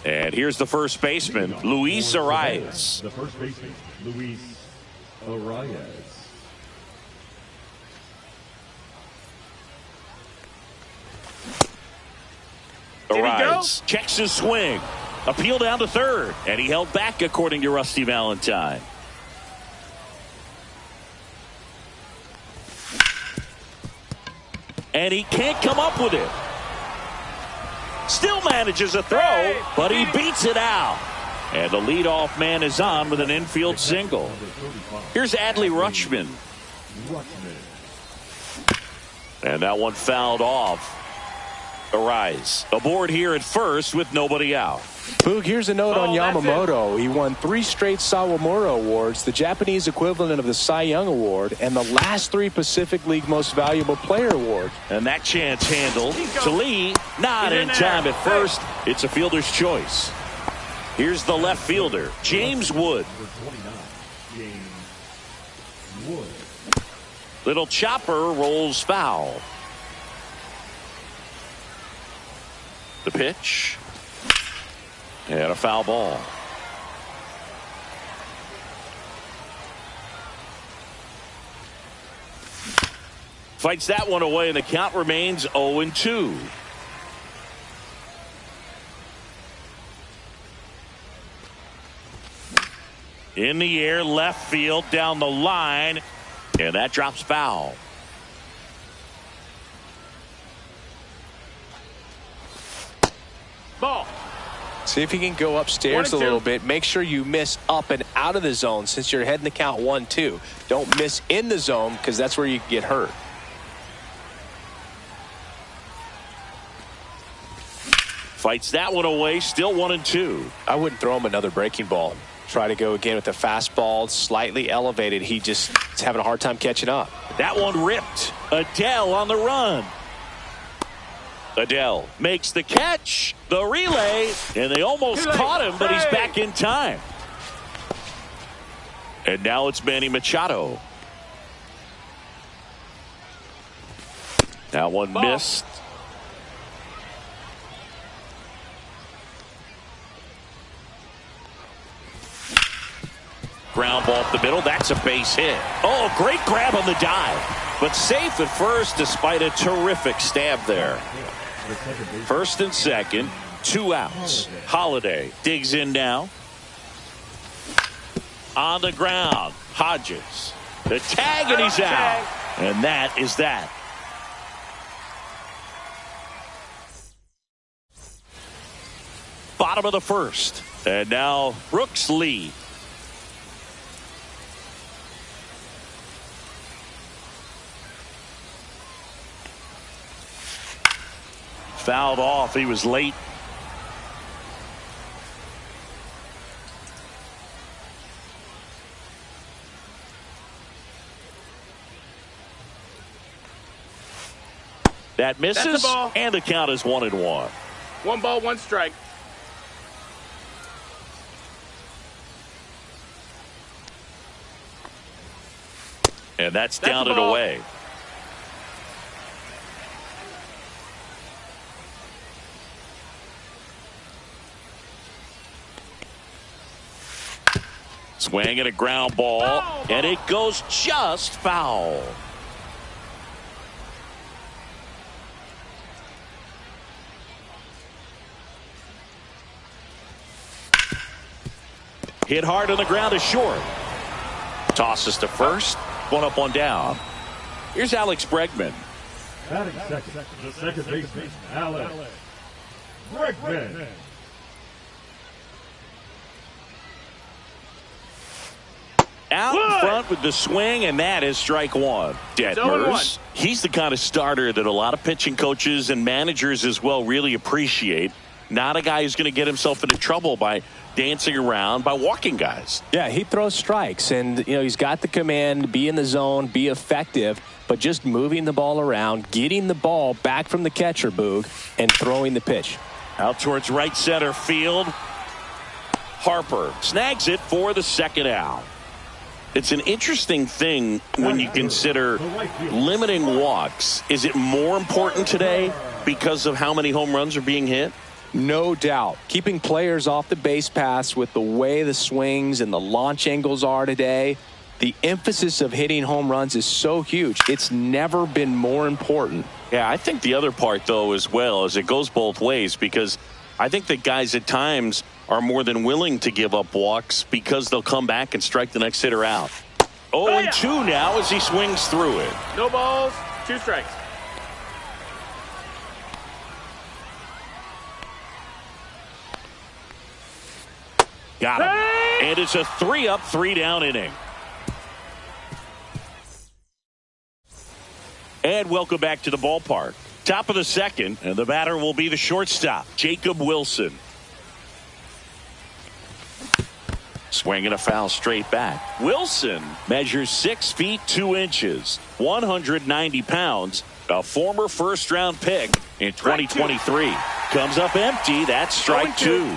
And here's the first baseman, Luis Arraez. The first baseman, Luis Arraez. Arraez checks his swing. Appeal down to third. And he held back, according to Rusty Valentine. and he can't come up with it. Still manages a throw, but he beats it out. And the leadoff man is on with an infield single. Here's Adley Rutschman. And that one fouled off. Arise aboard here at first with nobody out. Boog, here's a note on Yamamoto. He won 3 straight Sawamura Awards, the Japanese equivalent of the Cy Young Award, and the last 3 Pacific League Most Valuable Player Awards. And that chance handled to Lee, not in time at first. It's a fielder's choice. Here's the left fielder, James Wood. Little chopper rolls foul. The pitch. And a foul ball. Fights that one away, and the count remains 0-2. In the air, left field, down the line, and that drops foul. Ball. See if you can go upstairs a little bit. Make sure you miss up and out of the zone since you're heading the count 1-2. Don't miss in the zone because that's where you can get hurt. Fights that one away, still 1-2. I wouldn't throw him another breaking ball. Try to go again with the fastball, slightly elevated. He just is having a hard time catching up. That one ripped. Adele on the run. Adele makes the catch, the relay, and they almost caught him, but he's back in time. And now it's Manny Machado. That one missed. Ground ball up the middle. That's a base hit. Oh, great grab on the dive. But safe at first despite a terrific stab there. First and second, 2 outs. Holiday digs in now. On the ground, Hodges. The tag, and he's out. And that is that. Bottom of the first. And now Brooks lead. Fouled off. He was late. That misses, and the count is 1-1. 1 ball, 1 strike. And that's down and away. Swing and a ground ball, and it goes just foul. Hit hard on the ground is short. Tosses to first, 1 up, 1 down. Here's Alex Bregman. Batting second, the second baseman, Alex Bregman. Out in front with the swing, and that is strike 1. Detmers, he's the kind of starter that a lot of pitching coaches and managers as well really appreciate. Not a guy who's going to get himself into trouble by dancing around, by walking guys. Yeah, he throws strikes, and he's got the command, be in the zone, be effective, but just moving the ball around, getting the ball back from the catcher, Boog, and throwing the pitch. Out towards right center field. Harper snags it for the second out. It's an interesting thing when you consider limiting walks. Is it more important today because of how many home runs are being hit? No doubt. Keeping players off the base paths with the way the swings and the launch angles are today, the emphasis of hitting home runs is so huge. It's never been more important. Yeah, I think the other part, though, as well, is it goes both ways, because I think that guys at times are more than willing to give up walks because they'll come back and strike the next hitter out. 0-2 now as he swings through it. No balls, 2 strikes. Got him. And it's a 3-up, 3-down inning. And welcome back to the ballpark. Top of the second, and the batter will be the shortstop, Jacob Wilson. Swinging a foul straight back. Wilson measures 6 feet 2 inches, 190 pounds, a former first-round pick in 2023. Comes up empty. That's strike 2.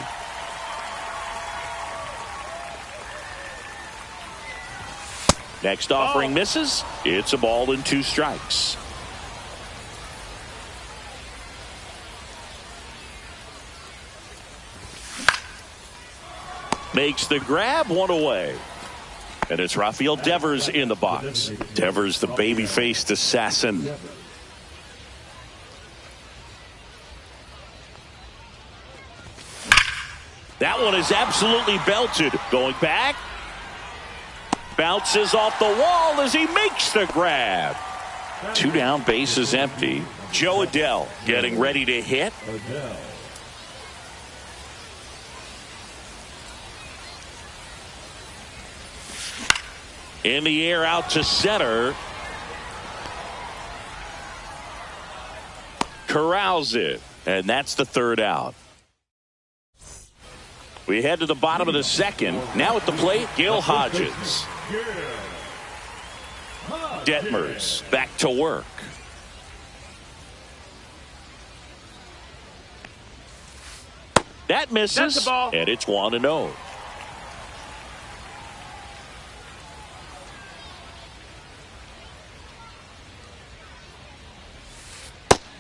Next offering misses. It's a ball and 2 strikes. Makes the grab, 1 away. And it's Rafael Devers in the box. Devers, the baby-faced assassin. That one is absolutely belted. Going back. Bounces off the wall as he makes the grab. 2 down, base is empty. Joe Adell getting ready to hit. In the air out to center. Corrals it. And that's the 3rd out. We head to the bottom of the second. Now at the plate, Gil Hodges. Detmers back to work. That misses. That's the ball. And it's 1-0.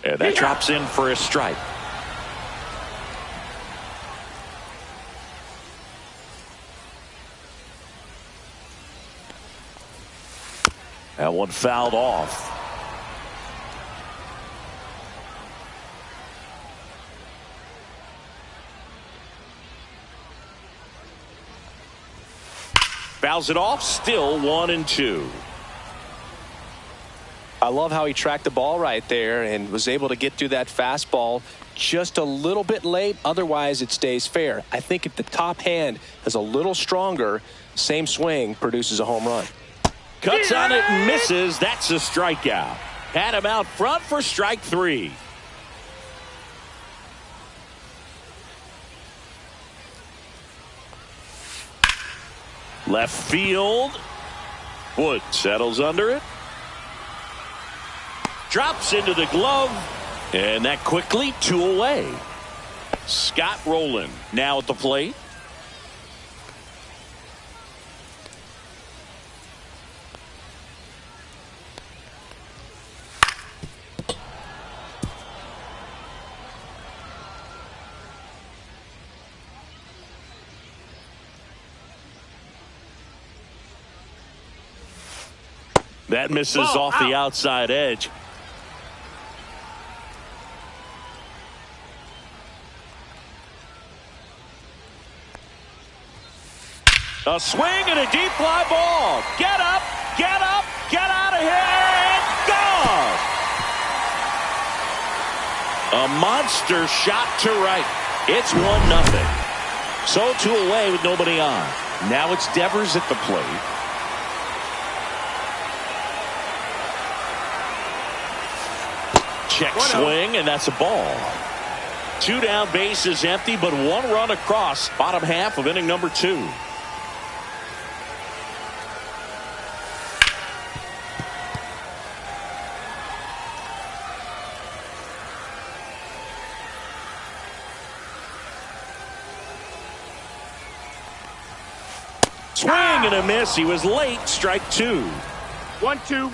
And that drops in for a strike. That one fouled off. Fouls it off. Still 1-2. I love how he tracked the ball right there and was able to get through that fastball just a little bit late. Otherwise, it stays fair. I think if the top hand is a little stronger, same swing produces a home run. Cuts on it and misses. That's a strikeout. Had him out front for strike 3. Left field. Wood settles under it. Drops into the glove. And that quickly 2 away. Scott Rowland now at the plate. That misses off the outside edge. A swing and a deep fly ball. Get up, get up, get out of here, and gone. A monster shot to right. It's 1-0. So 2 away with nobody on. Now it's Devers at the plate. Check swing, and that's a ball. 2 down, base is empty, but 1 run across. Bottom half of inning number 2. Swing and a miss. He was late. Strike 2. 1-2.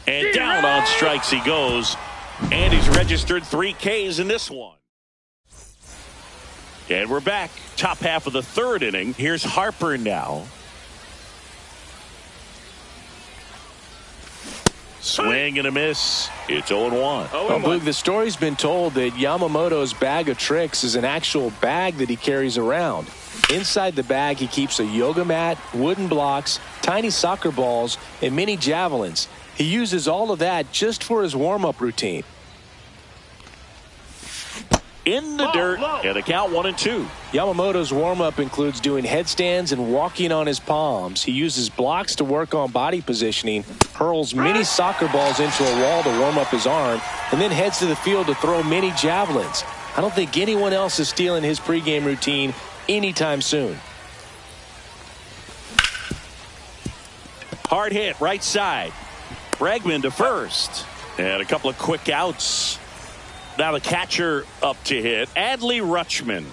And down on strikes he goes. And he's registered 3 Ks in this one. And we're back. Top half of the 3rd inning. Here's Harper now. Swing and a miss. It's 0-1. Well, Boog, the story's been told that Yamamoto's bag of tricks is an actual bag that he carries around. Inside the bag, he keeps a yoga mat, wooden blocks, tiny soccer balls, and mini javelins. He uses all of that just for his warm-up routine. In the dirt, and a count 1-2. Yamamoto's warm-up includes doing headstands and walking on his palms. He uses blocks to work on body positioning, hurls mini soccer balls into a wall to warm up his arm, and then heads to the field to throw mini javelins. I don't think anyone else is stealing his pregame routine anytime soon. Hard hit, right side. Bregman to first. And a couple of quick outs. Now the catcher up to hit, Adley Rutschman.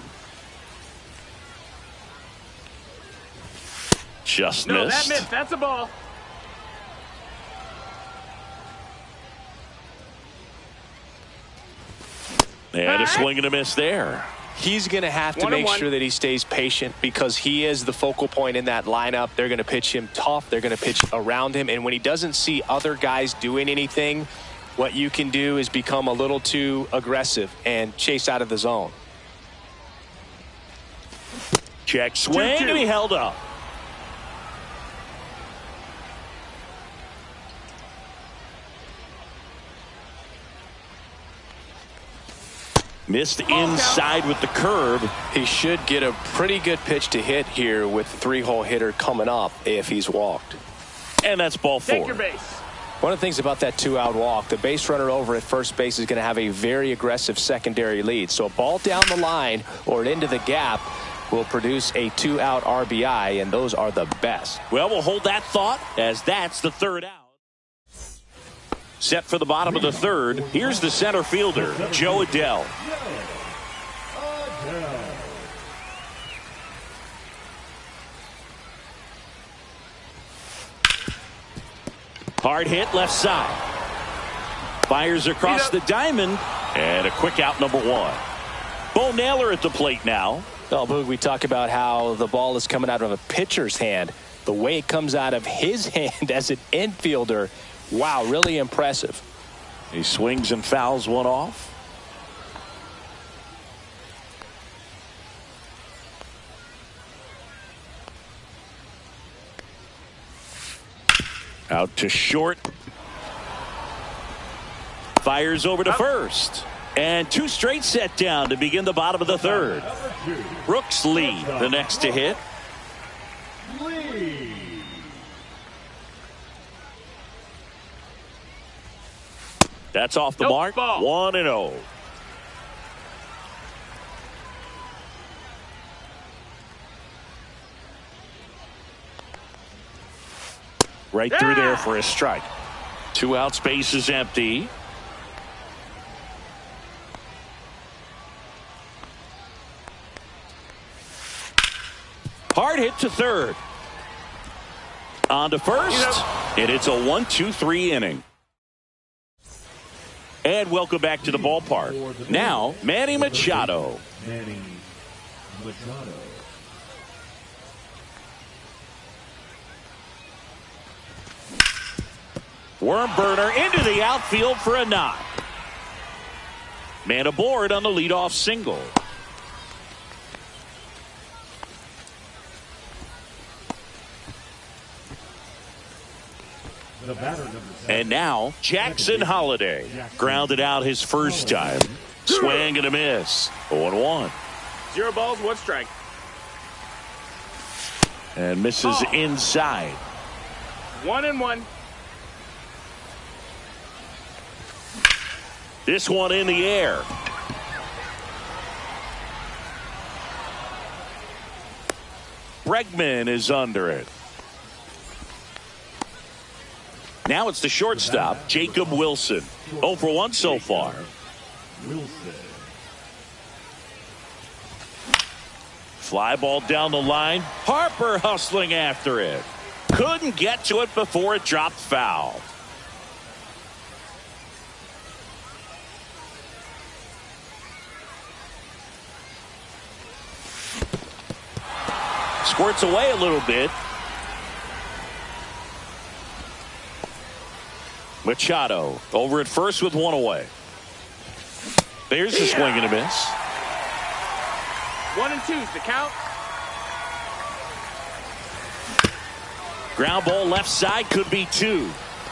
Just No, missed. that missed. That's a ball. And a swing and a miss there. He's going to have to make sure that he stays patient because he is the focal point in that lineup. They're going to pitch him tough. They're going to pitch around him. And when he doesn't see other guys doing anything, what you can do is become a little too aggressive and chase out of the zone. Check swing, 2-2. and he held up. Missed inside with the curve. He should get a pretty good pitch to hit here with the three-hole hitter coming up if he's walked. And that's ball four. Take your base. One of the things about that two-out walk, the base runner over at first base is going to have a very aggressive secondary lead. So a ball down the line or into the gap will produce a two-out RBI, and those are the best. Well, we'll hold that thought as that's the third out. Set for the bottom of the third. Here's the center fielder, Joe Adell. Hard hit left side. Fires across the diamond. And a quick out, number one. Bo Naylor at the plate now. Well, Boog, we talk about how the ball is coming out of a pitcher's hand. The way it comes out of his hand as an infielder, wow, really impressive. He swings and fouls one off. Out to short. Fires over to first. And two straight set down to begin the bottom of the third. Brooks Lee, the next to hit. That's off the mark. 1-0. Right through there for a strike. Two out, space is empty. Hard hit to third. On to first. And it's a 1-2-3 inning. And welcome back to the ballpark. Now, Manny Machado. Manny Machado. Worm burner into the outfield for a knock. Man aboard on the leadoff single. The batter, number 7. And now, Jackson Holliday. Grounded out his first time. Swing and a miss. 0-1. 0 balls, 1 strike. And misses inside. 1-1. This one in the air. Bregman is under it. Now it's the shortstop, Jacob Wilson. 0 for 1 so far. Wilson. Fly ball down the line. Harper hustling after it. Couldn't get to it before it dropped foul. Squirts away a little bit. Machado over at first with one away. There's a swing and a miss. 1 and 2's the count. Ground ball left side, could be 2.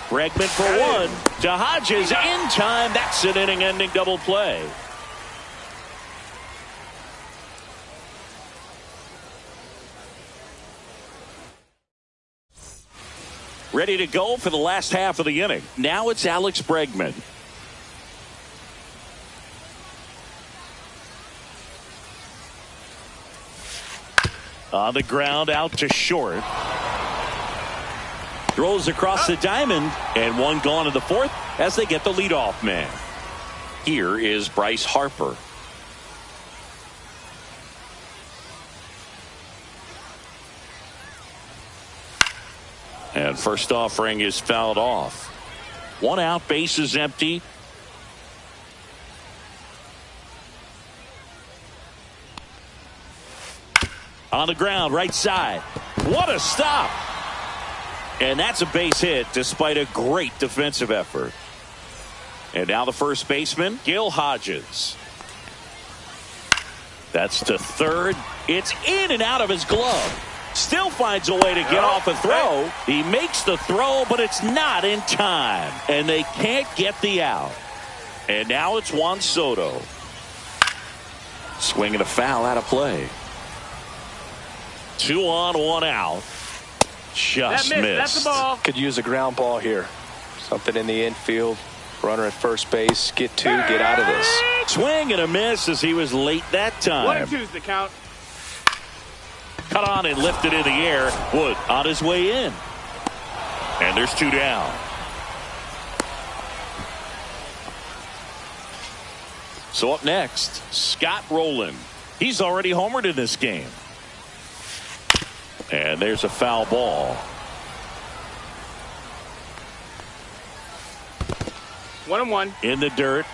Bregman for 1 to Hodges in time. That's an inning-ending double play. Ready to go for the last half of the inning. Now it's Alex Bregman. On the ground, out to short. Throws across the diamond, and one gone in the fourth as they get the leadoff man. Here is Bryce Harper. And first offering is fouled off. 1 out, base is empty. On the ground, right side. What a stop! And that's a base hit despite a great defensive effort. And now the first baseman, Gil Hodges. That's to third. It's in and out of his glove. Still finds a way to get off a throw. He makes the throw, but it's not in time. And they can't get the out. And now it's Juan Soto. Swinging a foul out of play. 2 on, 1 out. Just missed. That's the ball. Could use a ground ball here. Something in the infield. Runner at first base. Get 2. Get out of this. Swing and a miss as he was late that 1 time. and 2's the count. Cut on and lifted in the air. Wood on his way in. And there's 2 down. So up next, Scott Rowland. He's already homered in this game. And there's a foul ball. 1 and 1. In the dirt.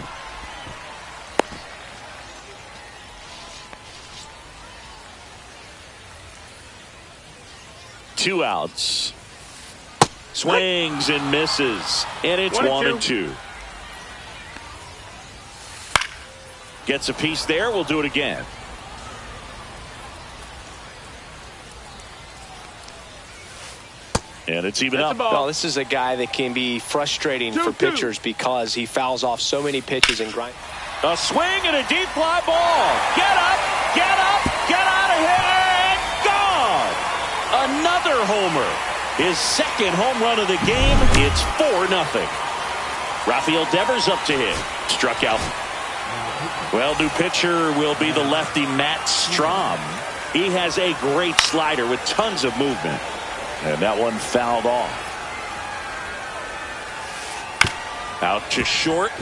Two outs. Swings and misses. And it's 1 and 2. Gets a piece there. We'll do it again. And it's even up. Well, this is a guy that can be frustrating for pitchers because he fouls off so many pitches and grind. A swing and a deep fly ball. Get up, get up, get out of here, and gone. Another homer. His second home run of the game. It's 4-0. Rafael Devers up to hit. Struck out. Well, new pitcher will be the lefty Matt Strahm. He has a great slider with tons of movement. And that one fouled off. Out to short.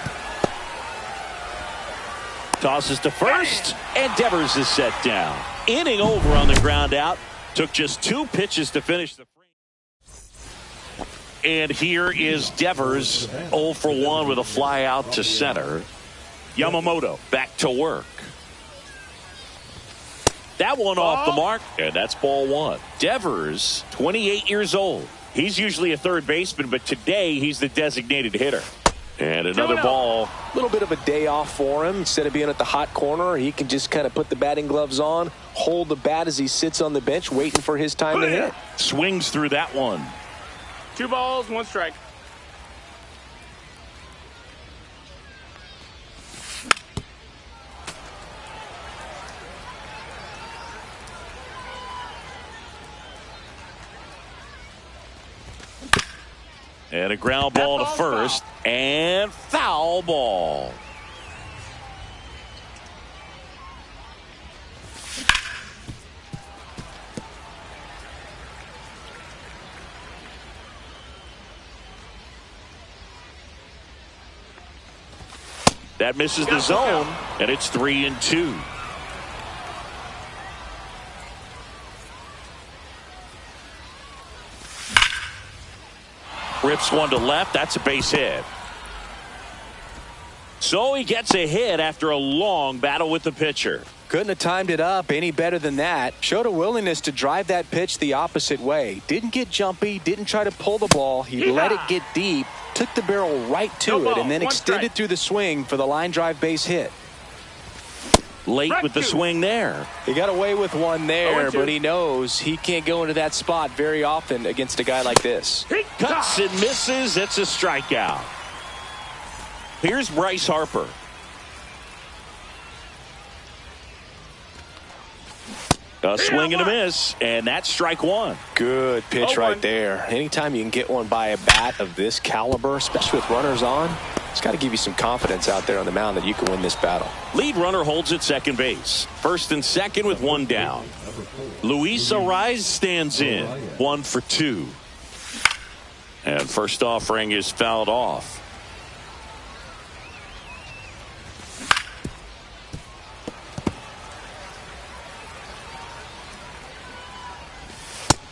Tosses to first. And Devers is set down. Inning over on the ground out. Took just 2 pitches to finish the frame. And here is Devers 0 for 1 with a fly out to center. Yamamoto back to work. That one off the mark, and that's ball 1. Devers, 28 years old. He's usually a third baseman, but today he's the designated hitter. And another ball. A little bit of a day off for him. Instead of being at the hot corner, he can just kind of put the batting gloves on, hold the bat as he sits on the bench, waiting for his time to hit. Swings through that one. 2 balls, 1 strike. And a ground ball to first. And foul ball. That misses the zone. And it's 3-2. Rips one to left. That's a base hit. So he gets a hit after a long battle with the pitcher. Couldn't have timed it up any better than that. Showed a willingness to drive that pitch the opposite way. Didn't get jumpy. Didn't try to pull the ball. He let it get deep took the barrel right to No it ball, and then one extended strike. through the swing for the line drive base hit. Late Strike with the two. swing there. He got away with one there, 0-2. but he knows he can't go into that spot very often against a guy like this. He Cuts and misses. It's a strikeout. Here's Bryce Harper. A swing and a miss, and that's strike one. Good pitch 0-1. right there. Anytime you can get one by a bat of this caliber, especially with runners on, it's got to give you some confidence out there on the mound that you can win this battle. Lead runner holds at second base. First and second with one down. Luis Arraez stands in. 1 for 2. And first offering is fouled off.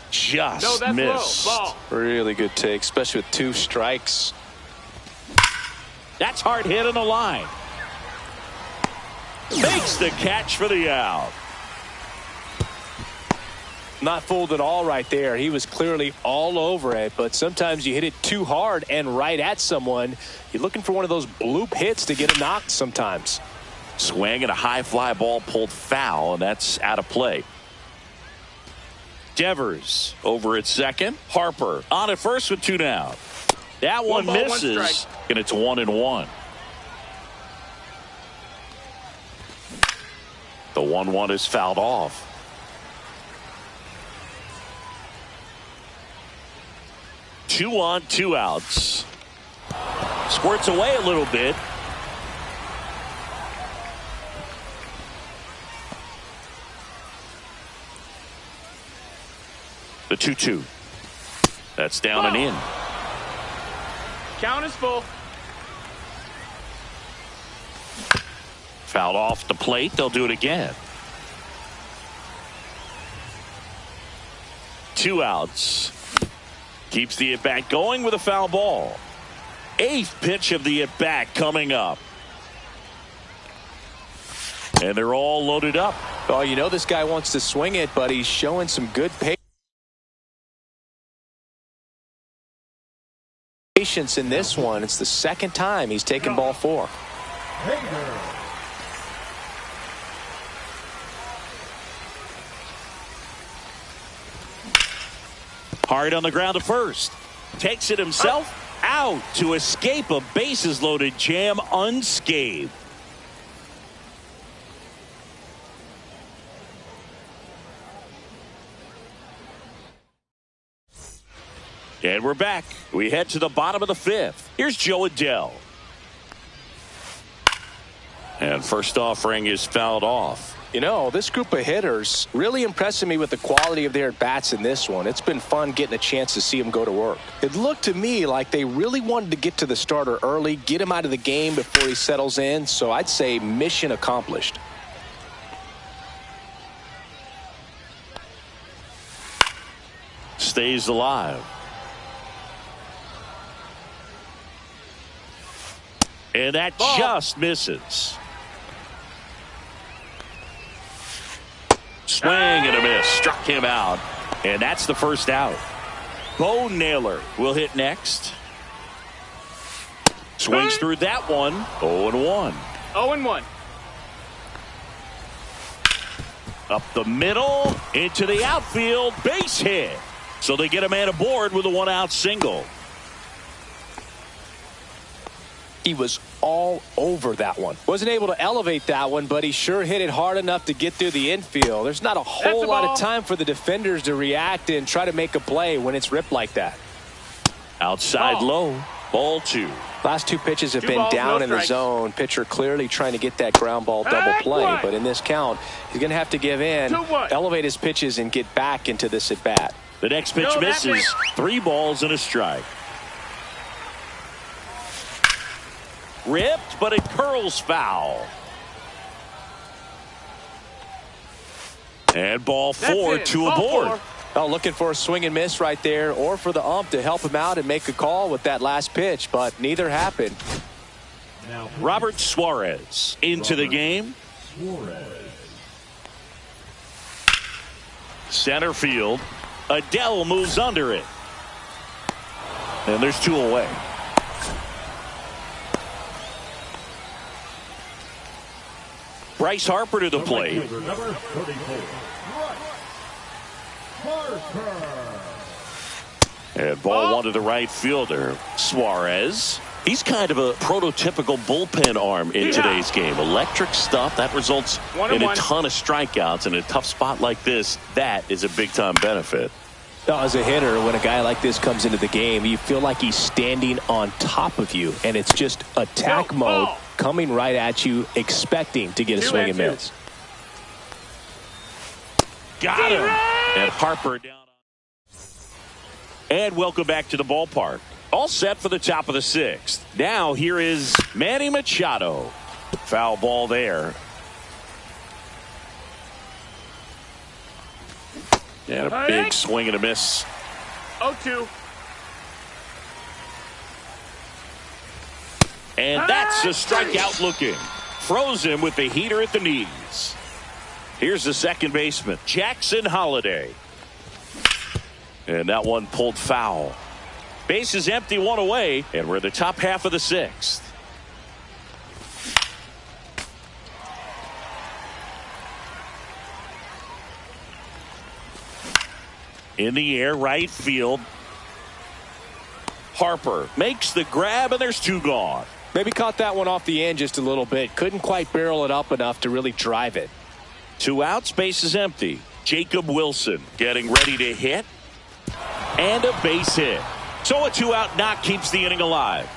Just No, that's missed. low. Ball. Really good take, especially with 2 strikes. That's hard hit on the line. Makes the catch for the out. Not fooled at all right there. He was clearly all over it, but sometimes you hit it too hard and right at someone. You're looking for one of those bloop hits to get a knock sometimes. Swing and a high fly ball pulled foul, and that's out of play. Devers over at second. Harper on at first with 2 down. That one ball, 1 misses, strike. and it's 1-1. The 1-1 is fouled off. Two on, 2 outs. Squirts away a little bit. The 2-2. That's down and in. Count is full. Fouled off the plate. They'll do it again. 2 outs. Keeps the at-bat going with a foul ball. 8th pitch of the at-bat coming up. And they're all loaded up. Oh, you know this guy wants to swing it, but he's showing some good patience in this one. It's the second time he's taken ball 4. Hard on the ground to first. Takes it himself out to escape a bases loaded jam unscathed. And we're back. We head to the bottom of the 5th. Here's Joe Adell. And first offering is fouled off. You know, this group of hitters really impressing me with the quality of their at-bats in this one. It's been fun getting a chance to see them go to work. It looked to me like they really wanted to get to the starter early, get him out of the game before he settles in, so I'd say mission accomplished. Stays alive. And that just misses. Swing and a miss. Struck him out. And that's the first out. Bo Naylor will hit next. Swings through that one. 0-1. 0-1. Up the middle. Into the outfield. Base hit. So they get a man aboard with a 1-out single. He was all over that one. Wasn't able to elevate that one, but he sure hit it hard enough to get through the infield. There's not a whole lot of time for the defenders to react and try to make a play when it's ripped like that. Outside low. Ball 2. Last 2 pitches have 2 been balls, down no in the strikes. zone. Pitcher clearly trying to get that ground ball double play, but in this count, he's going to have to give in, 2-1. elevate his pitches, and get back into this at bat. The next pitch No, that misses. pitch. 3 balls and a strike. Ripped, but it curls foul. And ball 4, 2 aboard. Oh, looking for a swing and miss right there, or for the ump to help him out and make a call with that last pitch, but neither happened. Now, Robert Suarez into the game. Suarez. Center field. Adell moves under it. And there's 2 away. Bryce Harper to the plate. Fielder, number 34, Bryce Harper. And ball one to the right fielder, Suarez. He's kind of a prototypical bullpen arm in today's game. Electric stuff that results in a ton of strikeouts. In a tough spot like this, that is a big-time benefit. Now, as a hitter, when a guy like this comes into the game, you feel like he's standing on top of you, and it's just attack mode coming right at you, expecting to get a swing and miss. Got him. And Harper down. And welcome back to the ballpark. All set for the top of the sixth. Now here is Manny Machado. Foul ball there. And a big swing and a miss. 0-2. And that's a strikeout looking. Froze him with the heater at the knees. Here's the second baseman, Jackson Holliday. And that one pulled foul. Base is empty, one away, and we're in the top half of the sixth. In the air, right field. Harper makes the grab, and there's two gone. Maybe caught that one off the end just a little bit. Couldn't quite barrel it up enough to really drive it. 2 outs, base is empty. Jacob Wilson getting ready to hit. And a base hit. So a 2-out knock keeps the inning alive.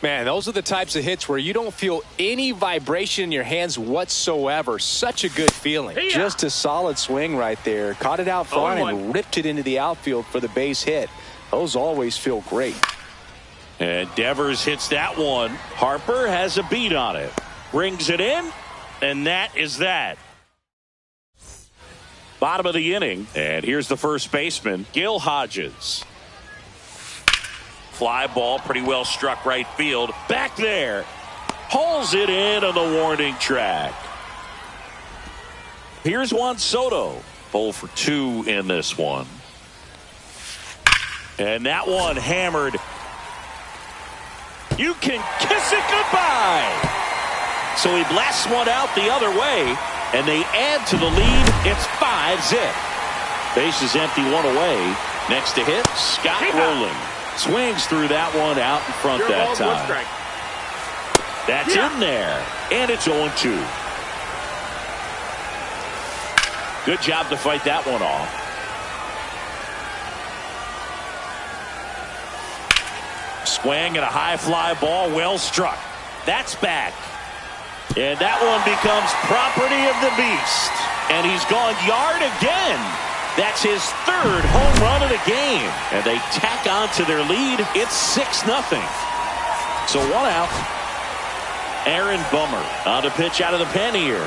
Man, those are the types of hits where you don't feel any vibration in your hands whatsoever. Such a good feeling. Just a solid swing right there. Caught it out front and ripped it into the outfield for the base hit. Those always feel great. And Devers hits that one. Harper has a beat on it. Brings it in. And that is that. Bottom of the inning. And here's the first baseman, Gil Hodges. Fly ball pretty well struck right field. Back there. Hauls it in on the warning track. Here's Juan Soto. 0 for 2 in this one. And that one hammered. You can kiss it goodbye. So he blasts one out the other way. And they add to the lead. It's 5-zip. Base is empty, one away. Next to hit, Scott Rowland. Swings through that one out in front that time. That's in there. And it's 0-2. Good job to fight that one off. Swing and a high fly ball, well struck. That's back. And that one becomes property of the beast. And he's gone yard again. That's his third home run of the game. And they tack on to their lead. It's 6-0. So 1 out. Aaron Bummer on the pitch out of the pen here.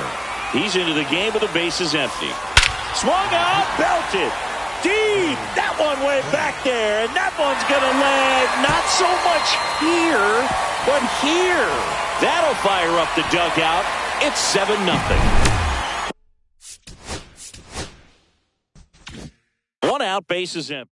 He's into the game with the bases empty. Swung out, belted. Deep. That one went back there. And that one's going to land not so much here, but here. That'll fire up the dugout. It's 7-0. 1 out, bases empty.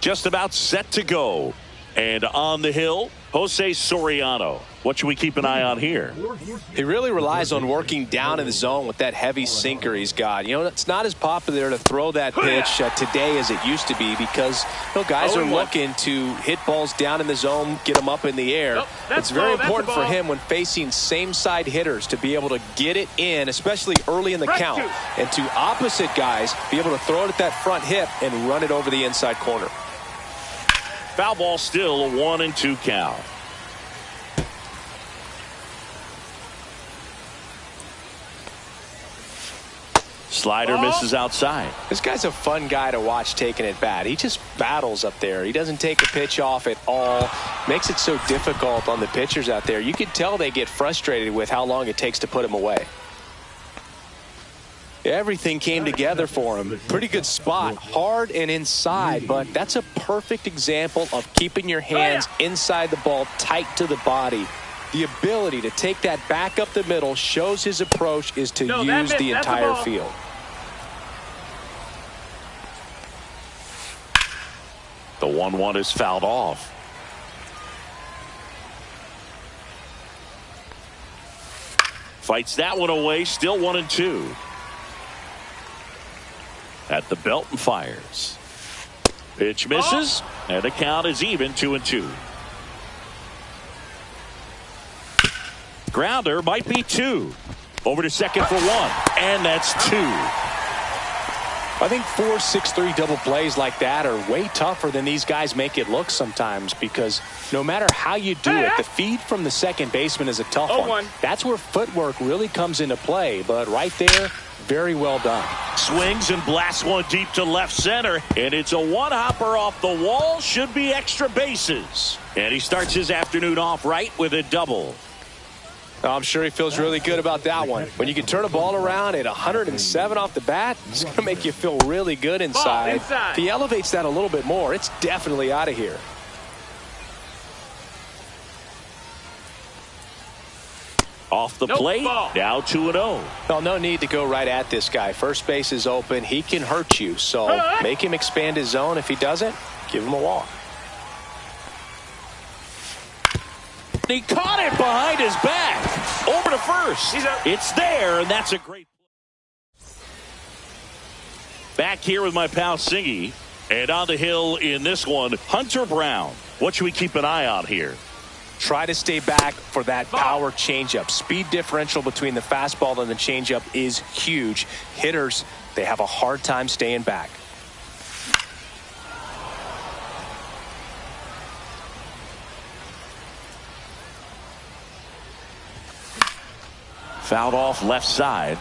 Just about set to go. And on the hill, Jose Soriano. What should we keep an eye on here? He really relies on working down in the zone with that heavy sinker he's got. You know, it's not as popular to throw that pitch today as it used to be because, you know, guys are looking to hit balls down in the zone, get them up in the air. It's very important for him when facing same-side hitters to be able to get it in, especially early in the count, and to opposite guys be able to throw it at that front hip and run it over the inside corner. Foul ball, still a 1-2 count. Slider misses outside. This guy's a fun guy to watch taking at bat. He just battles up there. He doesn't take a pitch off at all. Makes it so difficult on the pitchers out there. You can tell they get frustrated with how long it takes to put him away. Everything came together for him. Pretty good spot, hard and inside, but that's a perfect example of keeping your hands inside the ball, tight to the body. The ability to take that back up the middle shows his approach is to use the entire field. The 1-1 is fouled off. Fights that one away, still 1-2. At the belt and fires. Pitch misses, and the count is even, 2-2. Grounder might be 2. Over to second for 1, and that's 2. I think 4-6-3 double plays like that are way tougher than these guys make it look sometimes, because no matter how you do it, the feed from the second baseman is a tough one. That's where footwork really comes into play, but right there, very well done. Swings and blasts one deep to left center, and it's a one-hopper off the wall. Should be extra bases. And he starts his afternoon off right with a double. I'm sure he feels really good about that one. When you can turn a ball around at 107 off the bat, it's going to make you feel really good inside. If he elevates that a little bit more, it's definitely out of here. Off the plate, now 2-0. Well, no need to go right at this guy. First base is open. He can hurt you, so make him expand his zone. If he doesn't, give him a walk. He caught it behind his back. Over to first. It's there, and that's a great play. Back here with my pal Singy. And on the hill in this one, Hunter Brown. What should we keep an eye on here? Try to stay back for that power changeup. Speed differential between the fastball and the changeup is huge. Hitters, they have a hard time staying back. Fouled off left side.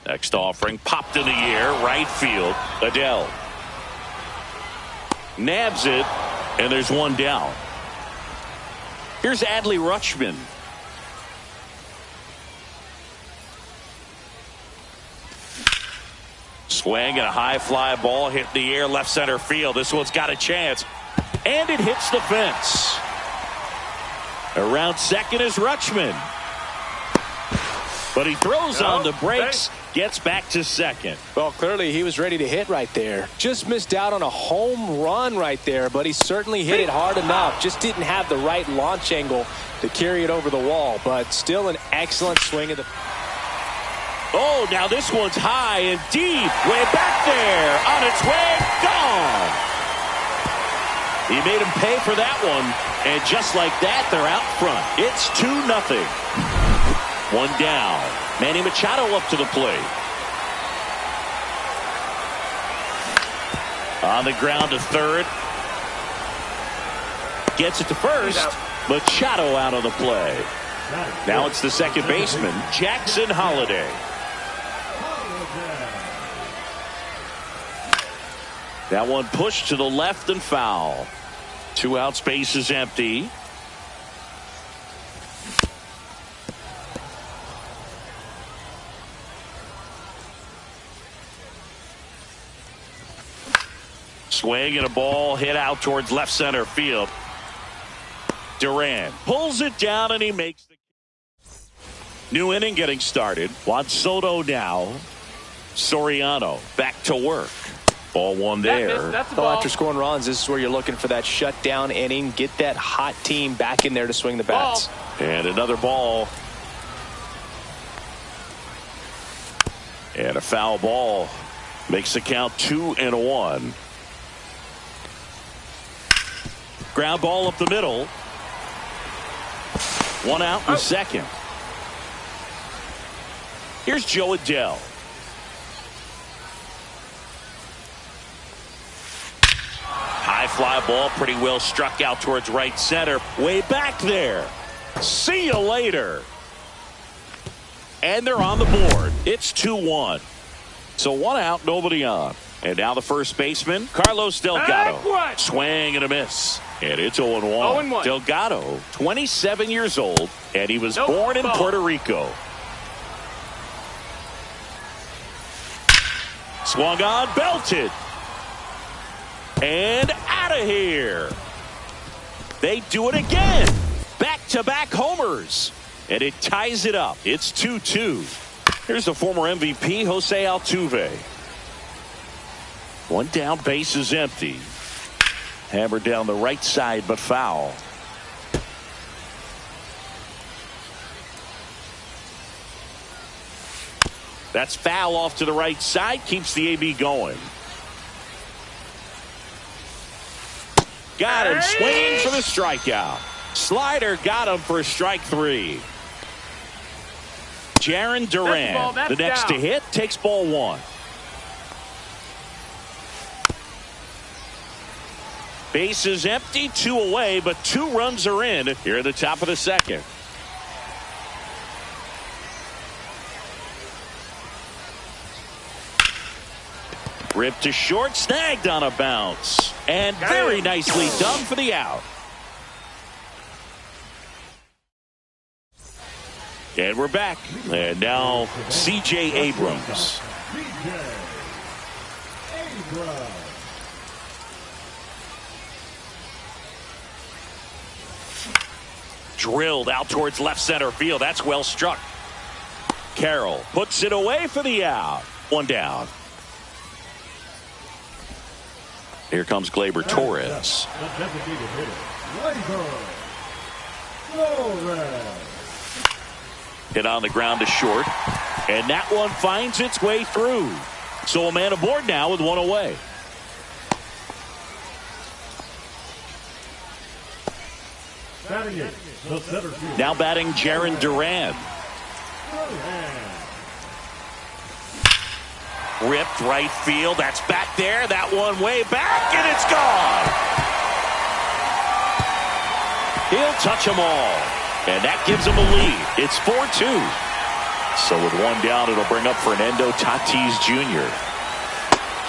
Next offering popped in the air, right field. Adele nabs it, and there's one down. Here's Adley Rutschman. Swing and a high fly ball hit in the air left center field. This one's got a chance. And it hits the fence. Around second is Rutschman. But he throws on the brakes. Gets back to second. Well, clearly he was ready to hit right there. Just missed out on a home run right there, but he certainly hit it hard enough. Just didn't have the right launch angle to carry it over the wall, but still an excellent swing of the... Oh, now this one's high and deep. Way back there. On its way. Gone. He made him pay for that one. And just like that, they're out front. It's 2-0. One down. Manny Machado up to the plate. On the ground to third. Gets it to first. Machado out of the play. Now it's the second baseman, Jackson Holliday. That one pushed to the left and foul. 2 outs, base is empty. Swing and a ball hit out towards left center field. Duran pulls it down and he makes the new inning getting started. Juan Soto now. Soriano back to work. Ball one there. That's a Well, ball. after scoring runs, this is where you're looking for that shutdown inning. Get that hot team back in there to swing the bats. And another ball. And a foul ball. Makes the count 2-1. Ground ball up the middle. 1 out in second. Here's Joe Adell. High fly ball, pretty well struck out towards right center. Way back there. See you later. And they're on the board. It's 2-1. So 1 out, nobody on. And now the first baseman, Carlos Delgado. Swing and a miss. And it's 0-1. 0-1. Delgado, 27 years old, and he was born in Puerto Rico. Swung on, belted. And out of here. They do it again. Back-to-back homers. And it ties it up. It's 2-2. Here's the former MVP, Jose Altuve. 1 down, base is empty. Hammered down the right side, but foul. That's foul off to the right side. Keeps the AB going. Got him swinging for the strikeout. Slider got him for strike 3. Jarren Duran, the next to hit, takes ball 1. Base is empty, 2 away, but 2 runs are in here at the top of the second. Ripped to short, snagged on a bounce. And very nicely done for the out. And we're back. And now C.J. Abrams. Drilled out towards left center field. That's well struck. Carroll puts it away for the out. 1 down. Here comes Gleyber Torres. Hit on the ground to short. And that one finds its way through. So a man aboard now with 1 away. Now batting Jarren Duran. Ripped right field. That's back there. That one way back, and it's gone. He'll touch them all. And that gives him a lead. It's 4-2. So with 1 down, it'll bring up Fernando Tatis Jr.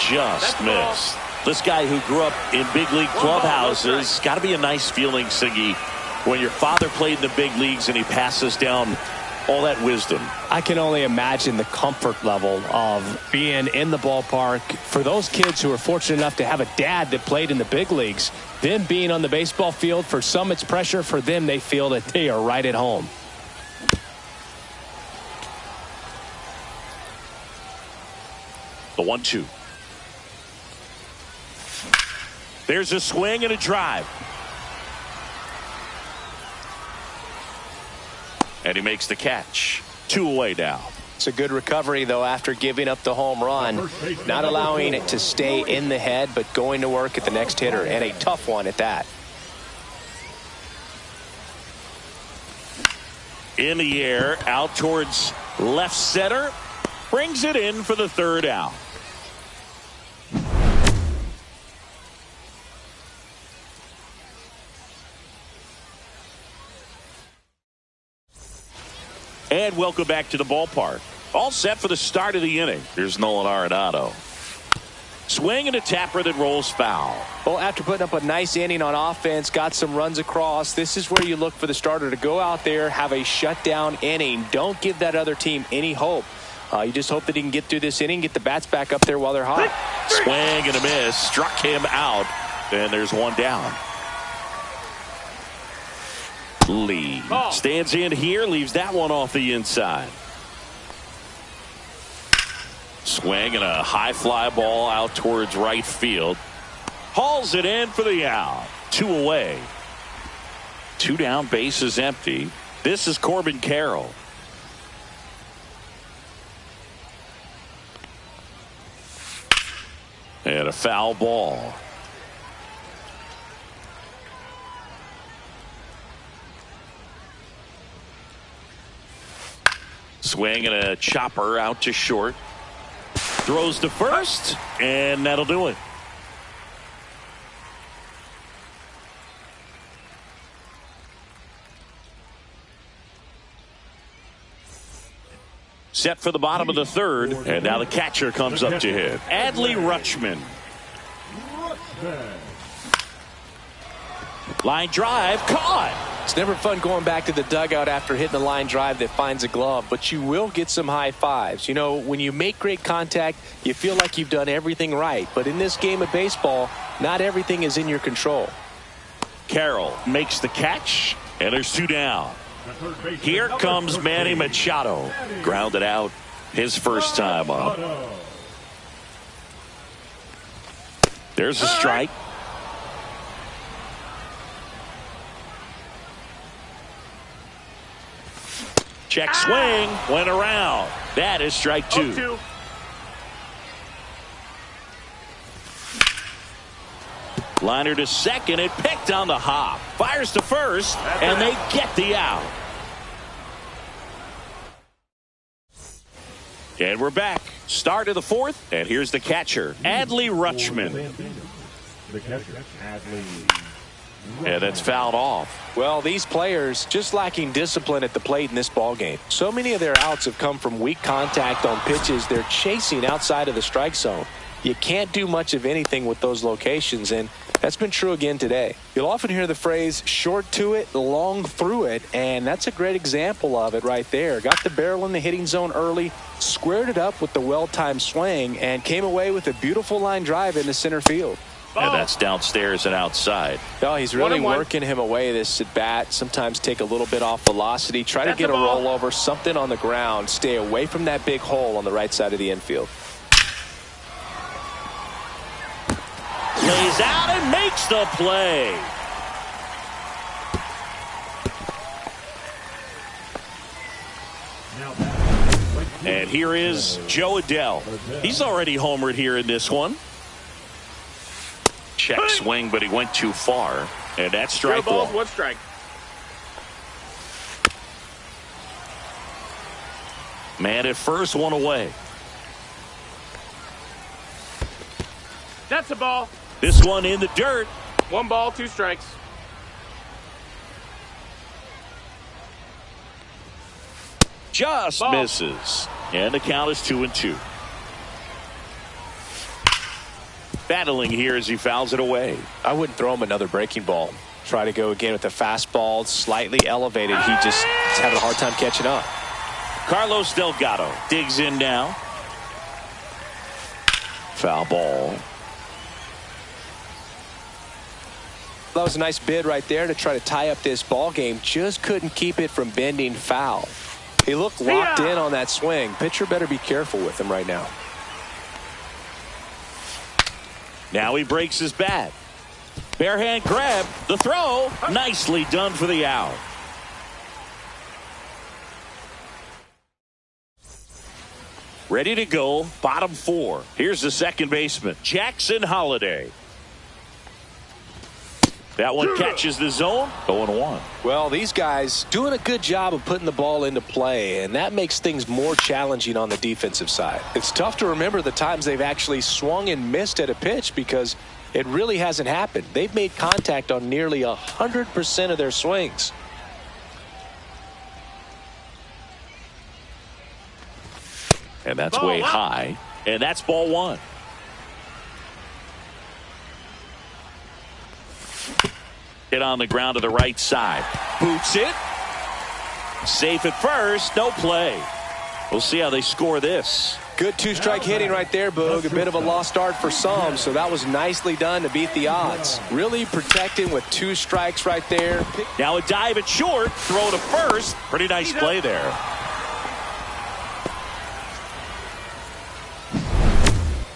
Just missed. This guy who grew up in big league clubhouses, got to be a nice feeling, Siggy, when your father played in the big leagues and he passes down all that wisdom. I can only imagine the comfort level of being in the ballpark. For those kids who are fortunate enough to have a dad that played in the big leagues, them being on the baseball field, for some it's pressure. For them, they feel that they are right at home. The 1-2. There's a swing and a drive. And he makes the catch. 2 away now. It's a good recovery, though, after giving up the home run. Not allowing it to stay in the head, but going to work at the next hitter, and a tough one at that. In the air, out towards left center. Brings it in for the 3rd out. And welcome back to the ballpark. All set for the start of the inning. Here's Nolan Arenado. Swing and a tapper that rolls foul. Well, after putting up a nice inning on offense, got some runs across, this is where you look for the starter to go out there, have a shutdown inning. Don't give that other team any hope. You just hope that he can get through this inning, get the bats back up there while they're hot. Swing and a miss. Struck him out. And there's one down. Lee stands in here, leaves that one off the inside. Swing and a high fly ball out towards right field. Hauls it in for the out. 2 away. 2 down, bases empty. This is Corbin Carroll. And a foul ball. Swing and a chopper out to short. Throws to first, and that'll do it. Set for the bottom of the 3rd, and now the catcher comes up to hit. Adley Rutschman. Line drive, caught. It's never fun going back to the dugout after hitting a line drive that finds a glove, but you will get some high fives. You know, when you make great contact, you feel like you've done everything right. But in this game of baseball, not everything is in your control. Carroll makes the catch, and there's 2 down. Here comes Manny Machado. Grounded out his first time up. There's a strike. Check swing, went around. That is strike 2. 0-2. Liner to second, it picked on the hop. Fires to first, and they get the out. And we're back. Start of the 4th, and here's the catcher, Adley Rutschman. The catcher, Adley. And that's fouled off. Well, these players just lacking discipline at the plate in this ballgame. So many of their outs have come from weak contact on pitches they're chasing outside of the strike zone. You can't do much of anything with those locations, and that's been true again today. You'll often hear the phrase short to it, long through it, and that's a great example of it right there. Got the barrel in the hitting zone early, squared it up with the well-timed swing, and came away with a beautiful line drive into center field. And that's downstairs and outside. Oh, he's really working him away this at bat. Sometimes take a little bit off velocity. Try to get a rollover, something on the ground. Stay away from that big hole on the right side of the infield. Lays out and makes the play. And here is Joe Adell. He's already homered here in this one. Check swing, but he went too far. And that's strike 1. 1 strike. Man at first, 1 away. That's a ball. This one in the dirt. 1 ball, 2 strikes. Just ball. misses. And the count is 2-2. Battling here as he fouls it away. I wouldn't throw him another breaking ball. Try to go again with the fastball, slightly elevated. He just is having a hard time catching up. Carlos Delgado digs in now. Foul ball. That was a nice bid right there to try to tie up this ball game. Just couldn't keep it from bending foul. He looked locked in on that swing. Pitcher better be careful with him right now. Now he breaks his bat. Bare hand grab. The throw. Nicely done for the out. Ready to go. Bottom 4. Here's the second baseman, Jackson Holliday. That one catches the zone. 0-1. Well, these guys doing a good job of putting the ball into play, and that makes things more challenging on the defensive side. It's tough to remember the times they've actually swung and missed at a pitch because it really hasn't happened. They've made contact on nearly 100% of their swings. And that's way high. And that's ball 1. Hit on the ground to the right side. Boots it. Safe at first. No play. We'll see how they score this. Good two-strike hitting right there, Boog. A bit of a lost start for some, so that was nicely done to beat the odds. Really protecting with 2 strikes right there. Now a dive at short. Throw to first. Pretty nice play there.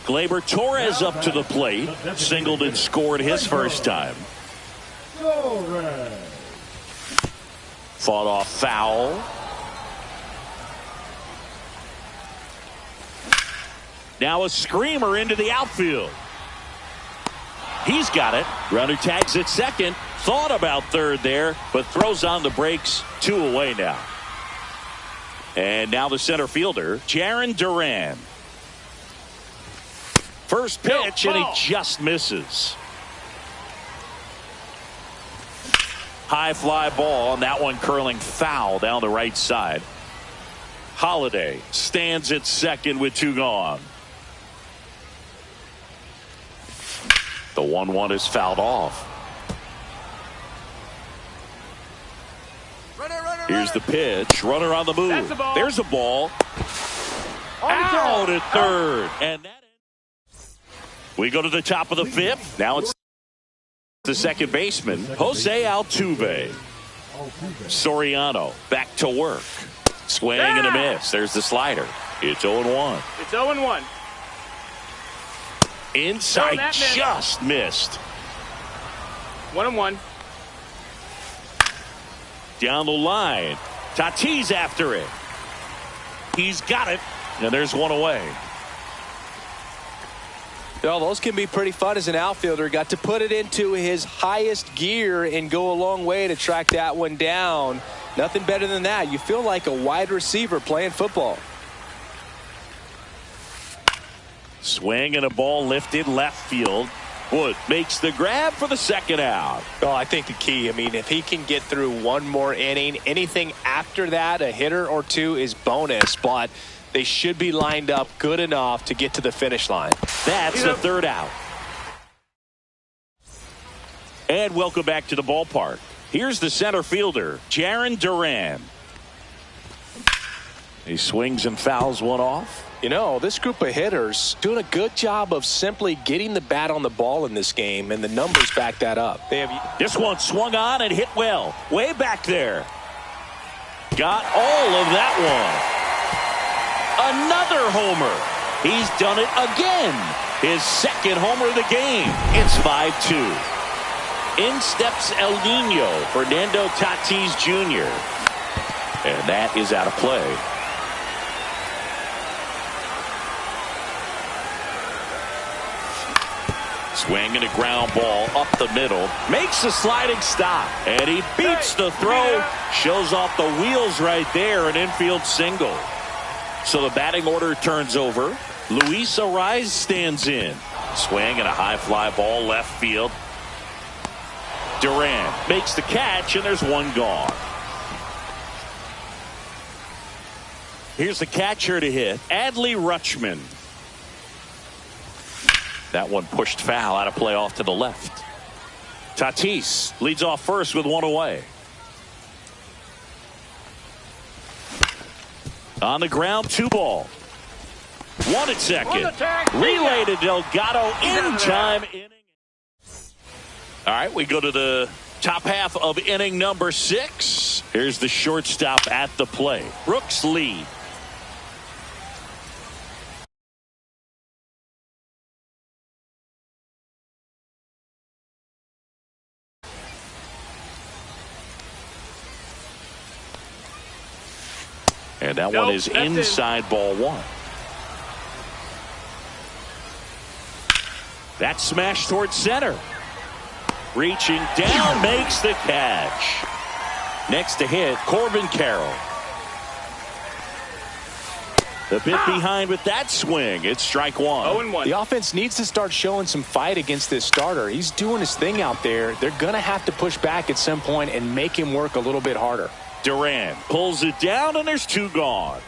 Gleyber Torres up to the plate. Singled and scored his first time. Fought off foul. Now a screamer into the outfield. He's got it. Runner tags at second. Thought about third there, but throws on the brakes. 2 away now. And now the center fielder, Jarren Duran. First pitch, and he just misses. High fly ball, and that one curling foul down the right side. Holliday stands at second with 2 gone. The 1-1 is fouled off. Here's the pitch. Runner on the move. There's a ball. Out at third. And that we go to the top of the 5th. Now it's the second baseman, Jose Altuve. Soriano back to work. Swing and a miss. There's the slider. It's 0-1. It's 0-1. Inside, just missed. 1-1. Down the line. Tatis after it. He's got it. And there's 1 away. Well, those can be pretty fun as an outfielder. Got to put it into his highest gear and go a long way to track that one down. Nothing better than that. You feel like a wide receiver playing football. Swing and a ball lifted left field. Wood makes the grab for the second out. Oh, I think the key, I mean, if he can get through one more inning, anything after that, a hitter or 2 is bonus, but they should be lined up good enough to get to the finish line. That's the third out. And welcome back to the ballpark. Here's the center fielder, Jarren Duran. He swings and fouls one off. You know, this group of hitters doing a good job of simply getting the bat on the ball in this game, and the numbers back that up. This one swung on and hit well. Way back there. Got all of that one. Another homer. He's done it again. His second homer of the game. It's 5-2. In steps El Nino, Fernando Tatis Jr. And that is out of play. Swing and a ground ball up the middle. Makes a sliding stop. And he beats the throw. Shows off the wheels right there. An infield single. So the batting order turns over. Luis Arraez stands in. Swing and a high fly ball left field. Duran makes the catch, and there's 1 gone. Here's the catcher to hit, Adley Rutschman. That one pushed foul, out of play off to the left. Tatis leads off first with 1 away. On the ground, 2 ball. 1 at second. Relay to Delgado in time. All right, we go to the top half of inning number 6. Here's the shortstop at the plate, Brooks Lee. And that one is inside, ball 1. That's smashed towards center. Reaching down, makes the catch. Next to hit, Corbin Carroll. A bit behind with that swing. It's strike 1. 0-1. The offense needs to start showing some fight against this starter. He's doing his thing out there. They're going to have to push back at some point and make him work a little bit harder. Duran pulls it down, and there's 2 gone.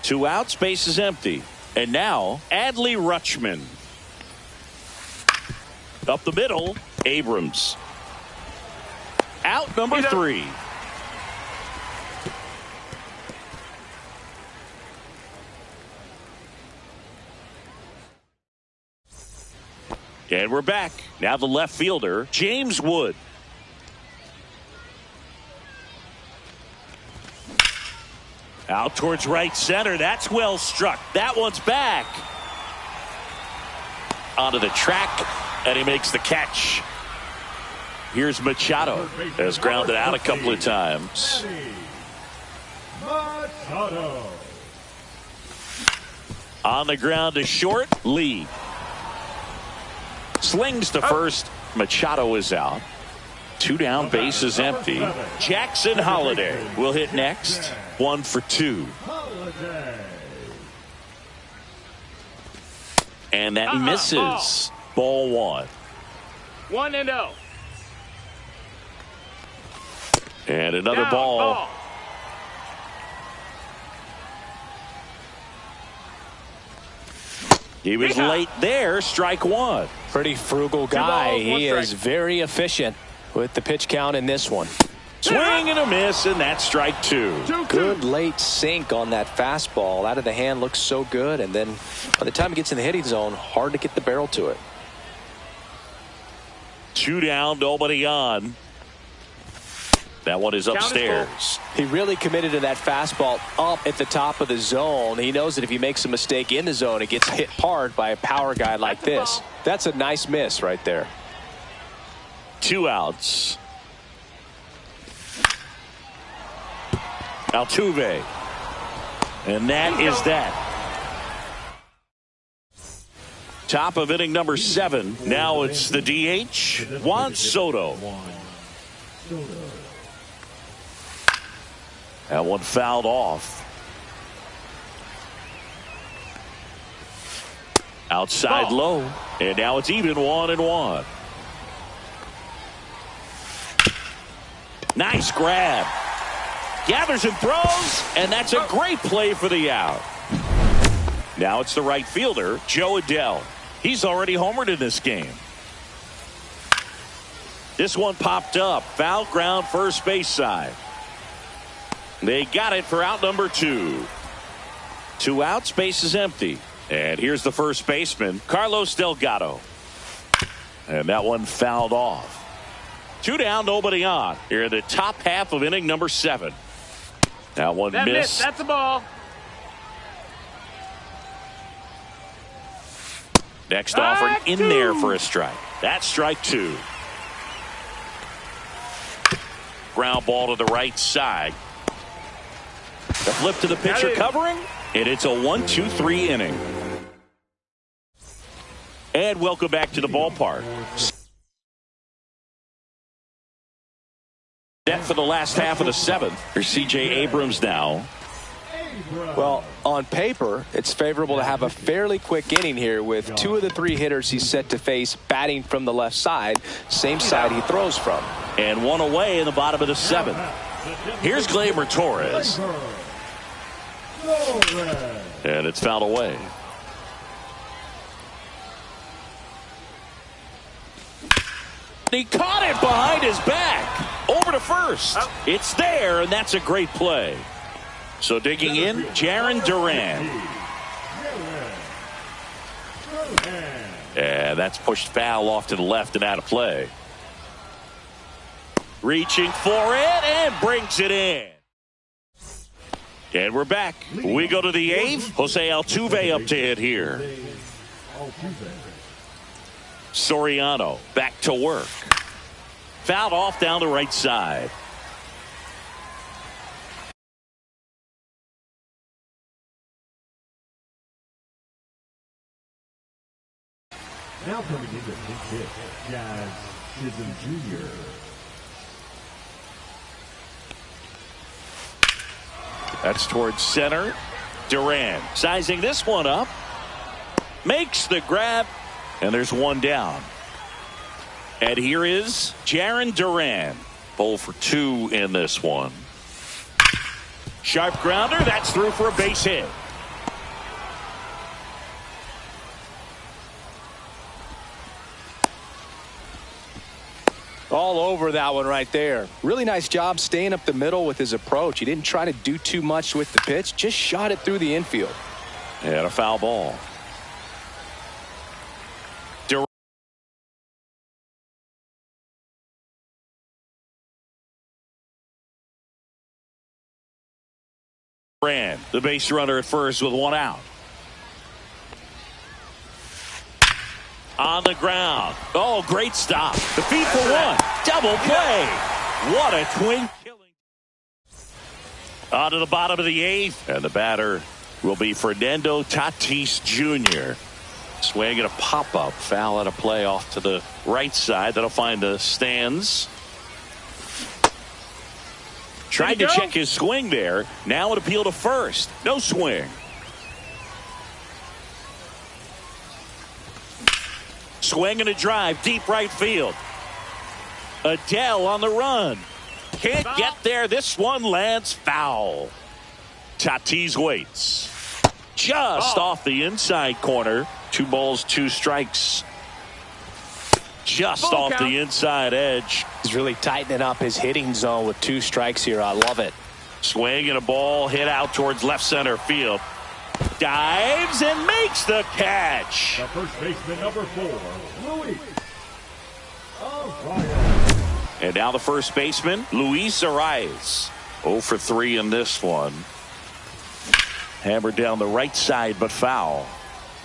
2 out, space is empty. And now, Adley Rutschman. Up the middle, Abrams. Out number 3. And we're back. Now the left fielder, James Wood. Out towards right center. That's well struck. That one's back. Onto the track, and he makes the catch. Here's Machado. Has grounded out a couple of times. Machado. On the ground to short, Lee. Slings to first. Machado is out. 2 down, base is empty. Jackson Holliday will hit next. 1 for 2. And that misses. Ball 1. 1-0. And another ball. He was late there. Strike 1. Pretty frugal guy. He is very efficient with the pitch count in this one. Swing and a miss, and that's strike 2. Good late sink on that fastball. Out of the hand, looks so good, and then by the time it gets in the hitting zone, hard to get the barrel to it. 2 down, nobody on. That one is upstairs. He really committed to that fastball up at the top of the zone. He knows that if he makes a mistake in the zone, it gets hit hard by a power guy like this. That's a nice miss right there. 2 outs. Altuve. And that is that. Top of inning number 7. Now it's the DH, Juan Soto. That one fouled off. Outside low. And now it's even 1-1. Nice grab. Gathers and throws, and that's a great play for the out. Now it's the right fielder, Joe Adell. He's already homered in this game. This one popped up. Foul ground, first base side. They got it for out number 2. 2 outs, base is empty. And here's the first baseman, Carlos Delgado. And that one fouled off. 2 down, nobody on. Here in the top half of inning number 7. That one missed. That's a ball. Next offering in there for a strike. That's strike 2. Ground ball to the right side. The flip to the pitcher covering, and it's a 1-2-3 inning. And welcome back to the ballpark. Set for the last half of the 7th. Here's C.J. Abrams now. Well, on paper, it's favorable to have a fairly quick inning here with 2 of the 3 hitters he's set to face batting from the left side, same side he throws from. And 1 away in the bottom of the 7th. Here's Gleyber Torres. And it's fouled away. He caught it behind his back. Over to first. It's there, and that's a great play. So digging in, Jarren Duran. And that's pushed foul off to the left and out of play. Reaching for it and brings it in. And we're back. We go to the eighth. Jose Altuve up to hit here. Soriano back to work. Fouled off down the right side. Now coming into hit, Jazz Chisholm Jr. That's towards center. Duran sizing this one up. Makes the grab. And there's one down. And here is Jarren Duran. 0 for 2 in this one. Sharp grounder. That's through for a base hit. All over that one right there. Really nice job staying up the middle with his approach. He didn't try to do too much with the pitch. Just shot it through the infield. And a foul ball. Duran, the base runner at first with one out. On the ground. Oh, great stop. The feed for one. Double play. What a twin killing. On to the bottom of the eighth. And the batter will be Fernando Tatis Jr. Swing and a pop-up. Foul out of play off to the right side. That'll find the stands. Tried to check his swing there. Now an appeal to first. No swing. Swing and a drive, deep right field. Adele on the run. Can't get there. This one lands foul. Tatis waits. Just off the inside corner. 2 balls, 2 strikes. Just off the inside edge. He's really tightening up his hitting zone with 2 strikes here. I love it. Swing and a ball hit out towards left center field. Dives and makes the catch. The first baseman, number 4, Luis Arraez. And now the first baseman, Luis Arraez. 0 for 3 in this one. Hammered down the right side, but foul.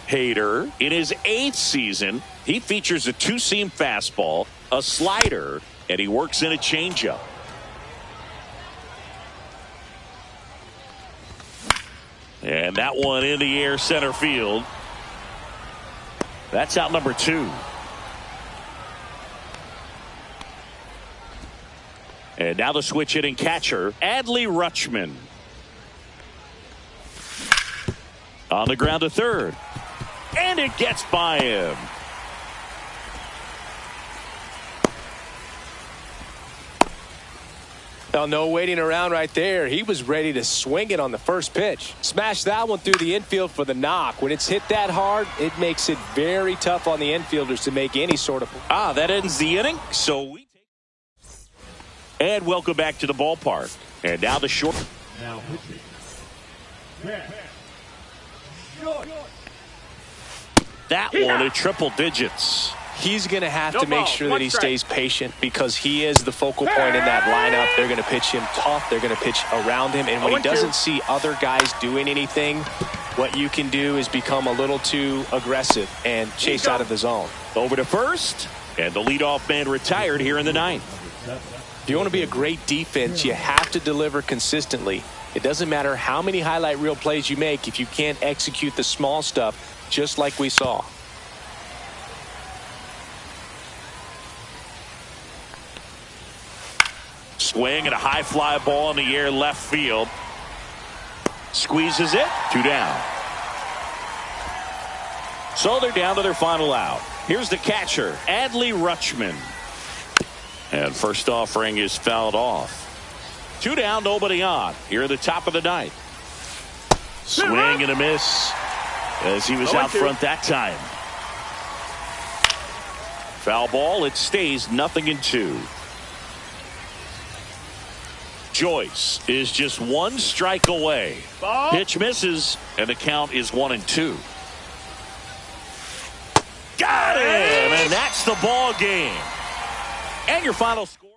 Hader, in his 8th season, he features a 2-seam fastball, a slider, and he works in a changeup. And that one in the air center field. That's out number 2. And now the switch hitting catcher, Adley Rutschman. On the ground to third. And it gets by him. Now, no waiting around right there. He was ready to swing it on the first pitch. Smash that one through the infield for the knock. When it's hit that hard, it makes it very tough on the infielders to make any sort of. That ends the inning. And welcome back to the ballpark. And now the short. Now pitching. That one at triple digits. He's going to have to make sure that he stays patient because he is the focal point in that lineup. They're going to pitch him tough. They're going to pitch around him. And when he doesn't see other guys doing anything, what you can do is become a little too aggressive and chase out of the zone. Over to first. And the leadoff man retired here in the 9th. If you want to be a great defense, you have to deliver consistently. It doesn't matter how many highlight reel plays you make if you can't execute the small stuff, just like we saw. Swing and a high fly ball in the air left field. Squeezes it. 2 down. So they're down to their final out. Here's the catcher, Adley Rutschman. And first offering is fouled off. 2 down, nobody on. Here at the top of the 9th. Swing and a miss as he was out front that time. Foul ball. It stays 0-2. Joyce is just one strike away. Ball. Pitch misses, and the count is 1-2. Got him, and that's the ball game. And your final score.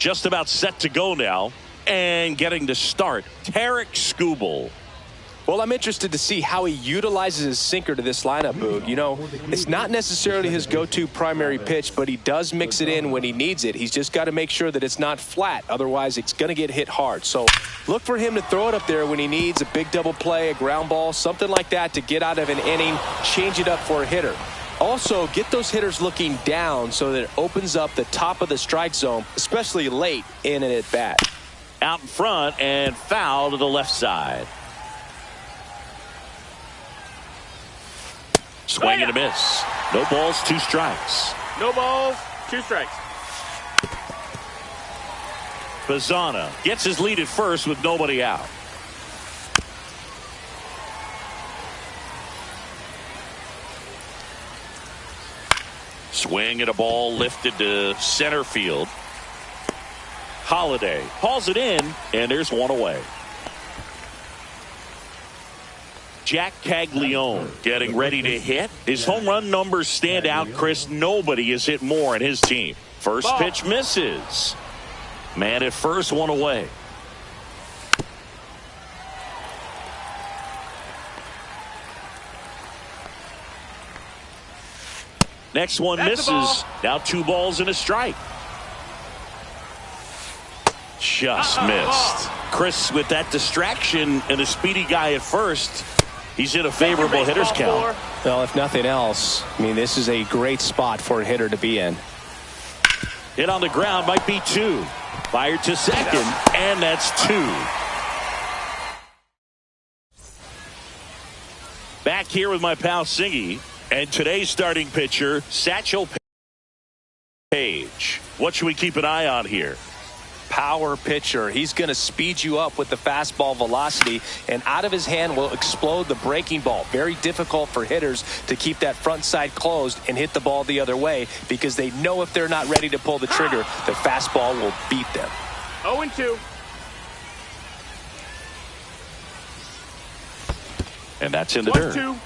just about set to go now. And getting to start, Tarik Skubal. Well, I'm interested to see how he utilizes his sinker to this lineup, Boog. You know, it's not necessarily his go-to primary pitch, but he does mix it in when he needs it. He's just got to make sure that it's not flat. Otherwise, it's going to get hit hard. So look for him to throw it up there when he needs a big double play, a ground ball, something like that to get out of an inning, change it up for a hitter. Also, get those hitters looking down so that it opens up the top of the strike zone, especially late in an at-bat. Out in front and foul to the left side. Swing and a miss. No balls, 2 strikes. No balls, 2 strikes. Bazzana gets his lead at first with nobody out. Swing and a ball lifted to center field. Holiday hauls it in, and there's one away. Jack Caglione getting ready to hit. His home run numbers stand out, Chris. Nobody has hit more in his team. First pitch misses. Man at first, one away. Next one misses. Now 2 balls and a strike. Just missed. Chris, with that distraction and a speedy guy at first, he's in a favorable hitter's count. Well, if nothing else, I mean, this is a great spot for a hitter to be in. Hit on the ground might be 2. Fired to second, and that's 2. Back here with my pal Singy, and today's starting pitcher, Satchel Paige. What should we keep an eye on here? Power pitcher. He's going to speed you up with the fastball velocity, and out of his hand will explode the breaking ball. Very difficult for hitters to keep that front side closed and hit the ball the other way, because they know if they're not ready to pull the trigger, the fastball will beat them. 0-2. And that's in the dirt. 1-2.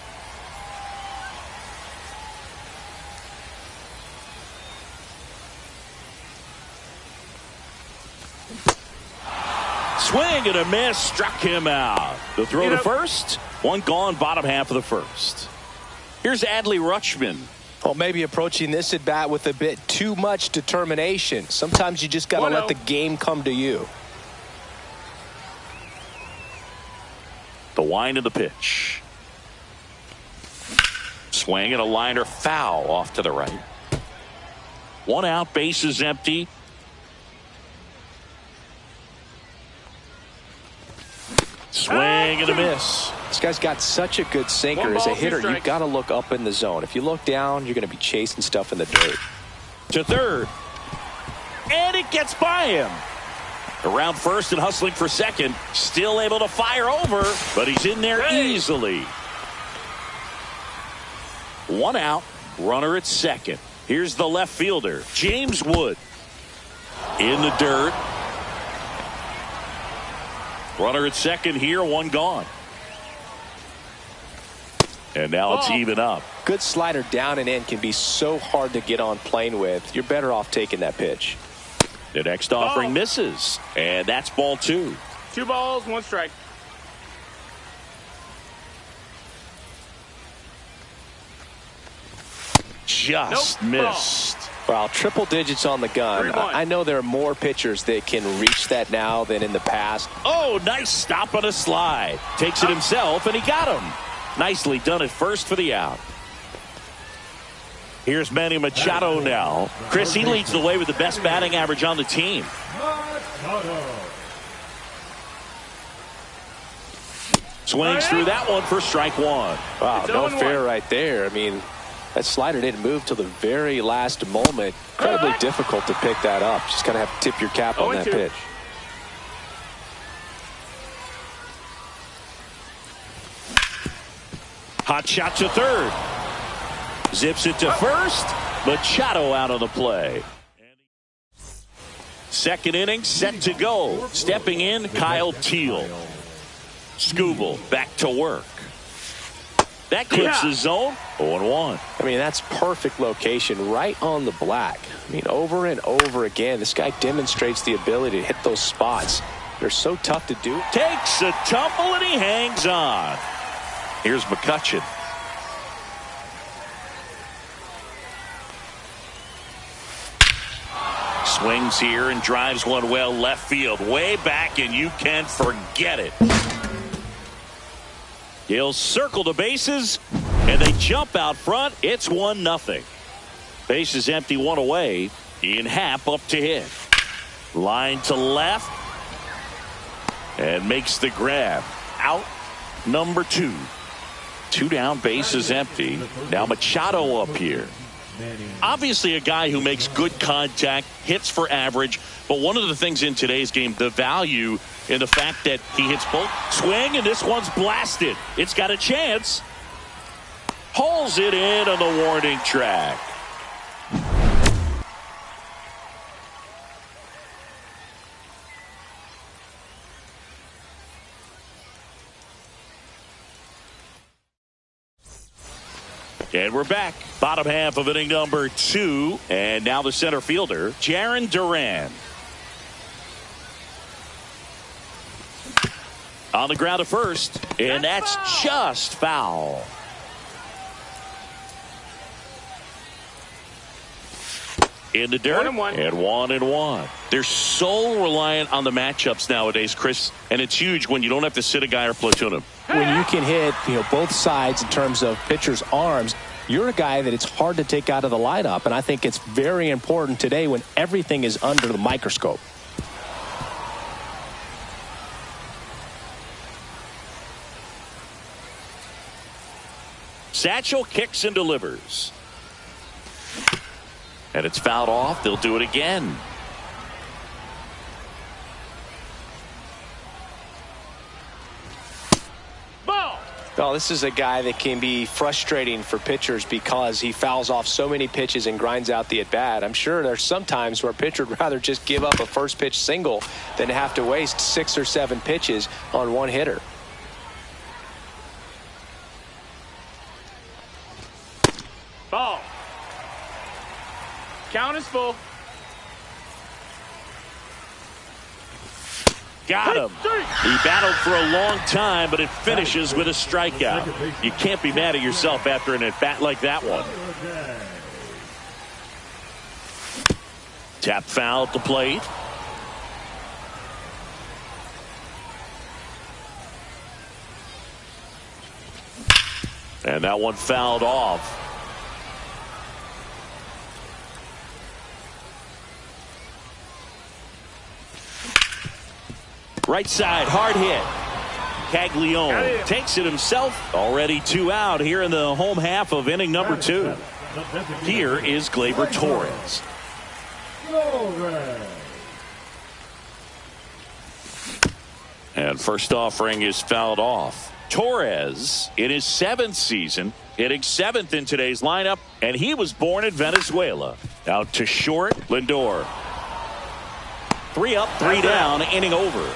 Swing and a miss, struck him out. The throw to first, one gone, bottom half of the first. Here's Adley Rutschman. Well, maybe approaching this at bat with a bit too much determination. Sometimes you just got to let the game come to you. The wind of the pitch. Swing and a liner, foul off to the right. 1 out, base is empty. Swing and a miss. This guy's got such a good sinker. As a hitter, you've got to look up in the zone. If you look down, you're going to be chasing stuff in the dirt. To third. And it gets by him. Around first and hustling for second. Still able to fire over, but he's in there easily. 1 out, runner at second. Here's the left fielder, James Wood. In the dirt. Runner at second here, 1 gone. And now it's even up. Good slider down and in can be so hard to get on plane with. You're better off taking that pitch. The next offering misses. And that's ball 2. 2 balls, 1 strike. Just missed. Well, triple digits on the gun. I know there are more pitchers that can reach that now than in the past. Oh, nice stop on a slide. Takes it himself, and he got him. Nicely done at first for the out. Here's Manny Machado now. Chris, he leads the way with the best batting average on the team. Swings through that one for strike 1. Wow, no fair right there. I mean, that slider didn't move till the very last moment. Incredibly difficult to pick that up. Just got to have to tip your cap on that pitch. Hot shot to third. Zips it to first. Machado out of the play. Second inning set to go. Stepping in, Kyle Teel. Skubal back to work. That clips the zone. 0-1. I mean, that's perfect location right on the black. I mean, over and over again, this guy demonstrates the ability to hit those spots. They're so tough to do. Takes a tumble and he hangs on. Here's McCutchen. Swings here and drives one well left field. Way back, and you can forget it. He'll circle the bases, and they jump out front. It's 1-0. Bases empty, one away. Ian Happ up to hit. Line to left. And makes the grab. Out number 2. 2 down, bases empty. Now Machado up here. Obviously a guy who makes good contact, hits for average, but one of the things in today's game, the value in the fact that he hits both. Swing, and this one's blasted. It's got a chance. Pulls it in on the warning track. And we're back. Bottom half of inning number 2. And now the center fielder, Jarren Duran. On the ground at first. And that's just foul. In the dirt. 1-1. And 1-1. They're so reliant on the matchups nowadays, Chris. And it's huge when you don't have to sit a guy or platoon him. When you can hit, both sides in terms of pitchers' arms, you're a guy that it's hard to take out of the lineup. And I think it's very important today when everything is under the microscope. Satchel kicks and delivers. And it's fouled off. They'll do it again. Well, this is a guy that can be frustrating for pitchers because he fouls off so many pitches and grinds out the at-bat. I'm sure there's some times where a pitcher would rather just give up a first pitch single than have to waste 6 or 7 pitches on one hitter. Ball. Count is full. Got him. He battled for a long time, but it finishes with a strikeout. You can't be mad at yourself after an at-bat like that one. Tap foul at the plate. And that one fouled off. Right side, hard hit. Caglione takes it himself. Already 2 out here in the home half of inning number 2. Here is Gleyber Torres. And first offering is fouled off. Torres in his 7th season, hitting 7th in today's lineup, and he was born in Venezuela. Out to short, Lindor. 3 up, 3 down, inning over.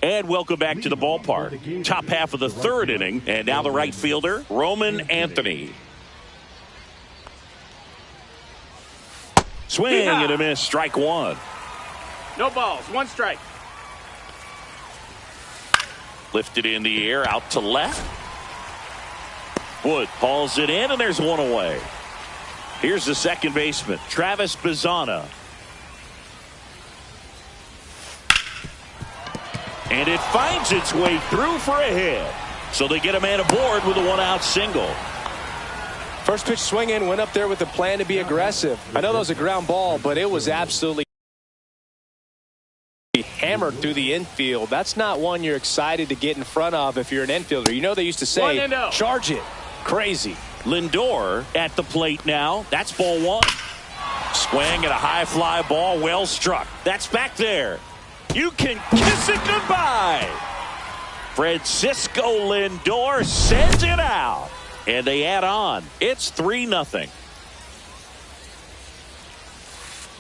And welcome back to the ballpark. Top half of the 3rd inning, and now the right fielder, Roman Anthony. Swing and a miss, strike 1. No balls, 1 strike. Lifted in the air, out to left. Wood hauls it in, and there's 1 away. Here's the second baseman, Travis Bazzana. And it finds its way through for a hit. So they get a man aboard with a 1-out single. First pitch swing in, went up there with a plan to be aggressive. I know that was a ground ball, but it was absolutely hammered through the infield. That's not one you're excited to get in front of if you're an infielder. You know they used to say, charge it. Crazy. Lindor at the plate now. That's ball 1. Swing at a high fly ball, well struck. That's back there. You can kiss it goodbye. Francisco Lindor sends it out. And they add on. It's 3-0.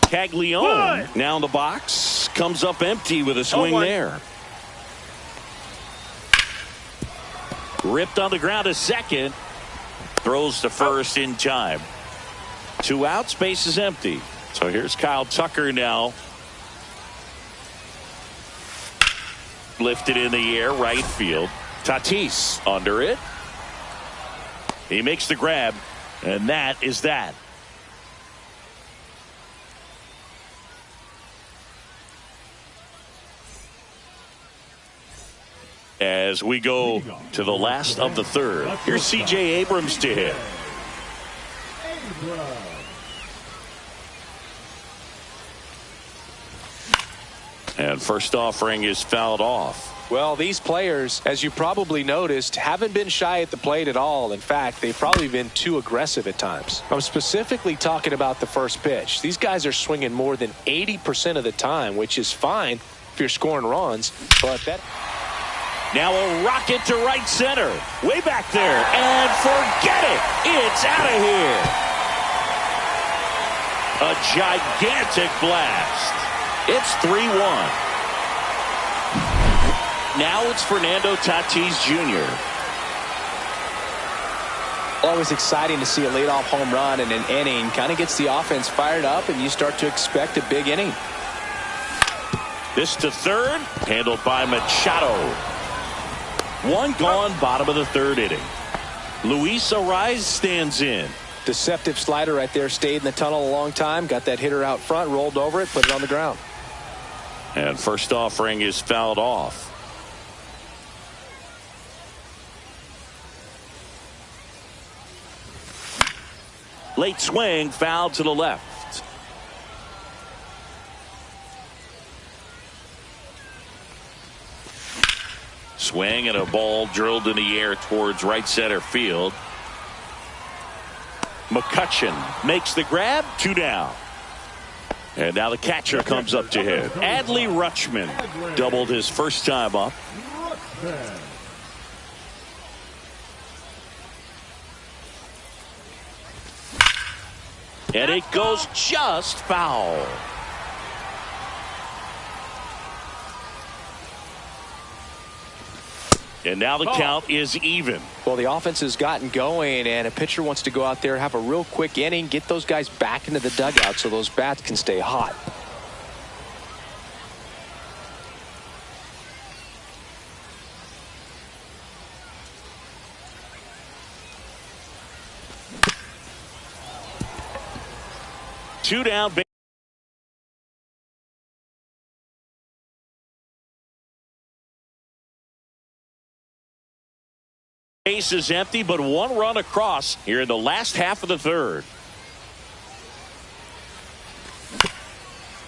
Caglione now in the box. Comes up empty with a swing there. Ripped on the ground to second. Throws to first in time. 2 outs, base is empty. So here's Kyle Tucker now. Lifted in the air, right field. Tatis under it. He makes the grab, and that is that. As we go to the last of the third, here's C.J. Abrams to hit. And first offering is fouled off. Well, these players, as you probably noticed, haven't been shy at the plate at all. In fact, they've probably been too aggressive at times. I'm specifically talking about the first pitch. These guys are swinging more than 80% of the time, which is fine if you're scoring runs. But that... Now a rocket to right center. Way back there. And forget it. It's out of here. A gigantic blast. It's 3-1. Now it's Fernando Tatis Jr. Always exciting to see a leadoff home run in an inning. Kind of gets the offense fired up, and you start to expect a big inning. This to third, handled by Machado. 1 gone, bottom of the third inning. Luis Arraez stands in. Deceptive slider right there. Stayed in the tunnel a long time. Got that hitter out front, rolled over it, put it on the ground. And first offering is fouled off. Late swing, foul to the left. Swing and a ball drilled in the air towards right center field. McCutchen makes the grab, 2 down. And now the catcher comes up to hit. Adley Rutschman doubled his first time up. And it goes just foul. And now the count is even. Well, the offense has gotten going, and a pitcher wants to go out there, have a real quick inning, get those guys back into the dugout so those bats can stay hot. Two down. Base is empty, but 1 run across here in the last half of the third.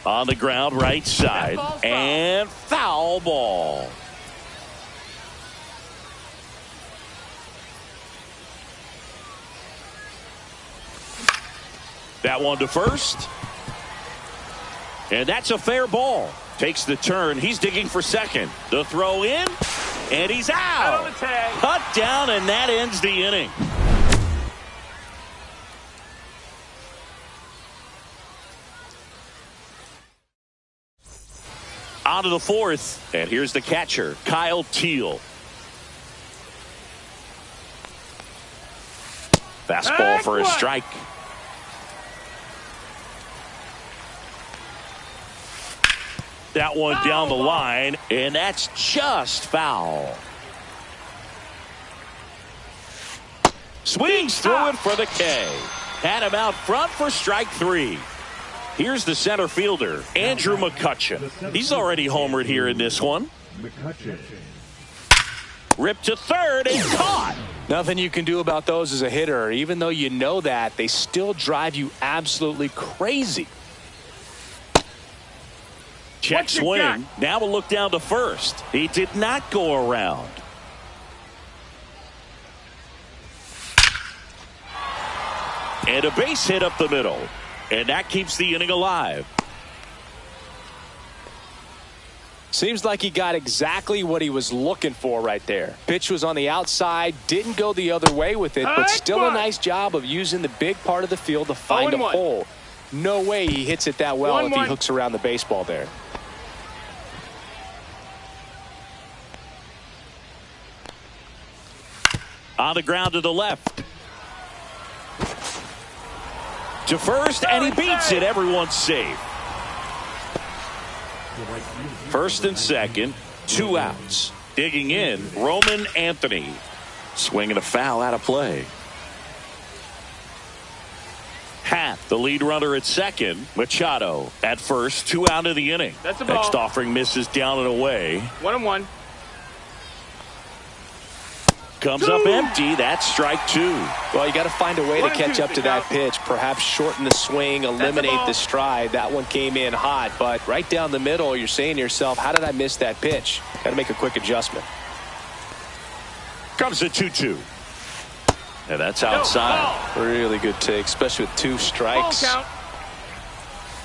On the ground, right side, and foul ball. That one to first. And that's a fair ball. Takes the turn. He's digging for second. The throw in. And he's out. Cut down, and that ends the inning. On to the fourth. And here's the catcher, Kyle Teel. Fastball for a strike. That one down the line, and that's just foul. Swings through it for the K. Had him out front for strike 3. Here's the center fielder, Andrew McCutchen. He's already homered here in this one. Ripped to third and caught. Nothing you can do about those as a hitter. Even though you know that, they still drive you absolutely crazy. Check swing. Now we'll look down to first. He did not go around. And a base hit up the middle. And that keeps the inning alive. Seems like he got exactly what he was looking for right there. Pitch was on the outside, didn't go the other way with it, but still a nice job of using the big part of the field to find a hole. No way he hits it that well if he hooks around the baseball there. On the ground to the left. To first, and he beats it. Everyone's safe. First and second, 2 outs. Digging in, Roman Anthony. Swinging a foul out of play. Happ, the lead runner at second. Machado at first, 2 out of the inning. That's a ball. Next offering misses down and away. 1-1. Comes up empty. That's strike 2. Well, you got to find a way to catch up to that pitch. Perhaps shorten the swing, eliminate the stride. That one came in hot, but right down the middle, you're saying to yourself, how did I miss that pitch? Got to make a quick adjustment. Comes a 2-2. And that's outside. Really good take, especially with 2 strikes. Ball count.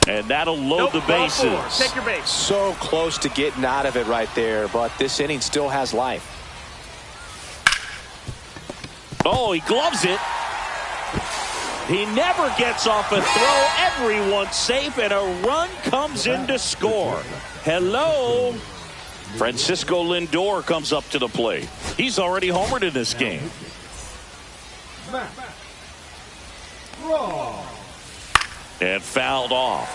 And that'll load the bases. Ball 4. Take your base. So close to getting out of it right there, but this inning still has life. Oh, he gloves it. He never gets off a throw. Everyone's safe, and a run comes in to score. Hello. Francisco Lindor comes up to the plate. He's already homered in this game. And fouled off.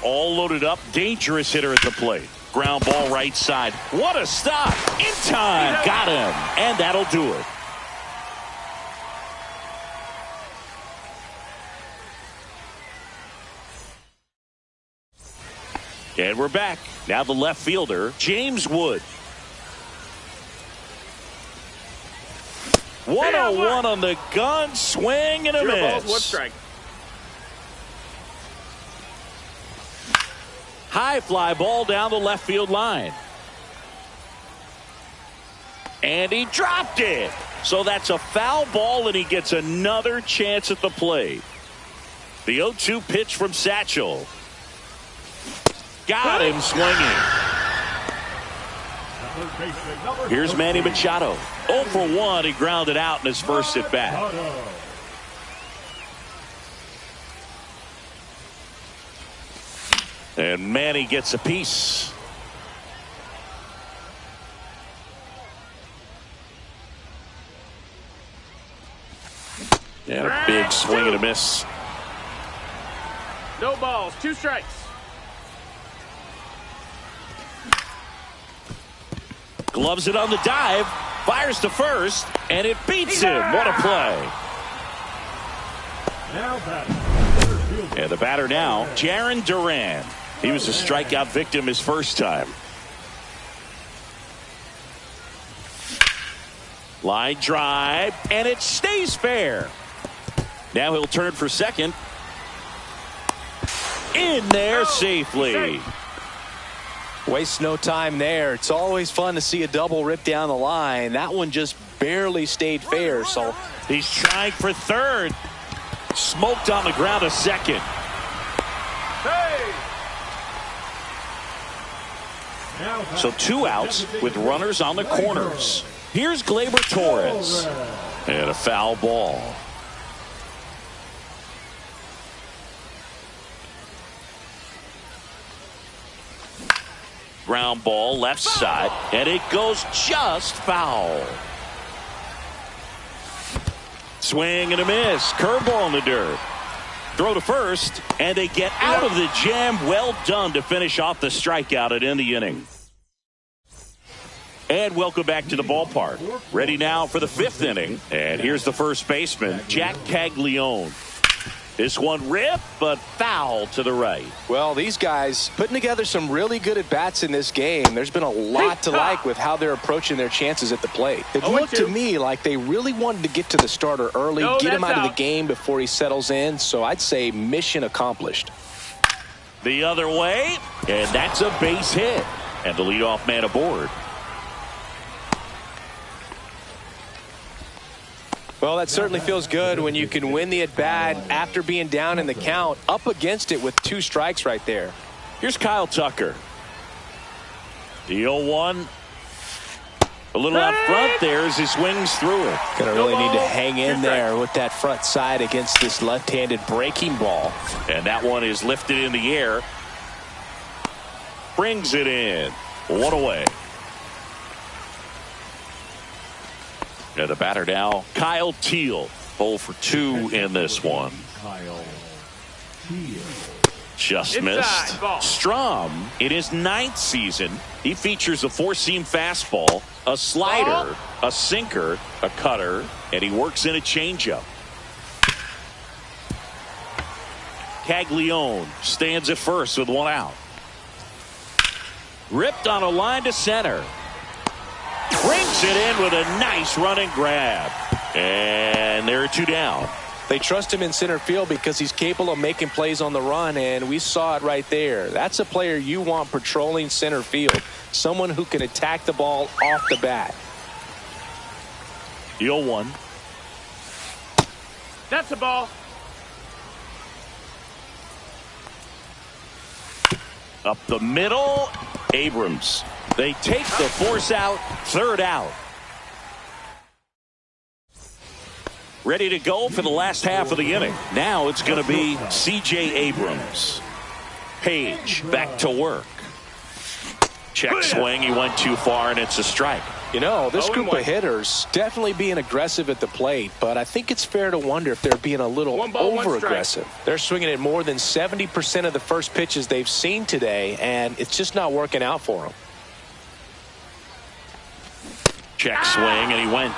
All loaded up. Dangerous hitter at the plate. Ground ball right side. What a stop. In time. Got him. And that'll do it. And we're back. Now the left fielder, James Wood. 101 on the gun. Swing and a 0 miss. balls, 1 strike. High fly ball down the left field line. And he dropped it. So that's a foul ball, and he gets another chance at the plate. The 0-2 pitch from Satchel. Got him swinging. Here's Manny Machado. 0 for 1. He grounded out in his first at bat. And Manny gets a piece. And a big swing and a miss. No balls, 2 strikes. Gloves it on the dive. Fires to first. And it beats him. What a play. And the batter now, Jarren Duran. He was a strikeout victim his first time. Line drive, and it stays fair. Now he'll turn for second. In there safely. Waste no time there. It's always fun to see a double rip down the line. That one just barely stayed fair. So he's trying for third. Smoked on the ground a second. So 2 outs with runners on the corners. Here's Gleyber Torres. And a foul ball. Ground ball left side. And it goes just foul. Swing and a miss. Curveball in the dirt. Throw to first, and they get out of the jam. Well done to finish off the strikeout and end the inning. And welcome back to the ballpark. Ready now for the 5th inning. And here's the first baseman, Jack Caglione. This one ripped, but foul to the right. Well, these guys putting together some really good at-bats in this game. There's been a lot to like with how they're approaching their chances at the plate. It looked to me like they really wanted to get to the starter early, get him out of the game before he settles in. So I'd say mission accomplished. The other way, and that's a base hit. And the leadoff man aboard. Well, that certainly feels good when you can win the at-bat after being down in the count, up against it with 2 strikes right there. Here's Kyle Tucker. The 0-1. A little out front there as he swings through it. Gonna really need to hang in there with that front side against this left-handed breaking ball. And that one is lifted in the air. Brings it in. One away. And the batter now, Kyle Teel. 0 for 2 in this one. Kyle Teel. Just Inside, missed. ball. Strom, in his 9th season, he features a four-seam fastball, a slider, a sinker, a cutter, and he works in a changeup. Caglione stands at first with one out. Ripped on a line to center. Brings it in with a nice running grab. And there are 2 down. They trust him in center field because he's capable of making plays on the run, and we saw it right there. That's a player you want patrolling center field. Someone who can attack the ball off the bat. 0-1. That's the ball. Up the middle, Abrams. They take the force out, 3rd out. Ready to go for the last half of the inning. Now it's going to be C.J. Abrams. Page back to work. Check swing. He went too far, and it's a strike. You know, this group of hitters definitely being aggressive at the plate, but I think it's fair to wonder if they're being a little 1 ball, 1 over-aggressive. They're swinging at more than 70% of the first pitches they've seen today, and it's just not working out for them. Check swing, and he went.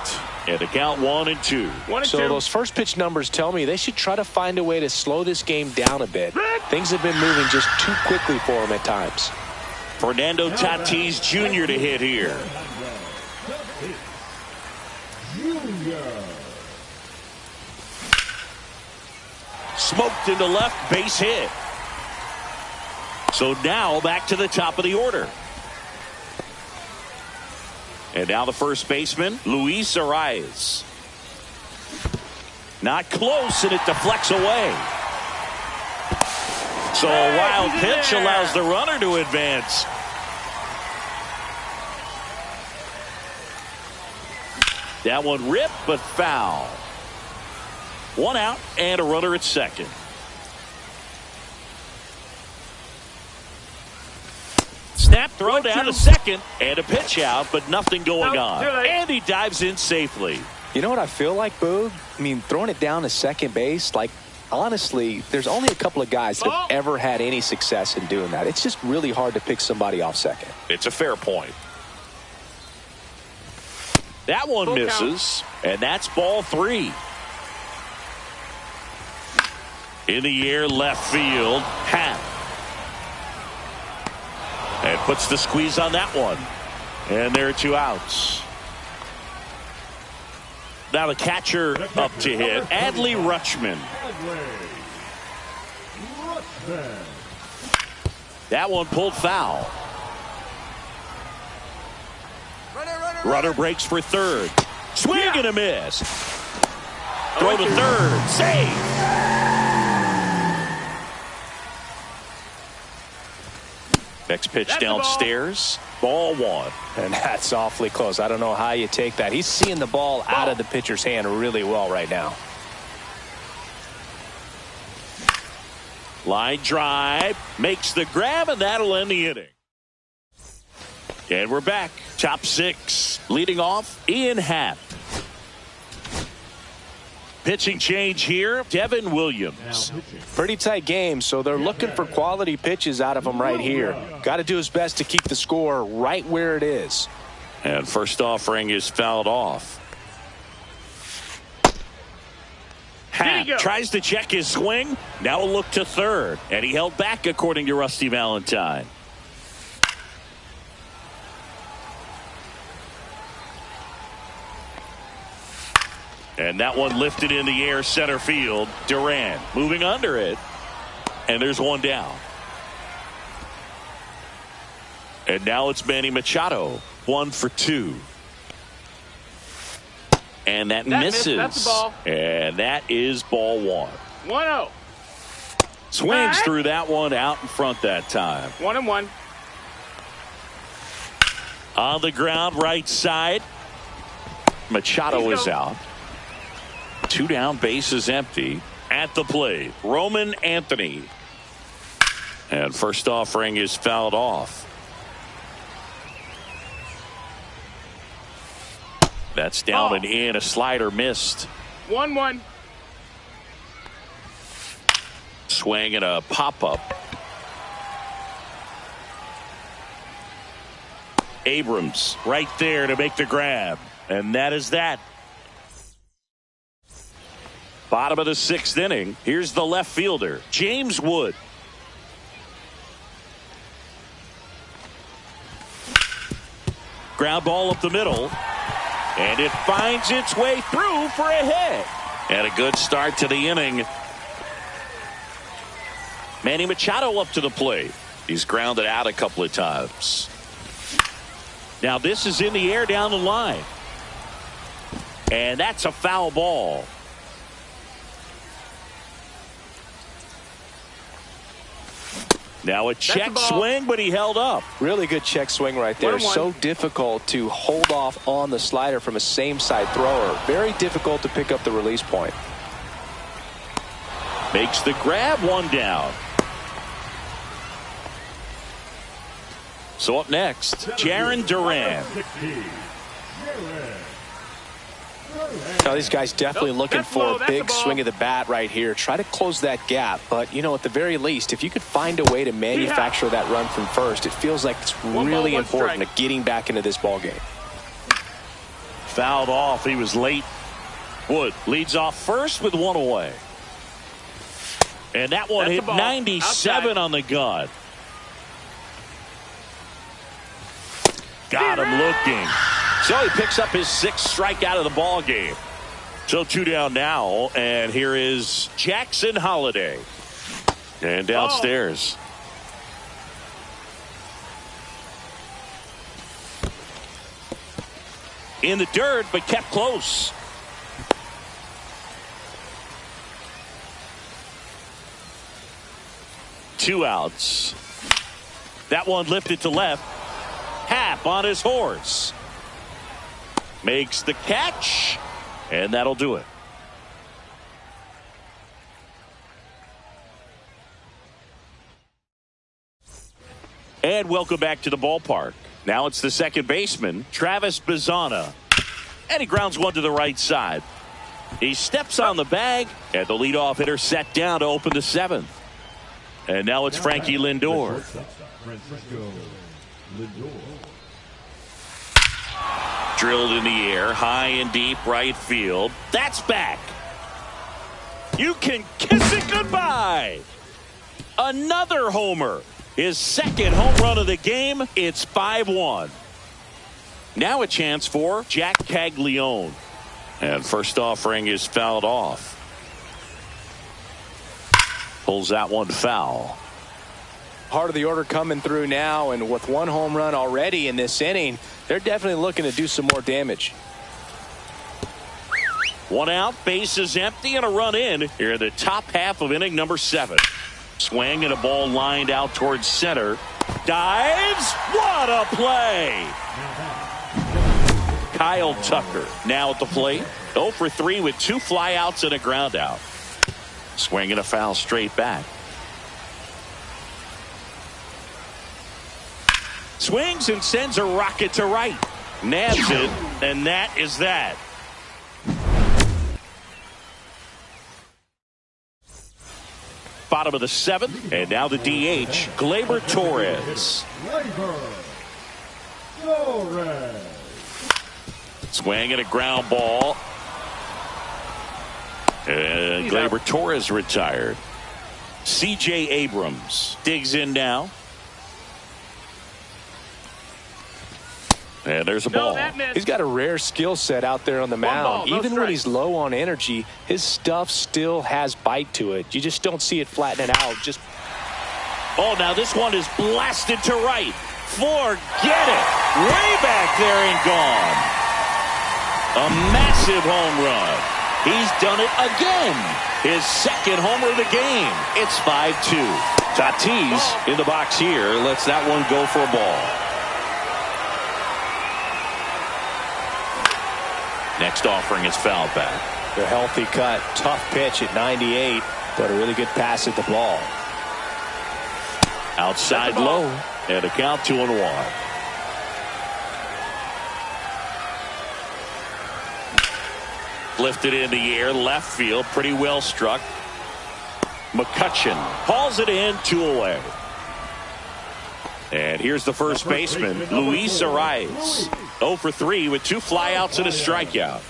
And the count 1-2. 1 and So 2. those first pitch numbers tell me they should try to find a way to slow this game down a bit. Things have been moving just too quickly for them at times. Fernando Tatis Jr. to hit here. Junior. Smoked into left, base hit. So now back to the top of the order. And now the first baseman, Luis Arraez. Not close, and it deflects away. So a wild pitch allows the runner to advance. That one ripped, but foul. 1 out and a runner at second. Snap throw down to second and a pitch out, but nothing going on. And he dives in safely. You know what I feel like, Boog? I mean, throwing it down to second base, like, honestly, there's only a couple of guys that have ever had any success in doing that. It's just really hard to pick somebody off second. It's a fair point. That one Full misses, and that's ball 3. In the air, left field, Happ. And puts the squeeze on that one. And there are 2 outs. Now the catcher up to hit, Adley Rutschman. That one pulled foul. Runner breaks for third. Swing and a miss. Throw to third. Save. Next pitch downstairs. Ball 1. And that's awfully close. I don't know how you take that. He's seeing the ball out of the pitcher's hand really well right now. Line drive. Makes the grab, and that'll end the inning. And we're back. Top 6. Leading off, Ian Happ. Pitching change here, Devin Williams. Pretty tight game, so they're looking for quality pitches out of him right here. Got to do his best to keep the score right where it is. And first offering is fouled off. Happ tries to check his swing. Now a look to third. And he held back, according to Rusty Valentine. And that one lifted in the air, center field. Duran moving under it. And there's one down. And now it's Manny Machado. 1 for 2. And that misses. That's the ball. And that is ball 1. 1-0. Swings through that one out in front that time. 1-1. On the ground, right side. Machado is out. 2 down, bases empty. At the plate, Roman Anthony. And first offering is fouled off. That's down and in. A slider missed. 1-1. Swing and a pop-up. Abrams right there to make the grab. And that is that. Bottom of the 6th inning. Here's the left fielder, James Wood. Ground ball up the middle. And it finds its way through for a hit. And a good start to the inning. Manny Machado up to the plate. He's grounded out a couple of times. Now this is in the air down the line. And that's a foul ball. Now a check swing, but he held up. Really good check swing right there. 1-1. So difficult to hold off on the slider from a same side thrower. Very difficult to pick up the release point. Makes the grab, 1 down. So up next, Jarren Duran. Now these guys definitely looking for a big swing of the bat right here. Try to close that gap. But, you know, at the very least, if you could find a way to manufacture that run from first, it feels like it's really important to getting back into this ball game. Fouled off. He was late. Wood leads off first with 1 away. And that one hit 97 on the gun. Got him looking. So he picks up his 6th strikeout of the ball game. So 2 down now, and here is Jackson Holliday. And downstairs. In the dirt, but kept close. Two outs. That one lifted to left. Happ on his horse. Makes the catch, and that'll do it. And welcome back to the ballpark. Now it's the second baseman, Travis Bazzana. And he grounds one to the right side. He steps on the bag, and the leadoff hitter set down to open the 7th. And now it's Frankie Lindor. Francisco Lindor. Drilled in the air, high and deep right field. That's back. You can kiss it goodbye. Another homer. His 2nd home run of the game. It's 5-1. Now a chance for Jack Caglione. And first offering is fouled off. Pulls that one foul. Part of the order coming through now, and with 1 home run already in this inning, they're definitely looking to do some more damage. 1 out, bases empty, and a run in here in the top half of inning number 7. Swing and a ball lined out towards center. Dives. What a play! Kyle Tucker now at the plate. 0 for 3 with 2 flyouts and a ground out. Swing and a foul straight back. Swings and sends a rocket to right. Nabs it, and that is that. Bottom of the 7th, and now the DH, Gleyber Torres. Swing and a ground ball. And Gleyber Torres retired. C.J. Abrams digs in now. And there's a ball. He's got a rare skill set out there on the mound. Even when he's low on energy, his stuff still has bite to it. You just don't see it flattening out. Oh, now this one is blasted to right. Forget it. Way back there and gone. A massive home run. He's done it again. His 2nd homer of the game. It's 5-2. Tatis in the box here lets that one go for a ball. Next offering is fouled back. A healthy cut. Tough pitch at 98, but a really good pass at the ball. Outside low, and a count 2-1. Lifted in the air, left field, pretty well struck. McCutchen hauls it in, 2 away. And here's the first baseman, Luis Arraez. 0 for 3 with 2 flyouts and a strikeout.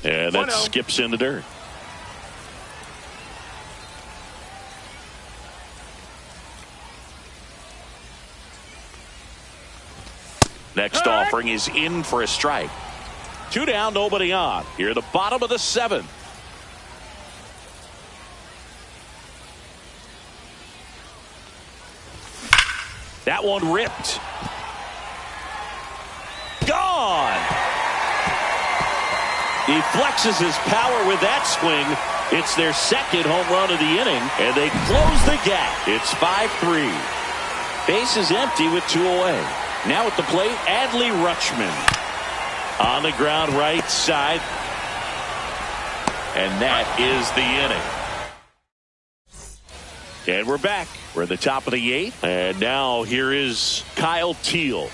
And that skips in the dirt. Next offering is in for a strike. 2 down, nobody on. Here at the bottom of the 7th. That one ripped. Gone. He flexes his power with that swing. It's their second home run of the inning, and they close the gap. It's 5-3. Base is empty with 2 away. Now at the plate, Adley Rutschman. On the ground right side. And that is the inning. And we're back. We're at the top of the 8th. And now here is Kyle Teel.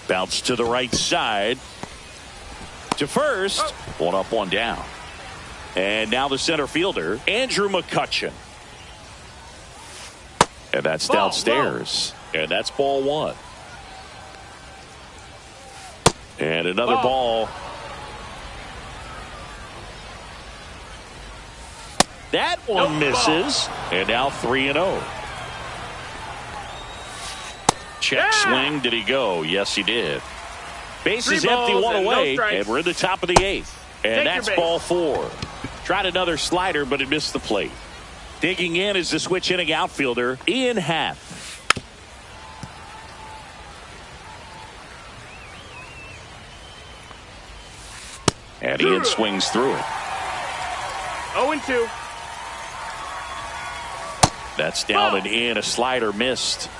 Bounce to the right side. To first. 1 up, 1 down. And now the center fielder, Andrew McCutchen. And that's downstairs. And that's ball 1. And another ball. That one misses. And now 3-0. Check swing. Did he go? Yes, he did. Base is empty, 1 away. And we're in the top of the 8th. And that's ball 4. Tried another slider, but it missed the plate. Digging in is the switch inning outfielder, Ian Happ. And Ian swings through it. 0-2. That's down and in. A slider missed.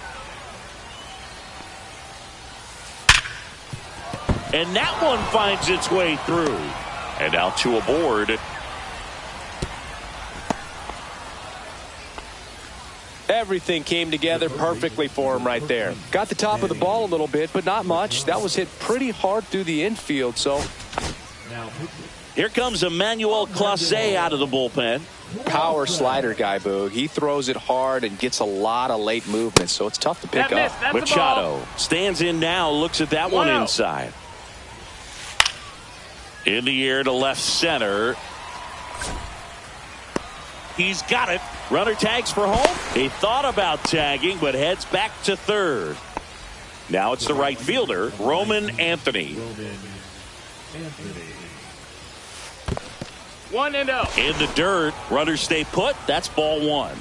And that one finds its way through. And now 2 aboard. Everything came together perfectly for him right there. Got the top of the ball a little bit, but not much. That was hit pretty hard through the infield, so. Here comes Emmanuel Clase out of the bullpen. Power slider guy, Boog. He throws it hard and gets a lot of late movement, so it's tough to pick up. Machado stands in now, looks at that one inside. In the air to left center. He's got it. Runner tags for home. He thought about tagging, but heads back to third. Now it's the right fielder, Roman Anthony. 1-0. In the dirt, runners stay put. That's ball 1.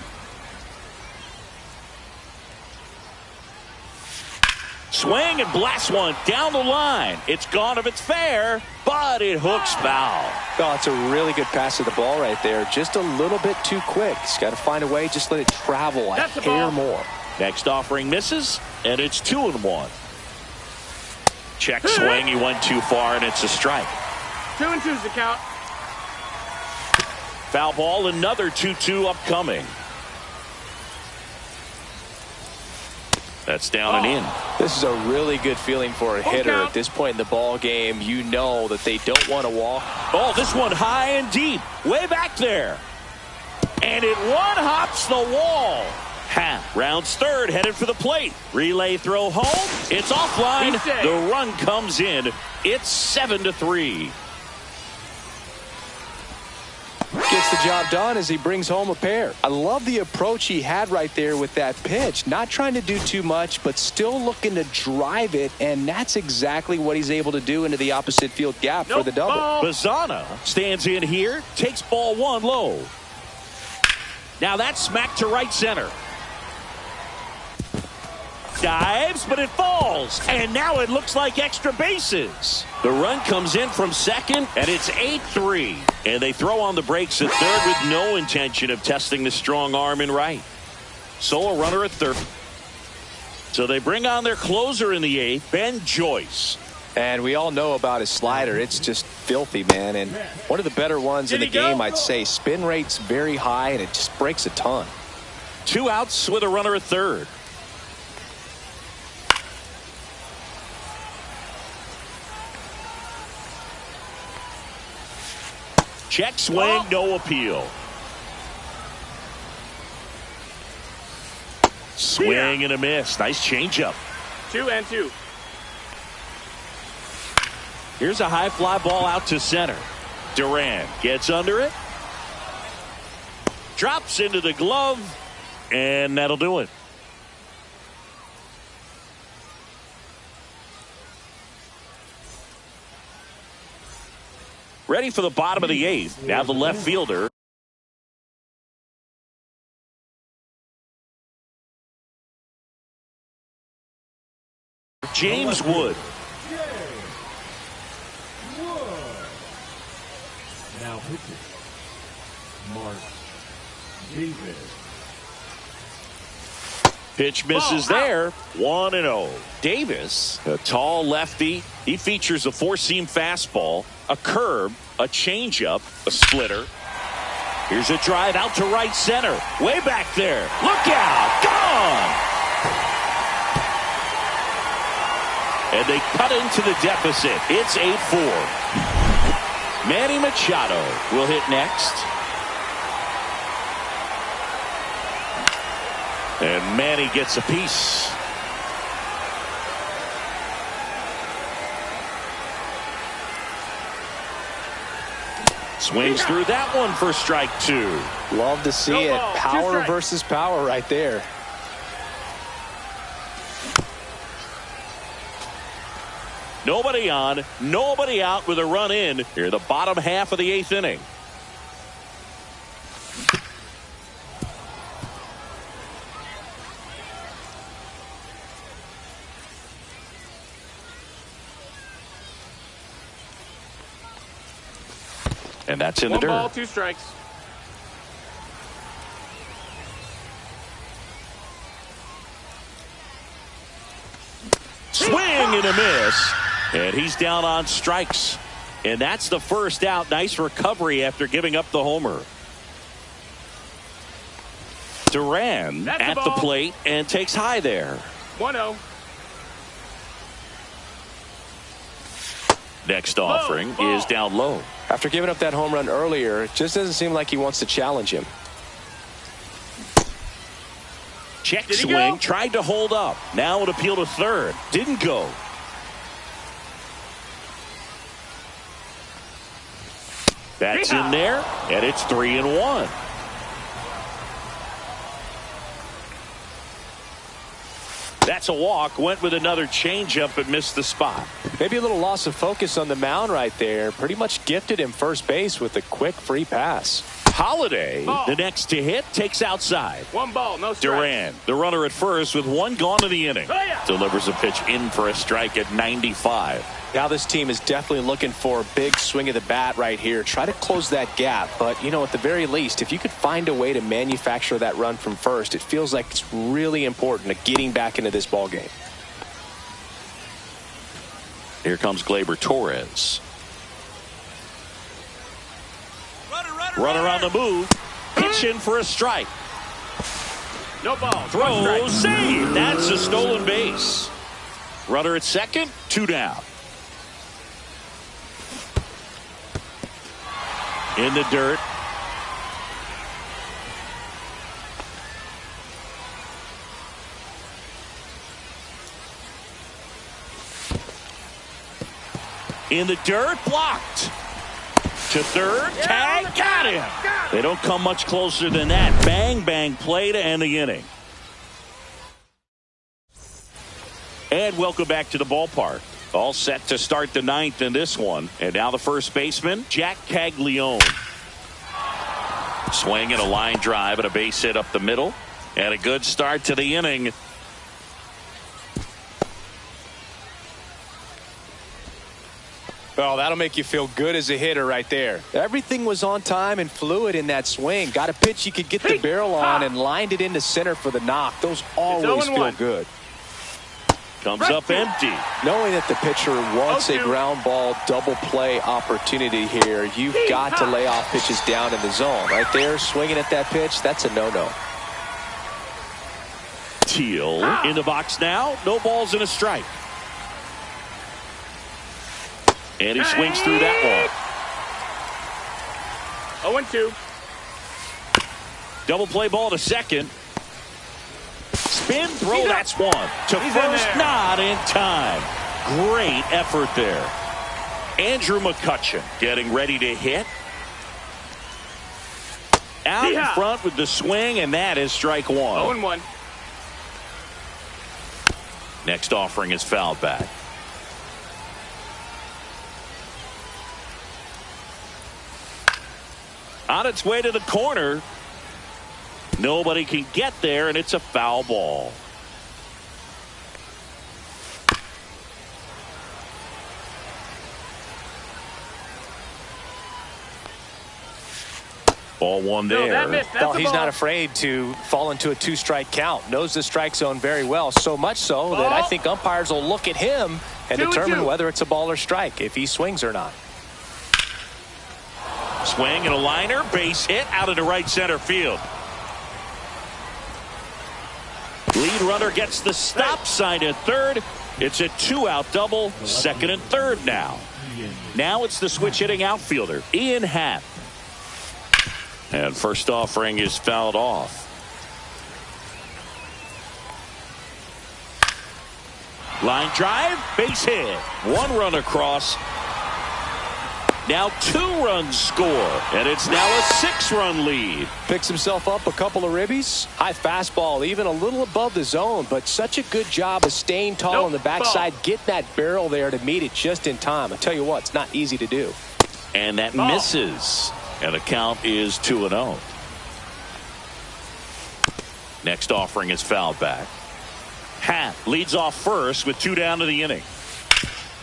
Swing and blast one down the line. It's gone if it's fair, but it hooks foul. Oh, it's a really good pass to the ball right there. Just a little bit too quick. He's got to find a way. Just let it travel a hair more. Next offering misses, and it's 2-1. Check swing. He went too far, and it's a strike. 2-2's the count. Foul ball, another 2-2 upcoming. That's down and in. This is a really good feeling for a hitter at this point in the ball game. You know that they don't want to walk. Oh, this one high and deep, way back there. And it one-hops the wall. Rounds third, headed for the plate. Relay throw home. It's offline. The run comes in. It's 7-3. Gets the job done as he brings home a pair. I love the approach he had right there with that pitch. Not trying to do too much, but still looking to drive it, and that's exactly what he's able to do into the opposite field gap for the double. Bazzana stands in here, takes ball 1 low. Now that's smacked to right center. dives, but it falls. And now it looks like extra bases. The run comes in from second, and it's 8-3. And they throw on the brakes at third with no intention of testing the strong arm in right. So a runner at third. So they bring on their closer in the eighth, Ben Joyce. And we all know about his slider. It's just filthy, man. And one of the better ones in the game, I'd say. Spin rate's very high, and it just breaks a ton. 2 outs with a runner at third. Check swing, no appeal. Swing and a miss. Nice changeup. 2-2. Here's a high fly ball out to center. Duran gets under it. Drops into the glove. And that'll do it. Ready for the bottom of the eighth. Now the left fielder. James Wood. Now pitching. Mark Davis. Pitch misses there. 1-0. Davis, a tall lefty. He features a four-seam fastball, a curve, a changeup, a splitter. Here's a drive out to right center. Way back there. Look out. Gone. And they cut into the deficit. It's 8-4. Manny Machado will hit next. And Manny gets a piece. Swings through that one for strike 2. Love to see it. Power versus power right there. Nobody on, nobody out with a run in here, the bottom half of the eighth inning. And that's in the dirt. 1 ball, 2 strikes. Swing and a miss. And he's down on strikes. And that's the first out. Nice recovery after giving up the homer. Duran at the plate and takes high there. 1-0. Next offering is down low. After giving up that home run earlier, it just doesn't seem like he wants to challenge him. Check swing, tried to hold up. Now an appeal to third. Didn't go. That's in there, and it's 3-1. That's a walk. Went with another changeup but missed the spot. Maybe a little loss of focus on the mound right there. Pretty much gifted him first base with a quick free pass. Holiday, the next to hit, takes outside. 1 ball, no strikes. Duran, the runner at first with 1 gone in the inning. Delivers a pitch in for a strike at 95. Now this team is definitely looking for a big swing of the bat right here. Try to close that gap. But, you know, at the very least, if you could find a way to manufacture that run from first, it feels like it's really important to getting back into this ball game. Here comes Gleyber Torres. Runner on the move. Pitch in for a strike. No ball. Throw, save. That's a stolen base. Runner at second, 2 down. In the dirt. In the dirt, blocked. To third, tag, got him. They don't come much closer than that. Bang, bang play to end the inning. And welcome back to the ballpark. All set to start the 9th in this one. And now the first baseman, Jack Caglione. Swing and a line drive and a base hit up the middle. And a good start to the inning. Well, that'll make you feel good as a hitter right there. Everything was on time and fluid in that swing. Got a pitch you could get the barrel on and lined it into center for the knock. Those always feel good. Comes up empty. Knowing that the pitcher wants a ground ball double play opportunity here, you've got to lay off pitches down in the zone. Right there, swinging at that pitch, that's a no-no. Teal in the box now. No balls and a strike. And he swings through that one. 0-2. Double play ball to second. Spin throw, that's one. To first, not in time. Great effort there. Andrew McCutchen getting ready to hit. Out in front with the swing, and that is strike one. 0-1. Next offering is fouled back. On its way to the corner. Nobody can get there, and it's a foul ball. Ball one there. Well, he's not afraid to fall into a two-strike count. Knows the strike zone very well, so much so that I think umpires will look at him and determine whether it's a ball or strike, if he swings or not. Swing and a liner, base hit out into right center field. Lead runner gets the stop sign at third. It's a two-out double, second and third now. Now it's the switch hitting outfielder, Ian Happ. And first offering is fouled off. Line drive, base hit. One run across. Now 2 runs score, and it's now a 6-run lead. Picks himself up a couple of ribbies. High fastball, even a little above the zone, but such a good job of staying tall on the backside, getting that barrel there to meet it just in time. I tell you what, it's not easy to do. And that misses, and the count is 2-0. Next offering is fouled back. Happ leads off first with 2 down to the inning.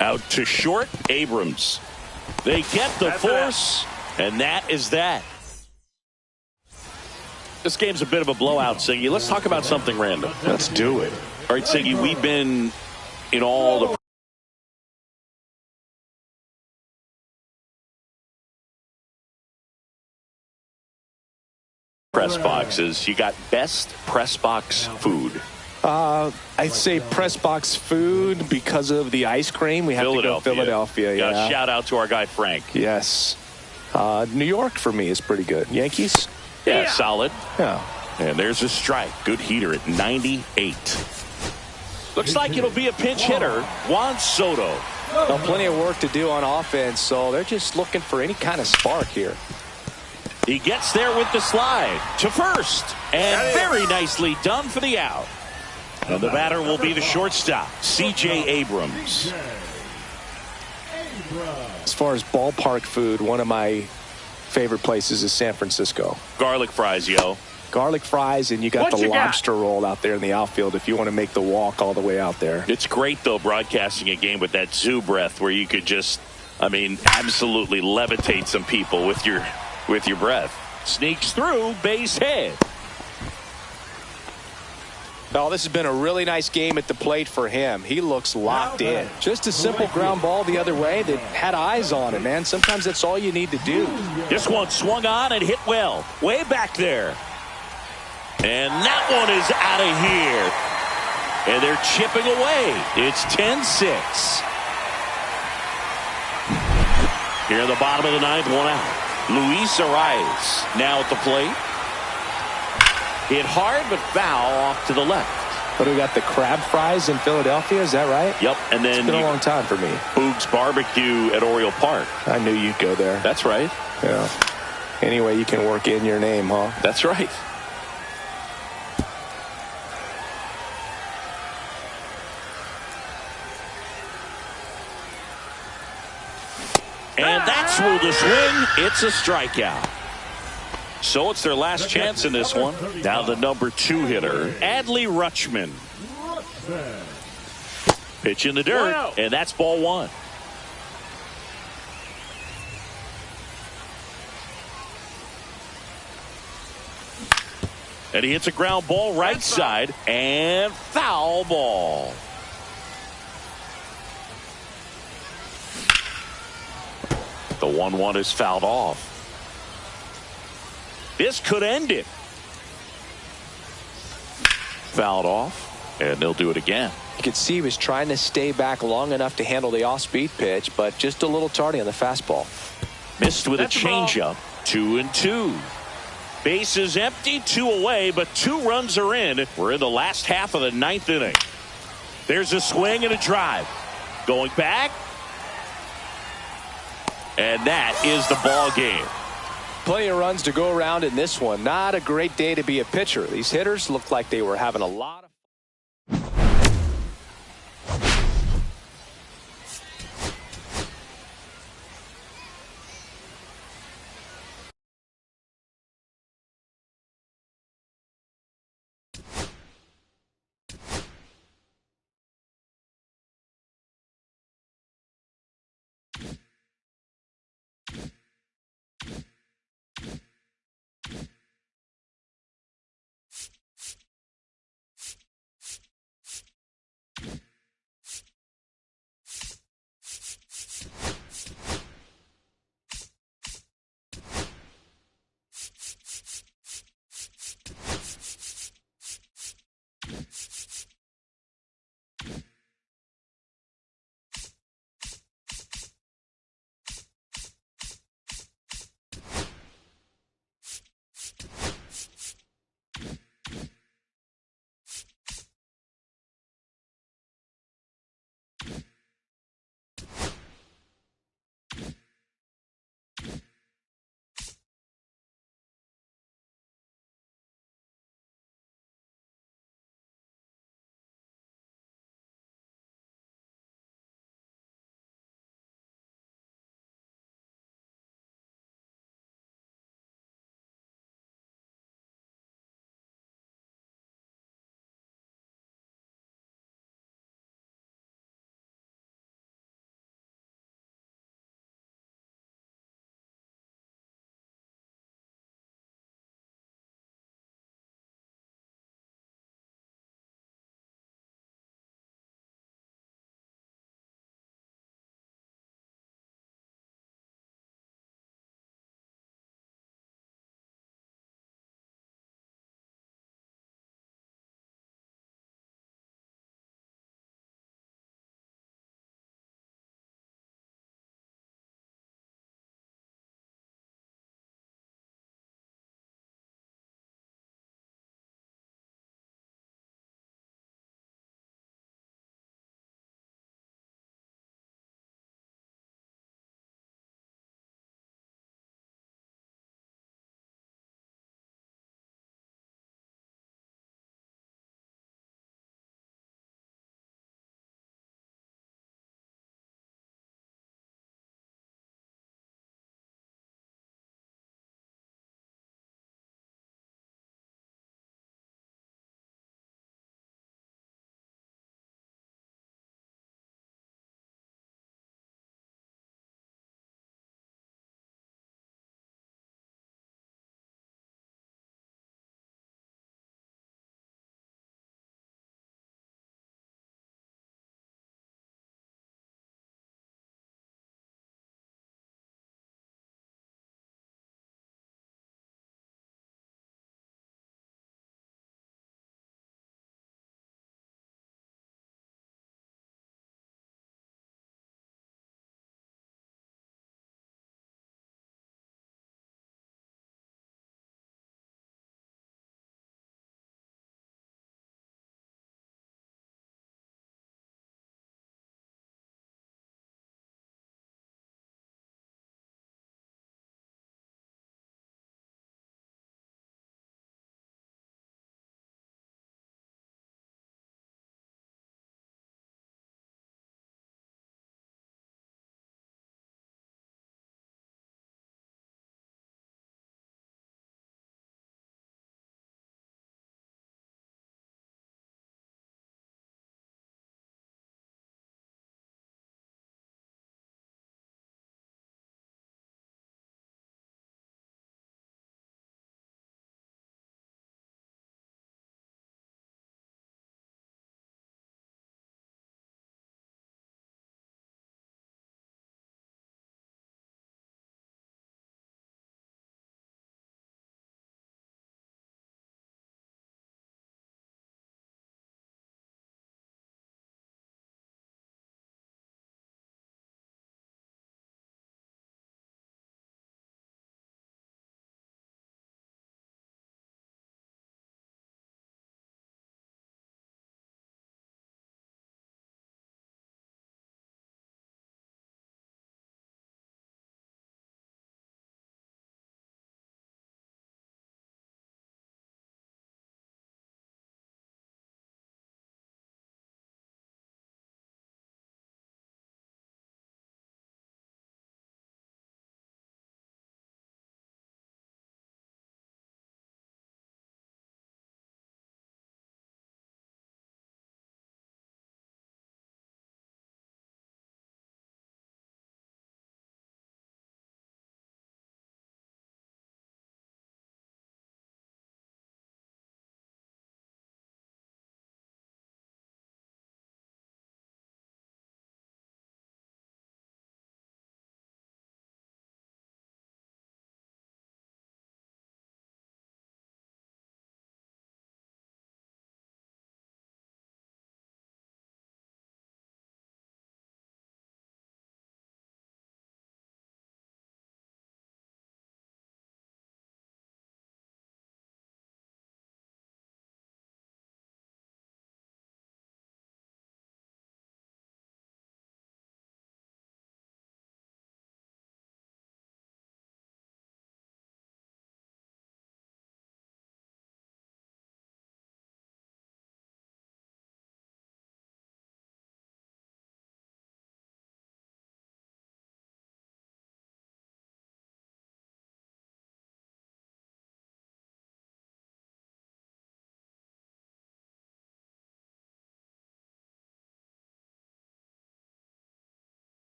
Out to short, Abrams. They get the force, and that is that. This game's a bit of a blowout, Siggy. Let's talk about something random. Let's do it. All right, Siggy, we've been in all the press boxes. You got best press box food. I'd say press box food because of the ice cream. We have to go Philadelphia. Yeah. Shout out to our guy Frank. Yes. New York for me is pretty good. Yankees? Yeah, solid. Yeah. And there's a strike. Good heater at 98. Looks like it'll be a pinch hitter, Juan Soto. Well, plenty of work to do on offense, so they're just looking for any kind of spark here. He gets there with the slide to first, and very nicely done for the out. And the batter will be the shortstop, C.J. Abrams. As far as ballpark food, one of my favorite places is San Francisco. Garlic fries, yo. Garlic fries, and you got the lobster roll out there in the outfield if you want to make the walk all the way out there. It's great, though, broadcasting a game with that zoo breath where you could just, absolutely levitate some people with your breath. Sneaks through, base hit. Oh, this has been a really nice game at the plate for him. He looks locked in. Just a simple ground ball the other way that had eyes on it, man. Sometimes that's all you need to do. This one swung on and hit well. Way back there. And that one is out of here. And they're chipping away. It's 10-6. Here in the bottom of the ninth, 1 out. Luis Arias now at the plate. Hit hard but foul off to the left. But we got the crab fries in Philadelphia, is that right? Yep, and then it's been a long time for me. Boog's Barbecue at Oriole Park. I knew you'd go there. That's right. Yeah. Anyway, you can work in your name, huh? That's right. And that's through the swing. It's a strikeout. So it's their last chance in this one. Now the number 2 hitter, Adley Rutschman. Pitch in the dirt, and that's ball 1. And he hits a ground ball right side and foul ball. The 1-1 is fouled off. This could end it. Fouled off, and they'll do it again. You could see he was trying to stay back long enough to handle the off-speed pitch, but just a little tardy on the fastball. Missed with That's a the ball. changeup. 2-2. Bases empty, 2 away, but 2 runs are in. We're in the last half of the 9th inning. There's a swing and a drive. Going back. And that is the ball game. Plenty of runs to go around in this one. Not a great day to be a pitcher. These hitters looked like they were having a lot of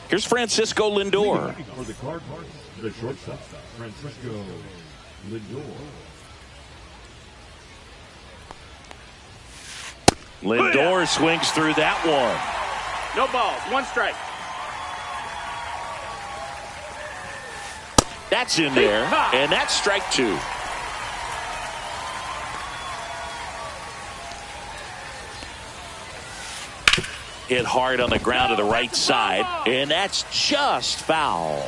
Here's Francisco Lindor. For the Cardinals, the shortstop, Francisco Lindor. Lindor swings through that one. No balls. 1 strike. That's in there, and that's strike 2. Hit hard on the ground to the right side, and that's just foul.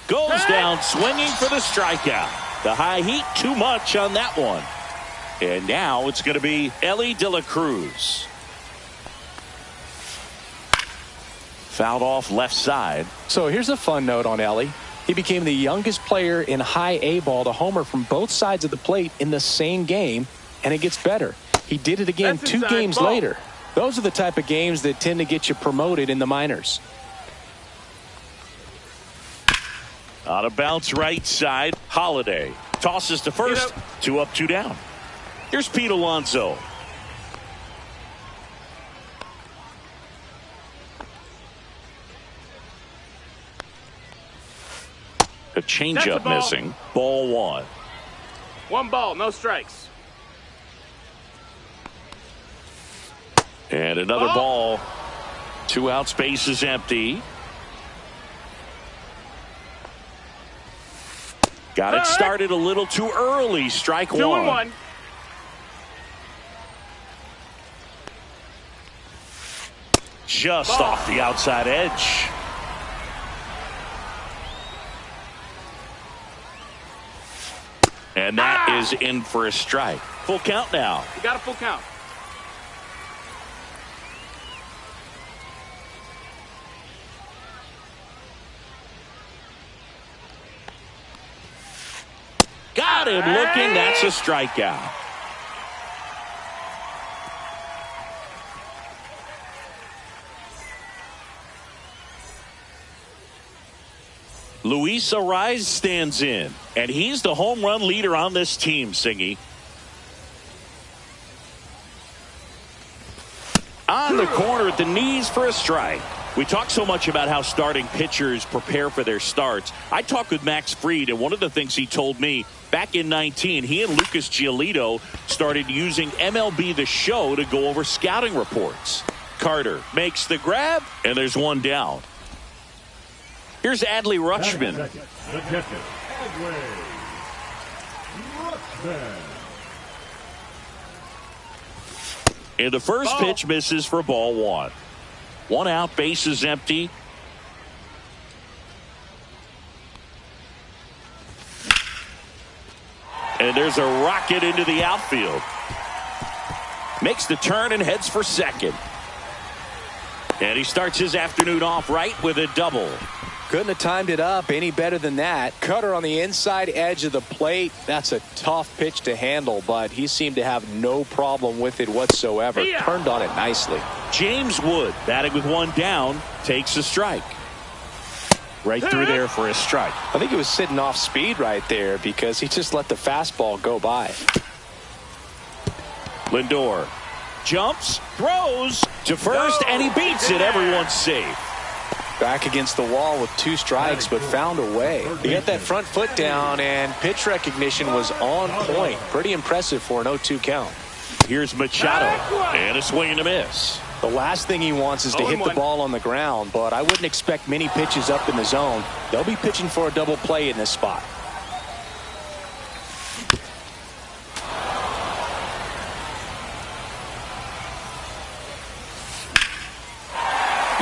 Goes down swinging for the strikeout. The high heat, too much on that one. And now it's going to be Elly De La Cruz. Fouled off left side. So here's a fun note on Elly. He became the youngest player in high A ball to homer from both sides of the plate in the same game, and it gets better. He did it again 2 games later. Those are the type of games that tend to get you promoted in the minors. On a bounce right side, Holiday tosses to first. 2 up, 2 down. Here's Pete Alonso. A changeup missing. Ball 1. 1 ball, no strikes. And another ball. 2 outs, base is empty. Got it started a little too early. Strike 1. 2-1. Just off the outside edge. And that is in for a strike. Full count now. You got a full count. Got him looking. That's a strikeout. Luis Arraez stands in, and he's the home run leader on this team, Singy. On the corner at the knees for a strike. We talk so much about how starting pitchers prepare for their starts. I talked with Max Fried, and one of the things he told me back in 19, he and Lucas Giolito started using MLB The Show to go over scouting reports. Carter makes the grab, and there's 1 down. Here's Adley Rutschman. The catcher, Adley Rutschman. And the first pitch misses for ball 1. 1 out, base is empty. And there's a rocket into the outfield. Makes the turn and heads for second. And he starts his afternoon off right with a double. Couldn't have timed it up any better than that. Cutter on the inside edge of the plate. That's a tough pitch to handle, but he seemed to have no problem with it whatsoever. Turned on it nicely. James Wood, batting with 1 down, takes a strike. Right through there for a strike. I think he was sitting off speed right there because he just let the fastball go by. Lindor jumps, throws to first, and he beats it. Everyone's safe. Back against the wall with 2 strikes, but found a way. He got that front foot down, and pitch recognition was on point. Pretty impressive for an 0-2 count. Here's Machado, and a swing and a miss. The last thing he wants is to hit the ball on the ground, but I wouldn't expect many pitches up in the zone. They'll be pitching for a double play in this spot.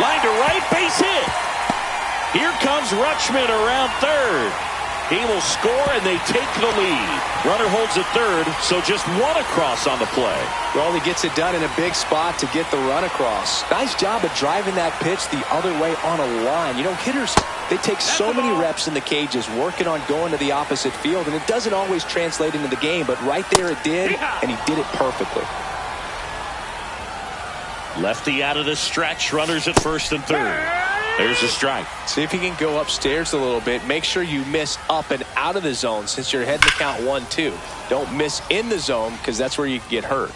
Line to right, base hit. Here comes Rutschman around third. He will score, and they take the lead. Runner holds at third, so just 1 across on the play. Well, he gets it done in a big spot to get the run across. Nice job of driving that pitch the other way on a line. You know, hitters, they take so many reps in the cages working on going to the opposite field, and it doesn't always translate into the game, but right there it did, and he did it perfectly. Lefty out of the stretch. Runners at first and third. There's a strike. See if you can go upstairs a little bit. Make sure you miss up and out of the zone since you're heading to count 1-2. Don't miss in the zone because that's where you get hurt.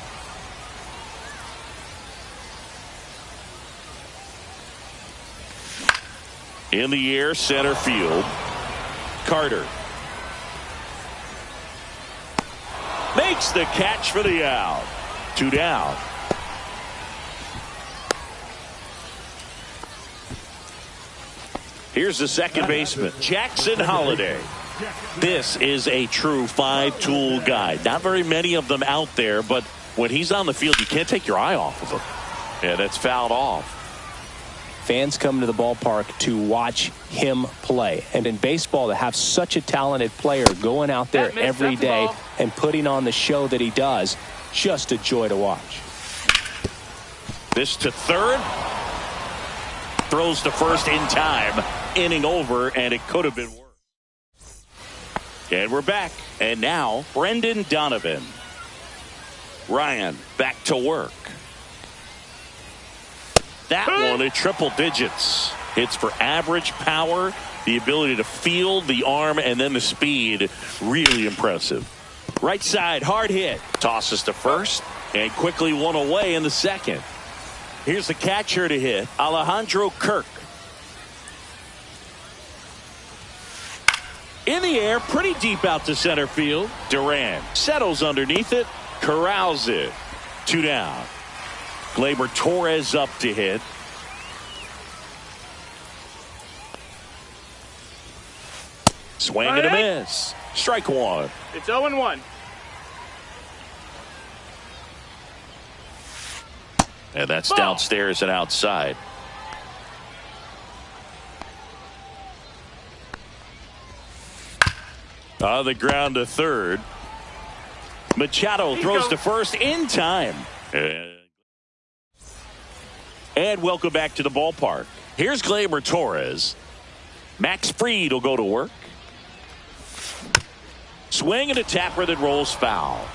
In the air, center field. Carter makes the catch for the out. 2 down. Here's the second baseman, Jackson Holliday. This is a true five-tool guy. Not very many of them out there, but when he's on the field, you can't take your eye off of him. And it's fouled off. Fans come to the ballpark to watch him play. And in baseball, to have such a talented player going out there every day and putting on the show that he does, just a joy to watch. This to third. Throws to first in time. Inning over, and it could have been worse. And we're back. And now, Brendan Donovan. Ryan back to work. That one at triple digits. Hits for average power, the ability to field, the arm, and then the speed. Really impressive. Right side, hard hit. Tosses to first, and quickly one away in the second. Here's the catcher to hit, Alejandro Kirk. In the air, pretty deep out to center field. Duran settles underneath it, corrals it. 2 down. Gleyber Torres up to hit. Swing and a miss. Strike one. It's 0-1. And that's downstairs and outside. On the ground to third. Machado throws to first in time. And welcome back to the ballpark. Here's Gleyber Torres. Max Fried will go to work. Swing and a tapper that rolls foul.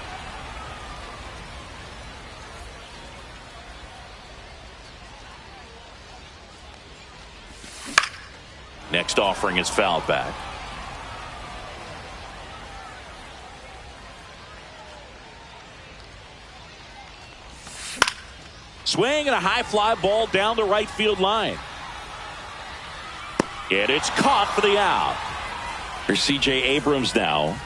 Next offering is fouled back. Swing and a high fly ball down the right field line. And it's caught for the out. Here's C.J. Abrams now.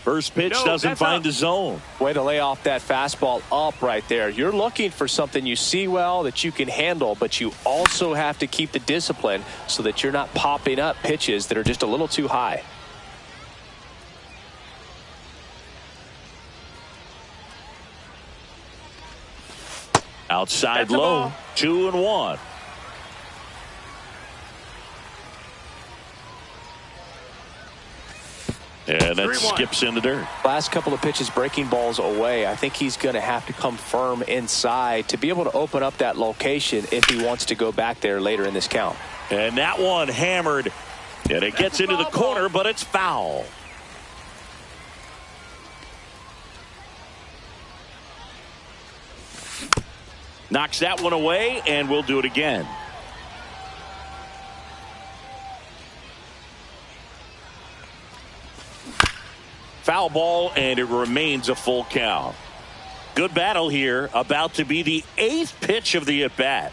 First pitch doesn't find the zone. Way to lay off that fastball up right there. You're looking for something you see well that you can handle, but you also have to keep the discipline so that you're not popping up pitches that are just a little too high. Outside low, 2-1. And that skips in the dirt. Last couple of pitches breaking balls away. I think he's going to have to come firm inside to be able to open up that location if he wants to go back there later in this count. And that one hammered. And it gets into the corner, but it's foul. Knocks that one away, and we'll do it again. Foul ball, and it remains a full count. Good battle here. About to be the 8th pitch of the at-bat.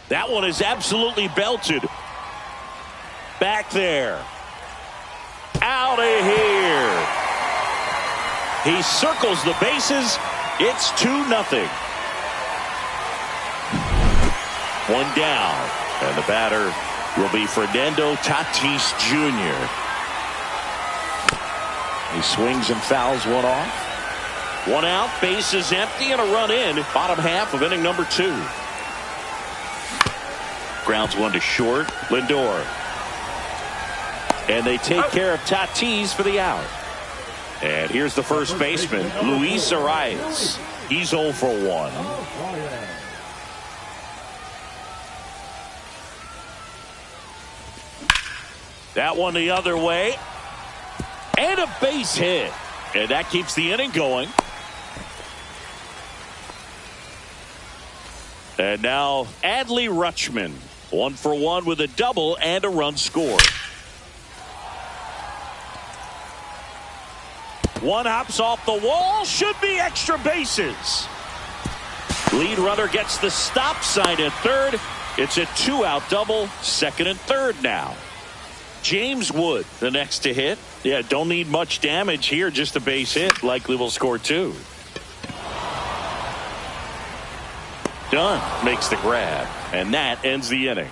That one is absolutely belted. Back there. Out of here. He circles the bases. It's 2-0. One down. And the batter will be Fernando Tatis Jr. He swings and fouls one off. One out, base is empty, and a run in. Bottom half of inning number 2. Grounds one to short. Lindor. And they take care of Tatis for the out. And here's the first baseman, Luis Arias. He's 0 for 1. That one the other way. And a base hit. And that keeps the inning going. And now Adley Rutschman. 1 for 1 with a double and a run scored. One hops off the wall. Should be extra bases. Lead runner gets the stop sign at third. It's a 2-out double. Second and third now. James Wood, the next to hit. Yeah, don't need much damage here. Just a base hit. Likely will score 2. Dunn makes the grab. And that ends the inning.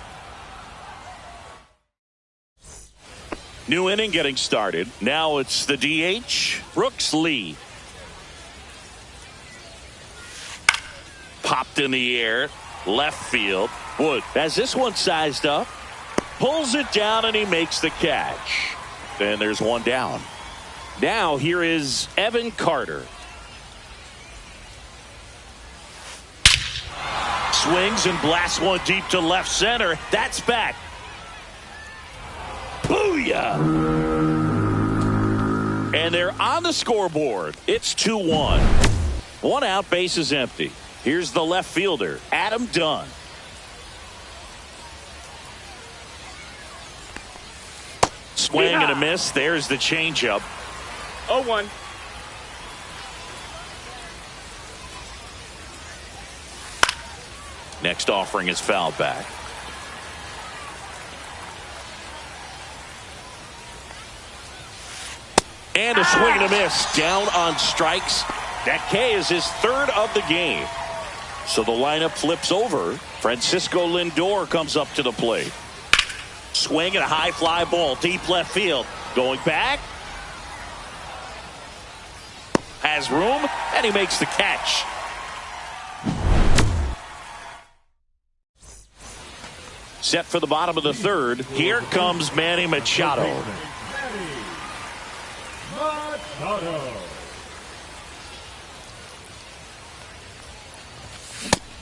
New inning getting started. Now it's the DH, Brooks Lee. Popped in the air, left field. Wood has this one sized up, pulls it down, and he makes the catch. And there's one down. Now here is Evan Carter. Swings and blasts one deep to left center. That's back. Booyah! And they're on the scoreboard. It's 2-1. 1 out, base is empty. Here's the left fielder, Adam Dunn. Swing and a miss. There's the changeup. 0-1. Next offering is fouled back. And a swing and a miss. Down on strikes. That K is his third of the game. So the lineup flips over. Francisco Lindor comes up to the plate. Swing and a high fly ball deep left field. Going back. Has room, and he makes the catch. Set for the bottom of the third. Here comes Manny Machado.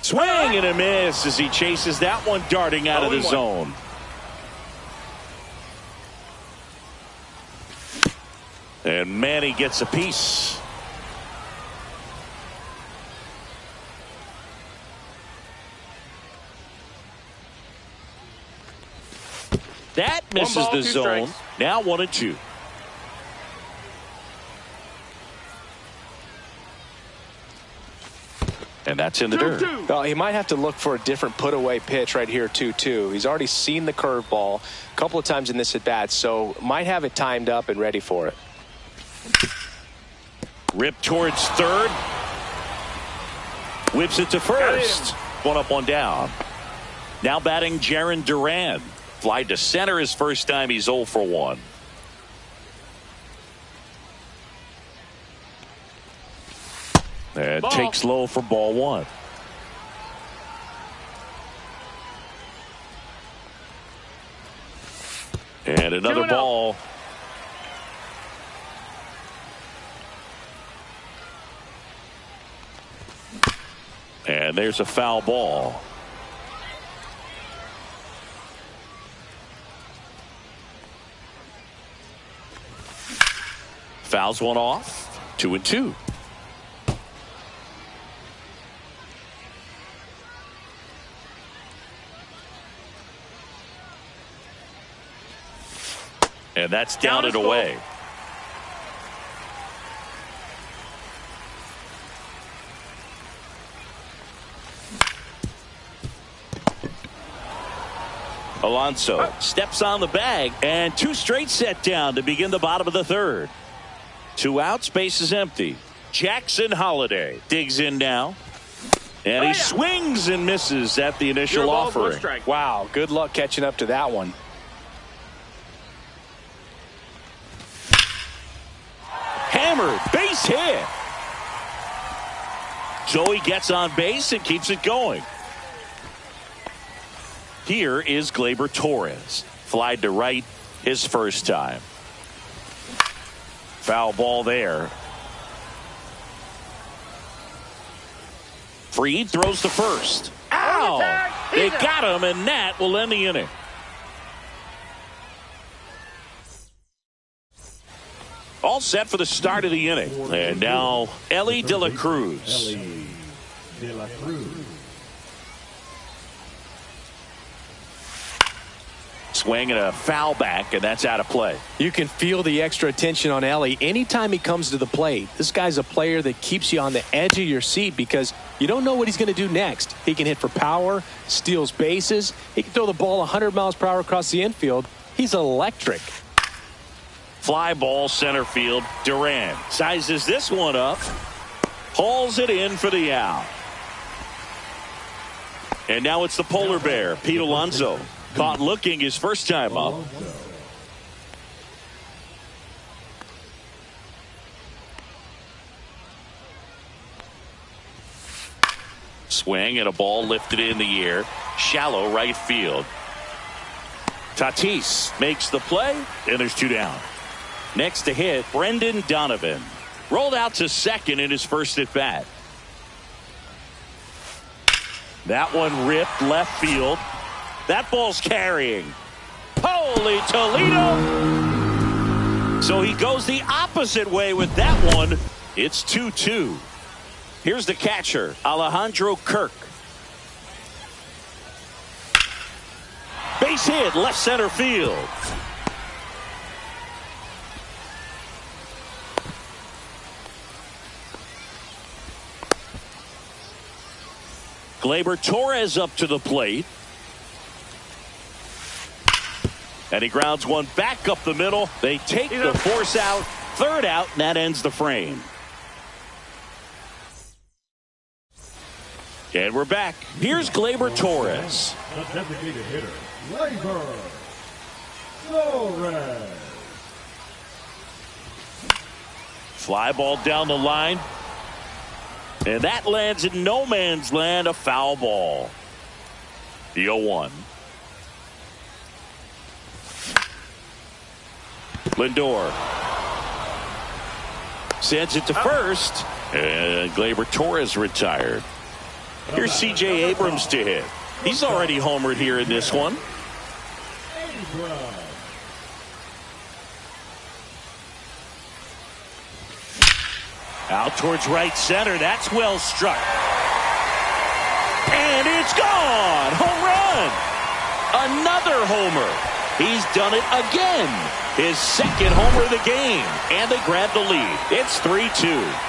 Swing and a miss as he chases that one darting out of the zone. And Manny gets a piece. That misses the zone. Now 1-2. And that's in the dirt. Well, he might have to look for a different put-away pitch right here, 2-2. He's already seen the curveball a couple of times in this at-bat, so might have it timed up and ready for it. Rip towards third. Whips it to first. 1 up, 1 down. Now batting Jarren Duran. Fly to center his first time. He's 0 for 1. And takes low for ball 1. And another ball. And there's a foul ball. Fouls one off. 2-2. And that's down and away. Alonso steps on the bag, and 2 straight set down to begin the bottom of the third. 2 outs, base is empty. Jackson Holliday digs in now. And he swings and misses at the initial offering. Wow, good luck catching up to that one. Hammered, base hit. Joey gets on base and keeps it going. Here is Gleyber Torres. Flied to right his first time. Foul ball there. Fried throws to first. Ow! They got him, and that will end the inning. All set for the start of the inning. And now Elly De La Cruz. Swing and a foul back, and that's out of play. You can feel the extra attention on Elly anytime he comes to the plate. This guy's a player that keeps you on the edge of your seat because you don't know what he's going to do next. He can hit for power, steals bases. He can throw the ball 100 miles per hour across the infield. He's electric. Fly ball center field. Duran sizes this one up. Hauls it in for the out. And now it's the polar bear, Pete Alonso. Caught looking his first time up. Swing and a ball lifted in the air. Shallow right field. Tatis makes the play, and there's 2 down. Next to hit, Brendan Donovan. Rolled out to second in his first at bat. That one ripped left field. That ball's carrying. Holy Toledo! So he goes the opposite way with that one. It's 2-2. Here's the catcher, Alejandro Kirk. Base hit, left center field. Gleyber Torres up to the plate. And he grounds one back up the middle. They take the force out. 3rd out, and that ends the frame. And we're back. Here's Gleyber Torres. The designated hitter, Gleyber Torres. Fly ball down the line. And that lands in no man's land, a foul ball. The 0-1. Lindor sends it to first, and Gleyber Torres retired. Here's C.J. Abrams to hit. He's already homered here in this one. Out towards right center. That's well struck. And it's gone. Home run. Another homer. He's done it again. His 2nd homer of the game. And they grab the lead. It's 3-2.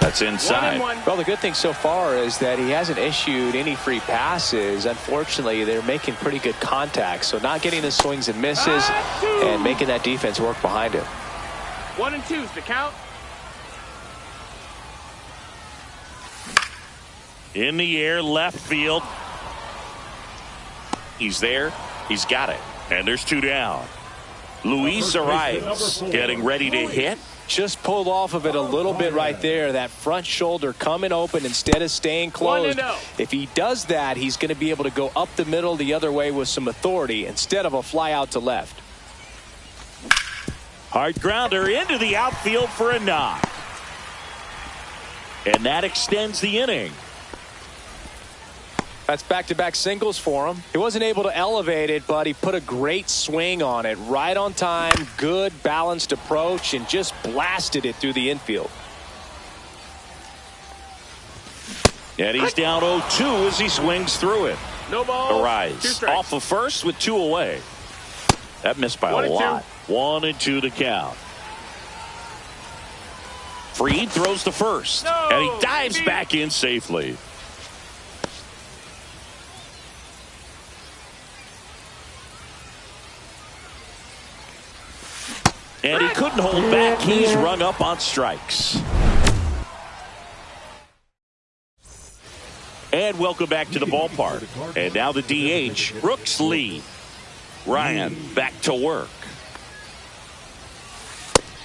That's inside. 1-1. Well, the good thing so far is that he hasn't issued any free passes. Unfortunately, they're making pretty good contact. So not getting the swings and misses and making that defense work behind him. 1 and 2's the count. In the air, left field. He's there. He's got it. And there's 2 down. Luis arrives, getting ready to hit. Just pulled off of it a little bit right there. That front shoulder coming open instead of staying closed. 1-0. If he does that, he's going to be able to go up the middle the other way with some authority instead of a fly out to left. Hard grounder into the outfield for a knock. And that extends the inning. That's back-to-back singles for him. He wasn't able to elevate it, but he put a great swing on it. Right on time, good balanced approach, and just blasted it through the infield. And he's down 0-2 as he swings through it. No ball. Arise 2 strikes. off of first with 2 away. That missed by 1 a and lot. 1-2 to count. Fried throws to first. No, and he dives baby. back in safely. And he couldn't hold back. He's rung up on strikes. And welcome back to the ballpark. And now the DH, Brooks Lee. Ryan back to work.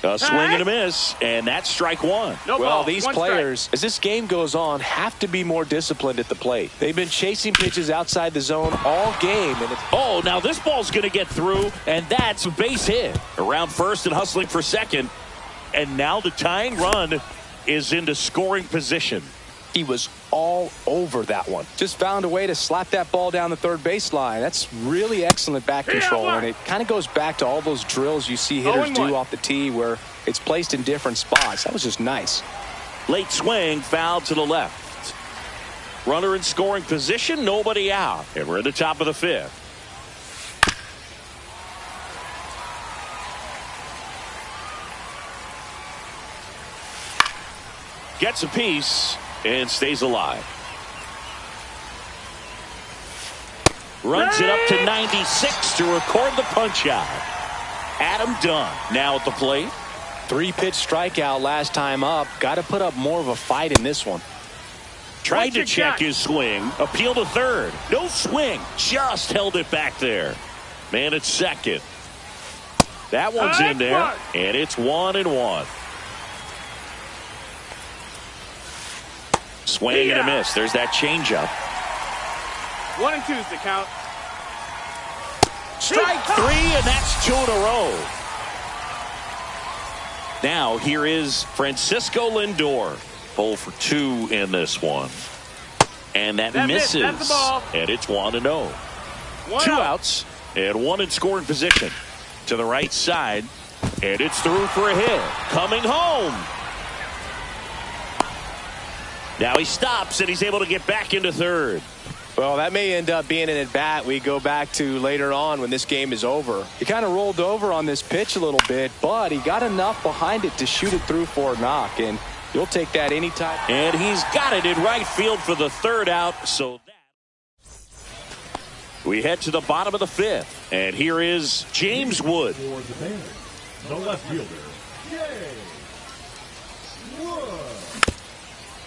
A swing and a miss, and that's strike 1. No Well, ball. these 1 players, as this game goes on, have to be more disciplined at the plate. They've been chasing pitches outside the zone all game. And Oh, now this ball's going to get through, and that's a base hit. Around first and hustling for second. And now the tying run is into scoring position. he was all over that one. Just found a way to slap that ball down the third baseline. That's really excellent back control, and it kind of goes back to all those drills you see hitters do off the tee where it's placed in different spots. That was just nice. Late swing, foul to the left. Runner in scoring position, nobody out. And we're at the top of the fifth. Gets a piece and stays alive. Runs it up to 96 to record the punch out. Adam Dunn now at the plate. 3-pitch strikeout last time up. Got to put up more of a fight in this one. Tried to check his swing. Appeal to third. No swing. Just held it back there. Man at second. That one's in there. And it's 1-1. Swing and a miss. There's that changeup. 1-2's the count. Strike 3, and that's 2 in a row. Now here is Francisco Lindor. 0 for 2 in this one. And that misses. That's the ball. And it's 1-0. 2 outs and 1 in scoring position. To the right side. And it's through for a hit. Coming home. Now he stops and he's able to get back into third. Well, that may end up being an at-bat we go back to later on when this game is over. He kind of rolled over on this pitch a little bit, but he got enough behind it to shoot it through for a knock, and you'll take that anytime. And he's got it in right field for the third out. So we head to the bottom of the fifth, and here is James Wood. For the Bears, the left fielder, James Wood.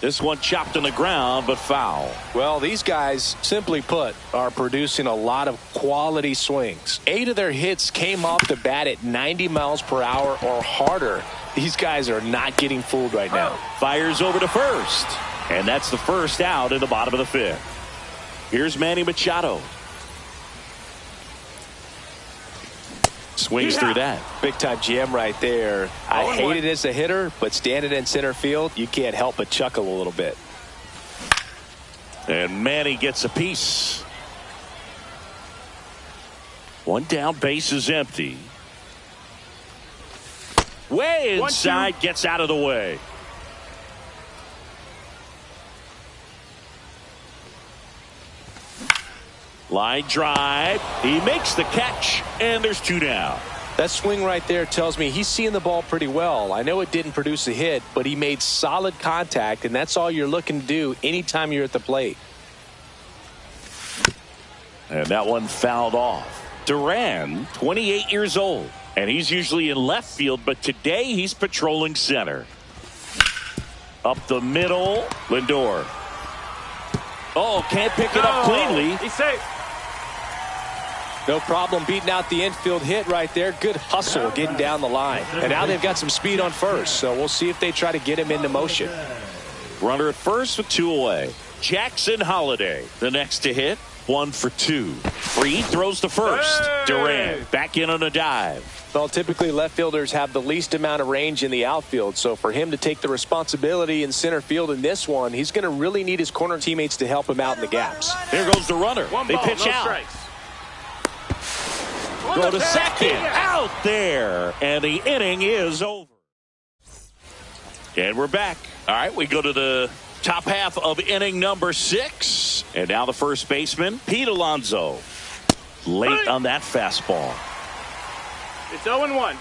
This one chopped on the ground, but foul. Well, these guys, simply put, are producing a lot of quality swings. 8 of their hits came off the bat at 90 miles per hour or harder. These guys are not getting fooled right now. Fires over to first. And that's the first out in the bottom of the fifth. Here's Manny Machado. Swings through that. Big time jam right there. I hate it as a hitter, but standing in center field, you can't help but chuckle a little bit. And Manny gets a piece. One down, base is empty. Way inside, gets out of the way. Line drive. He makes the catch, and there's 2 down. That swing right there tells me he's seeing the ball pretty well. I know it didn't produce a hit, but he made solid contact, and that's all you're looking to do anytime you're at the plate. And that one fouled off. Duran, 28 years old, and he's usually in left field, but today he's patrolling center. Up the middle, Lindor. Oh, can't pick it up cleanly. He's safe. No problem beating out the infield hit right there. Good hustle getting down the line. And now they've got some speed on first, so we'll see if they try to get him into motion. Runner at first with 2 away. Jackson Holiday, the next to hit. 1 for 2. Fried throws to first. Duran back in on a dive. Well, typically left fielders have the least amount of range in the outfield, so for him to take the responsibility in center field in this one, he's going to really need his corner teammates to help him out in the gaps. There goes the runner. They pitch out. Strikes. Throw to second. Out there. And the inning is over. And we're back. All right, we go to the top half of inning number 6. And now the first baseman, Pete Alonso. Late on that fastball. It's 0-1.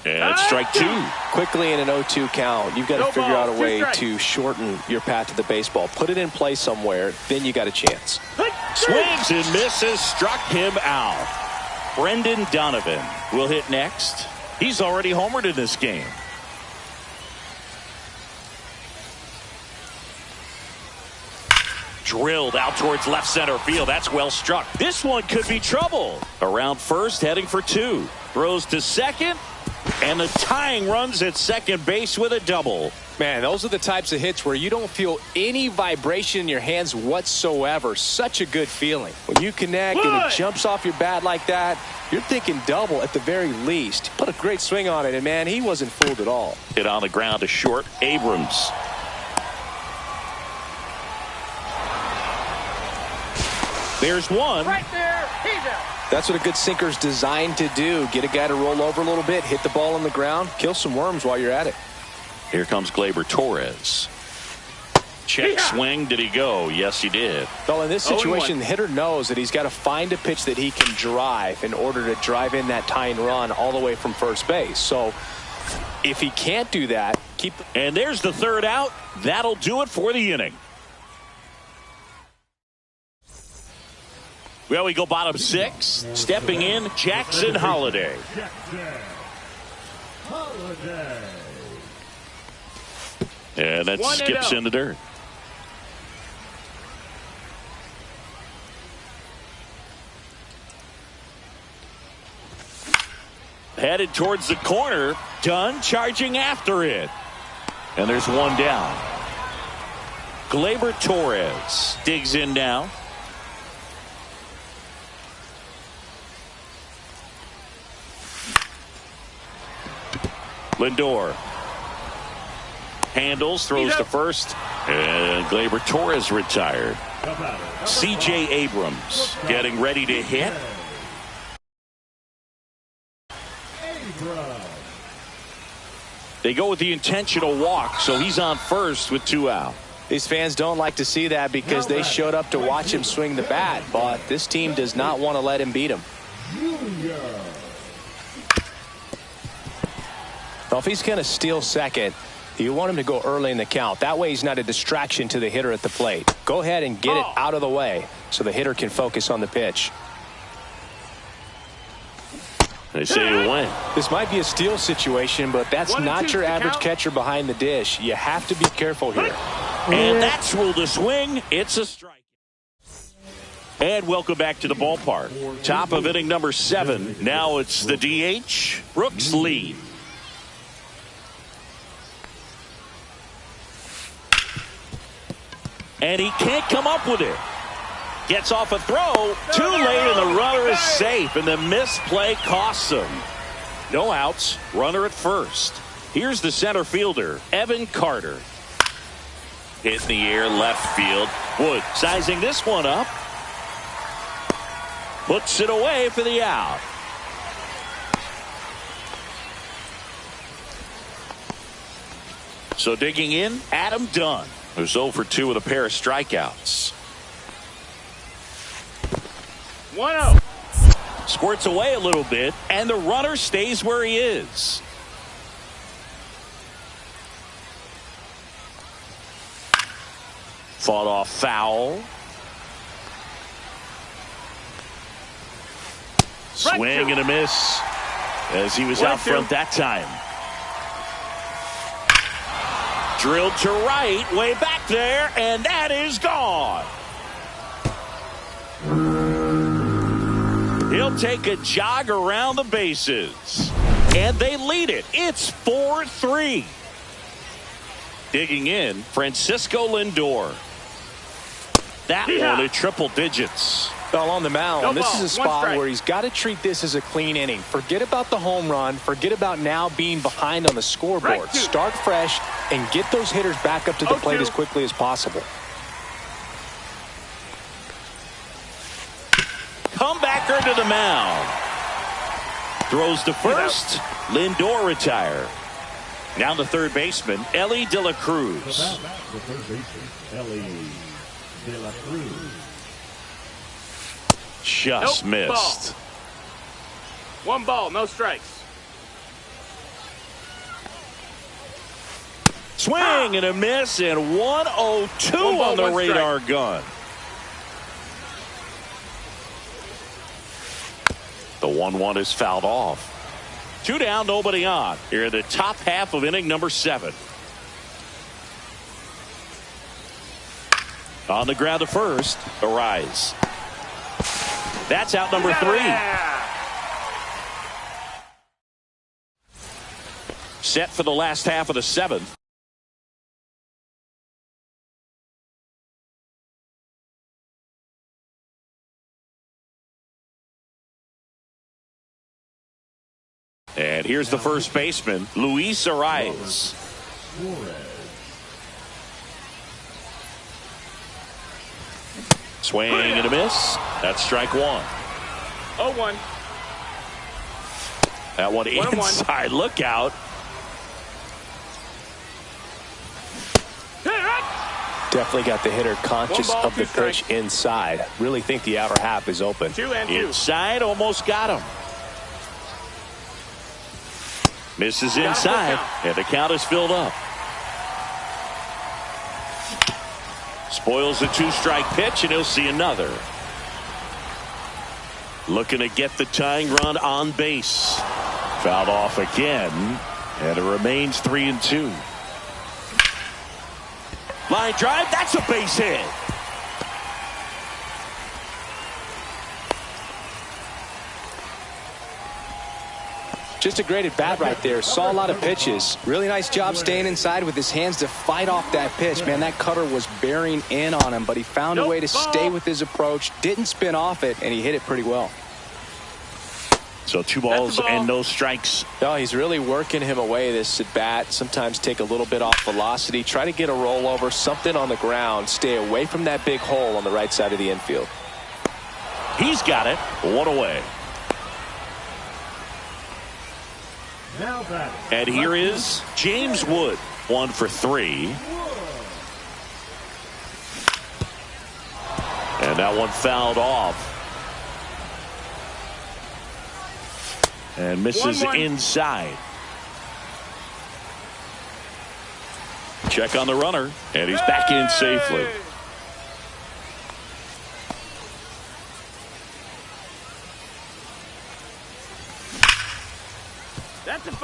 And strike 2. Quickly in an 0-2 count, you've got to figure out a way to shorten your path to the baseball. Put it in play somewhere, then you got a chance. Swings and misses, struck him out. Brendan Donovan will hit next. He's already homered in this game. Drilled out towards left center field. That's well struck. This one could be trouble. Around first, heading for 2. Throws to second. And the tying runs at second base with a double. Man, those are the types of hits where you don't feel any vibration in your hands whatsoever. Such a good feeling. When you connect and it jumps off your bat like that, you're thinking double at the very least. Put a great swing on it, and man, he wasn't fooled at all. Hit on the ground to short. Abrams. There's one. Right there. He's out. That's what a good sinker's designed to do. Get a guy to roll over a little bit, hit the ball on the ground, kill some worms while you're at it. Here comes Gleyber Torres. Check swing. Did he go? Yes, he did. Well, in this situation, the hitter knows that he's got to find a pitch that he can drive in order to drive in that tying run all the way from first base. So if he can't do that, And there's the third out. That'll do it for the inning. Well, we go bottom six. Stepping in, Jackson Holliday. And that skips in the dirt. Headed towards the corner. Dunn charging after it. And there's one down. Gleyber Torres digs in now. Lindor handles, throws to first, and Gleyber Torres retired. C.J. Abrams getting ready to hit. They go with the intentional walk, so he's on first with 2 out. These fans don't like to see that because they showed up to watch him swing the bat, but this team does not want to let him beat him. Well, if he's going to steal second, you want him to go early in the count. That way he's not a distraction to the hitter at the plate. Go ahead and get it out of the way so the hitter can focus on the pitch. They say you win. This might be a steal situation, but that's not your average catcher behind the dish. You have to be careful here. And that's ruled a swing. It's a strike. And welcome back to the ballpark. Top of inning number 7. Now it's the DH, Brooks Lee. And he can't come up with it. Gets off a throw. Too late, and the runner is safe. And the misplay costs him. No outs. Runner at first. Here's the center fielder, Evan Carter. Hit in the air, left field. Wood sizing this one up. Puts it away for the out. So digging in, Adam Dunn, who's 0 for 2 with a pair of strikeouts. 1-0. Squirts away a little bit, and the runner stays where he is. Fought off foul. Swing and a miss as he was out front that time. Drilled to right, way back there, and that is gone. He'll take a jog around the bases. And they lead it. It's 4-3. Digging in, Francisco Lindor. That one at triple digits. Well, on the mound, this is a spot where he's got to treat this as a clean inning. Forget about the home run. Forget about now being behind on the scoreboard. Start fresh and get those hitters back up to the plate as quickly as possible. Comebacker to the mound. Throws to first. Lindor retire. Now the third baseman, Elly De La Cruz. The third baseman, Elly De La Cruz. Just missed. One ball, no strikes. Swing and a miss, and 102 on the radar gun. The 1-1 is fouled off. 2 down, nobody on. Here in the top half of inning number 7. On the ground to first, Arise. That's out number 3. Set for the last half of the 7th. And here's the first baseman, Luis Arraez. Swing and a miss. That's strike one. 0-1. That one inside. Look out. Definitely got the hitter conscious of the pitch inside. Really think the outer half is open. 2-2. Inside, almost got him. Misses inside, and the count is filled up. Spoils the 2-strike pitch, and he'll see another. Looking to get the tying run on base. Fouled off again, and it remains 3-2. Line drive, that's a base hit. Just a great at bat right there. Saw a lot of pitches. Really nice job staying inside with his hands to fight off that pitch. Man, that cutter was bearing in on him, but he found a way to stay with his approach, didn't spin off it, and he hit it pretty well. So 2 balls and no strikes. No, he's really working him away, this at bat. Sometimes take a little bit off velocity. Try to get a rollover, something on the ground. Stay away from that big hole on the right side of the infield. He's got it. 1 away. And here is James Wood. 1 for 3. And that one fouled off. And misses 1-1. inside. Check on the runner, and he's back in safely.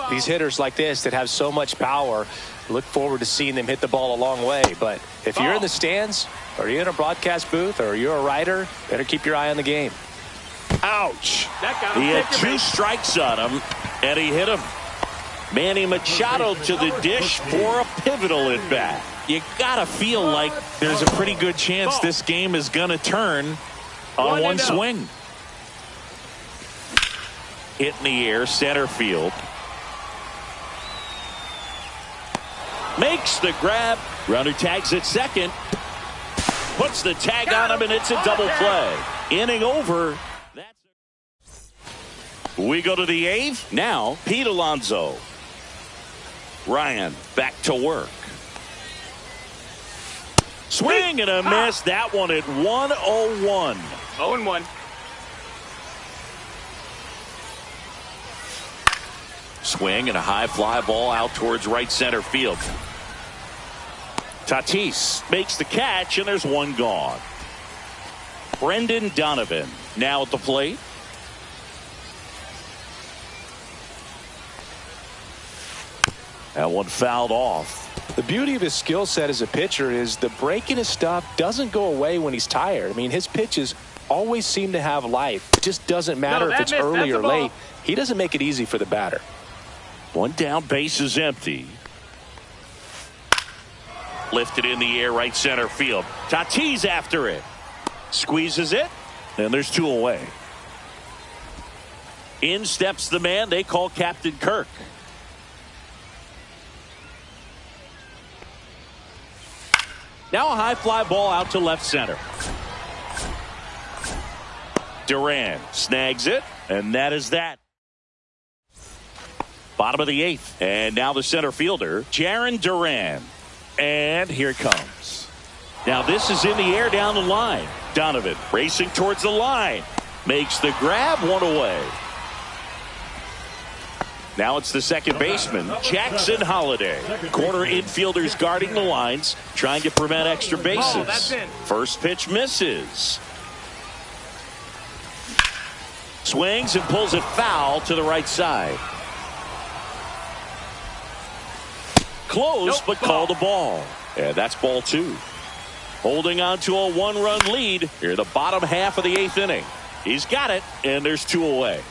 These hitters like this that have so much power, look forward to seeing them hit the ball a long way. But if you're in the stands, or you're in a broadcast booth, or you're a writer, better keep your eye on the game. Ouch. He had 2 strikes on him, and he hit him. Manny Machado to the dish for a pivotal at bat. You gotta feel like there's a pretty good chance this game is gonna turn on one swing. Hit in the air, center field. Makes the grab. Runner tags at second. Puts the tag on him, and it's a double play. Inning over. We go to the 8th. Now, Pete Alonso. Ryan back to work. Swing and a miss. That one at 101. 0-1. Swing and a high fly ball out towards right center field. Tatis makes the catch, and there's one gone. Brendan Donovan now at the plate. That one fouled off. The beauty of his skill set as a pitcher is the break in his stuff doesn't go away when he's tired. I mean, his pitches always seem to have life. It just doesn't matter if it's early or late. He doesn't make it easy for the batter. One down, base is empty. Lifted in the air, right center field. Tatis after it. Squeezes it, and there's 2 away. In steps the man they call Captain Kirk. Now a high fly ball out to left center. Duran snags it, and that is that. Bottom of the 8th, and now the center fielder, Jarren Duran. And here it comes. Now this is in the air down the line. Donovan racing towards the line. Makes the grab, 1 away. Now it's the second baseman, Jackson Holliday. Corner infielders guarding the lines, trying to prevent extra bases. First pitch misses. Swings and pulls it foul to the right side. Close, but called a ball. And that's ball 2. Holding on to a 1-run lead here, the bottom half of the 8th inning. He's got it, and there's 2 away.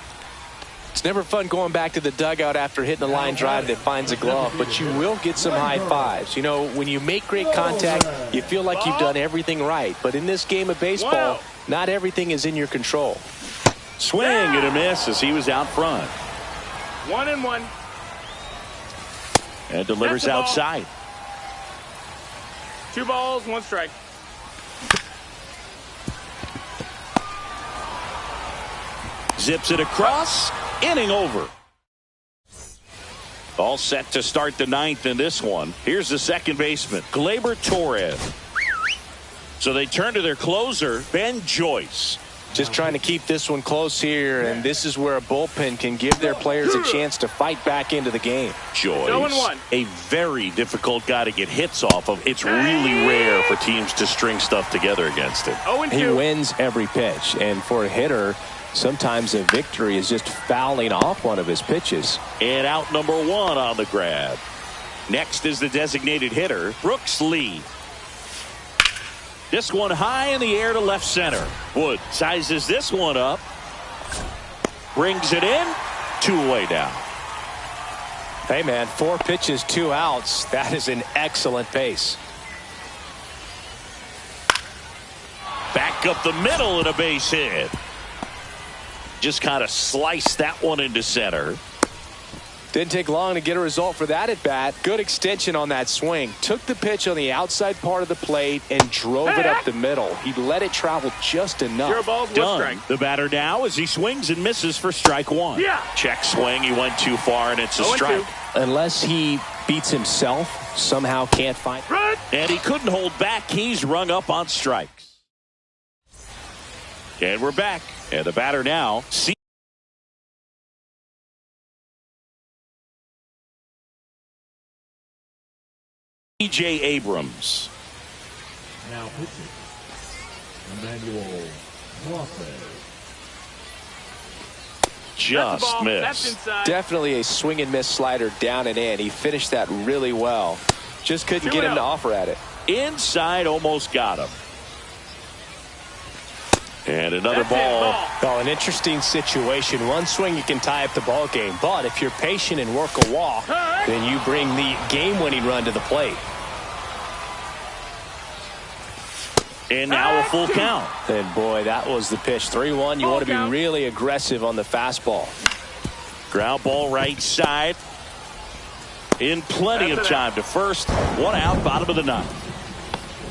It's never fun going back to the dugout after hitting a line drive that finds a glove, but you will get some high fives. You know, when you make great contact, you feel like you've done everything right. But in this game of baseball, not everything is in your control. Swing and a miss as he was out front. 1-1. And delivers That's the ball. outside. 2 balls, 1 strike. Zips it across. Inning over. All set to start the 9th in this one. Here's the second baseman, Gleyber Torres. So they turn to their closer, Ben Joyce. Just trying to keep this one close here, and this is where a bullpen can give their players a chance to fight back into the game. Joyce, 0-1. a very difficult guy to get hits off of. It's really rare for teams to string stuff together against him. 0-2. He wins every pitch, and for a hitter, sometimes a victory is just fouling off one of his pitches. And out number 1 on the grab. Next is the designated hitter, Brooks Lee. This one high in the air to left center. Wood sizes this one up. Brings it in. 2 away now. Hey, man, 4 pitches, 2 outs. That is an excellent pace. Back up the middle and a base hit. Just kind of sliced that one into center. Didn't take long to get a result for that at bat. Good extension on that swing. Took the pitch on the outside part of the plate and drove it up the middle. He let it travel just enough. 0 balls, 1 Done. strike. The batter now as he swings and misses for strike 1. Yeah. Check swing. He went too far and it's a 0-2. strike. Unless he beats himself, somehow can't find. Run. And he couldn't hold back. He's rung up on strikes. And we're back. And the batter now, C.J. Abrams. Now pitching, Emmanuel Clase. That's Just the ball. That's missed. inside. Definitely a swing and miss slider down and in. He finished that really well. Just couldn't get him to offer at it. Inside, almost got him. And another That's it, ball. Oh, an interesting situation. One swing you can tie up the ball game, but if you're patient and work a walk, then you bring the game-winning run to the plate. And now a full count. And boy, that was the pitch. 3-1. You want to be really aggressive on the fastball. Ground ball right side. In plenty of time to first. 1 out, bottom of the 9th.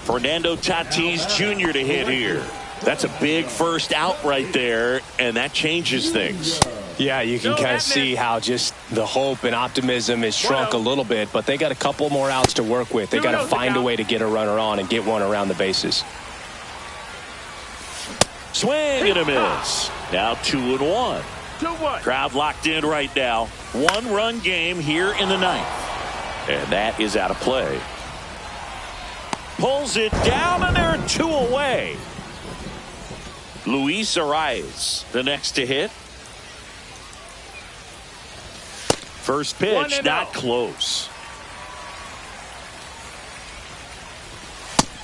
Fernando Tatis Jr. to hit here. That's a big first out right there, and that changes things. Yeah, you can kind of see how just the hope and optimism is shrunk a little bit, but they got a couple more outs to work with. They got to find a way to get a runner on and get one around the bases. Swing and a miss. Now 2-1. 2-1. Crowd locked in right now. 1-run game here in the 9th. And that is out of play. Pulls it down, and they're 2 away. Luis Arias, the next to hit. First pitch, not close.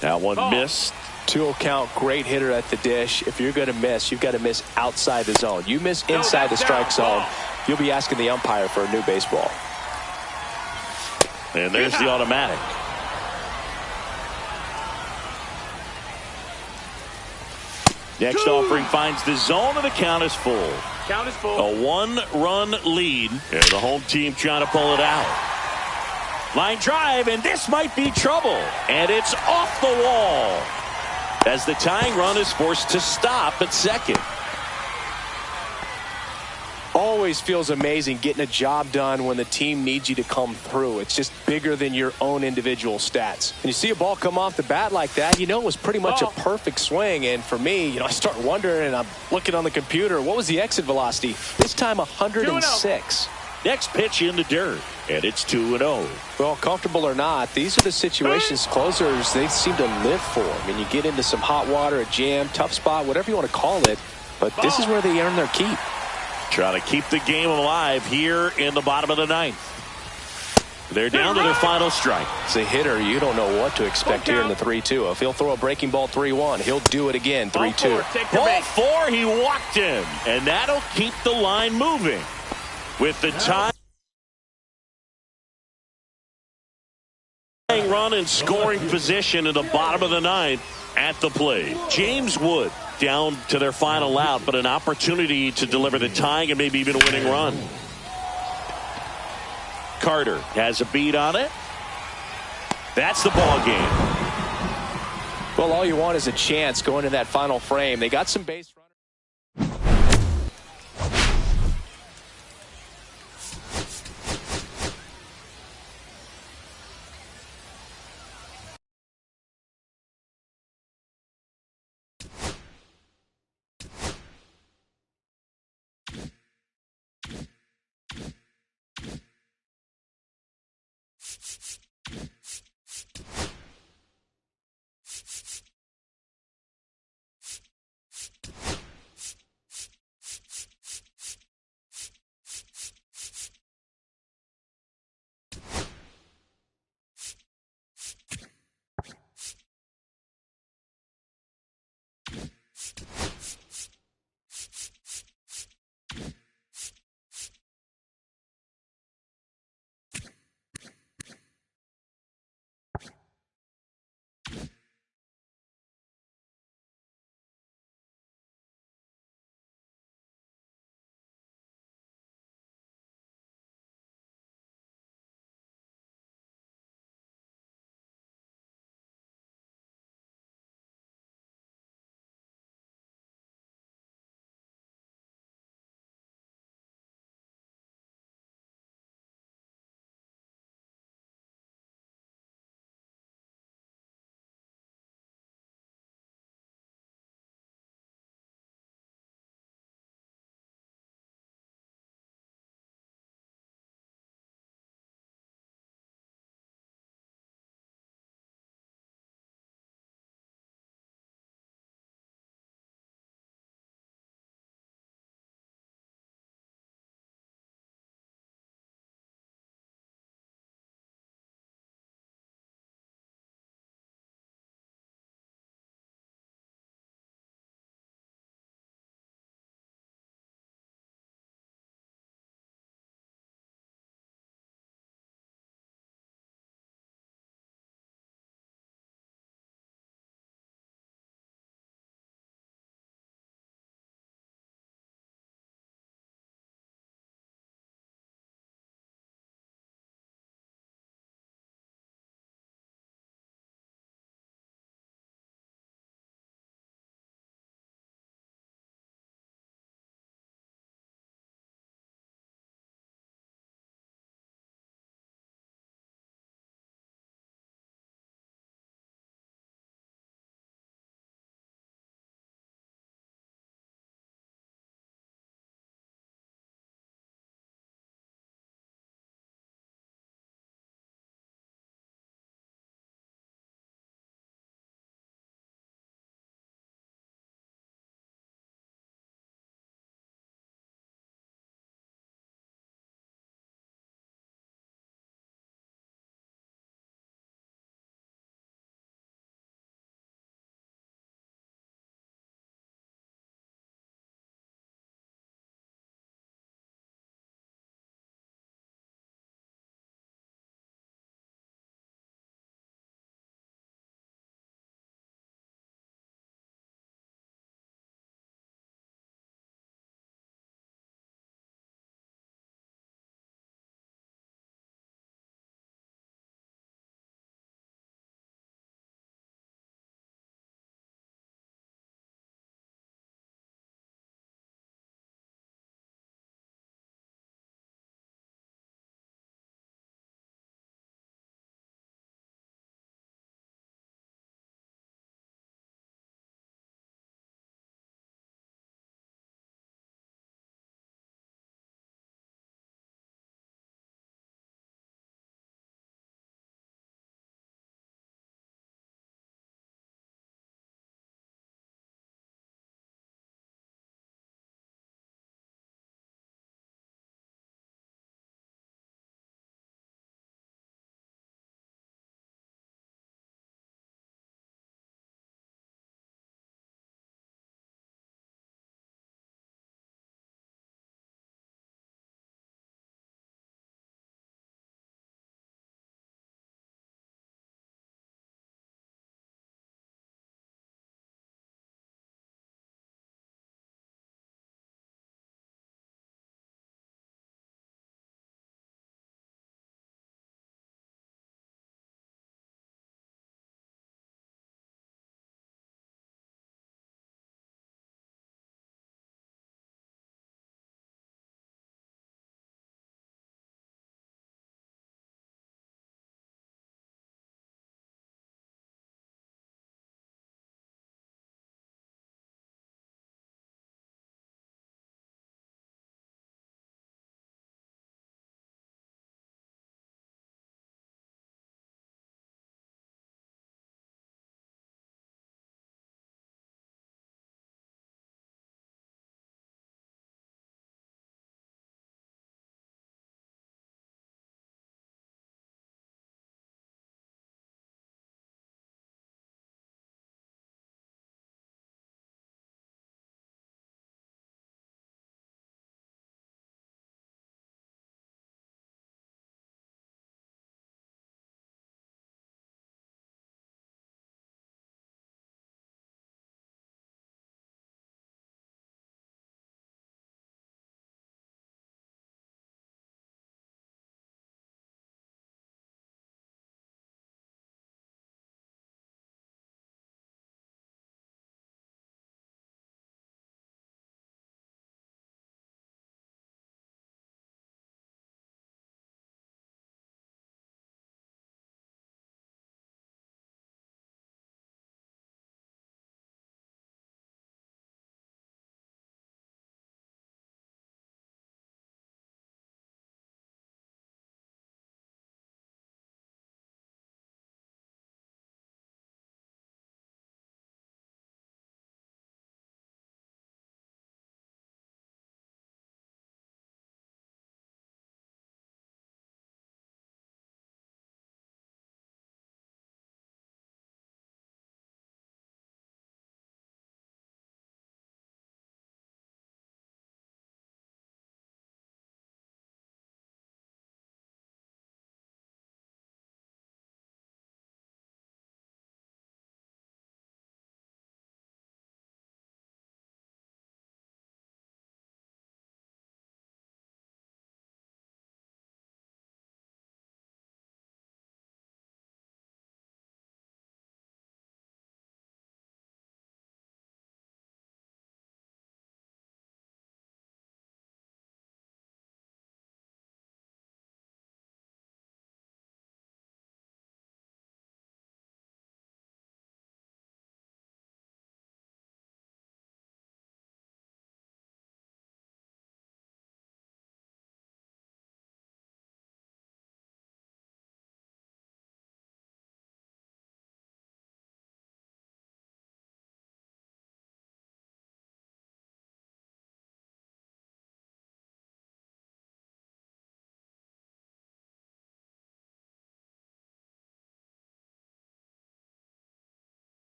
That one missed. 2-0 count, great hitter at the dish. If you're going to miss, you've got to miss outside the zone. You miss inside the strike zone, you'll be asking the umpire for a new baseball. And there's the automatic. Next offering finds the zone, and the count is full. Count is full. A 1-run lead, and the home team trying to pull it out. Line drive, and this might be trouble. And it's off the wall as the tying run is forced to stop at second. Always feels amazing getting a job done when the team needs you to come through. It's just bigger than your own individual stats. When you see a ball come off the bat like that, you know it was pretty much a perfect swing. And for me, I start wondering, and I'm looking on the computer, what was the exit velocity? This time 106. Next pitch in the dirt, and it's 2-0. Well, comfortable or not, these are the situations closers, they seem to live for. I mean, you get into some hot water, a jam, tough spot, whatever you want to call it, but this is where they earn their keep. Trying to keep the game alive here in the bottom of the 9th. They're down to their final strike. As a hitter, you don't know what to expect here in the 3-2. If he'll throw a breaking ball 3-1, he'll do it again 3-2. Ball 4, he walked him, and that'll keep the line moving. With the tying run in scoring position in the bottom of the 9th at the plate. James Wood down to their final out, but an opportunity to deliver the tying and maybe even a winning run. Carter has a beat on it. That's the ball game. Well, all you want is a chance going to that final frame. They got some base.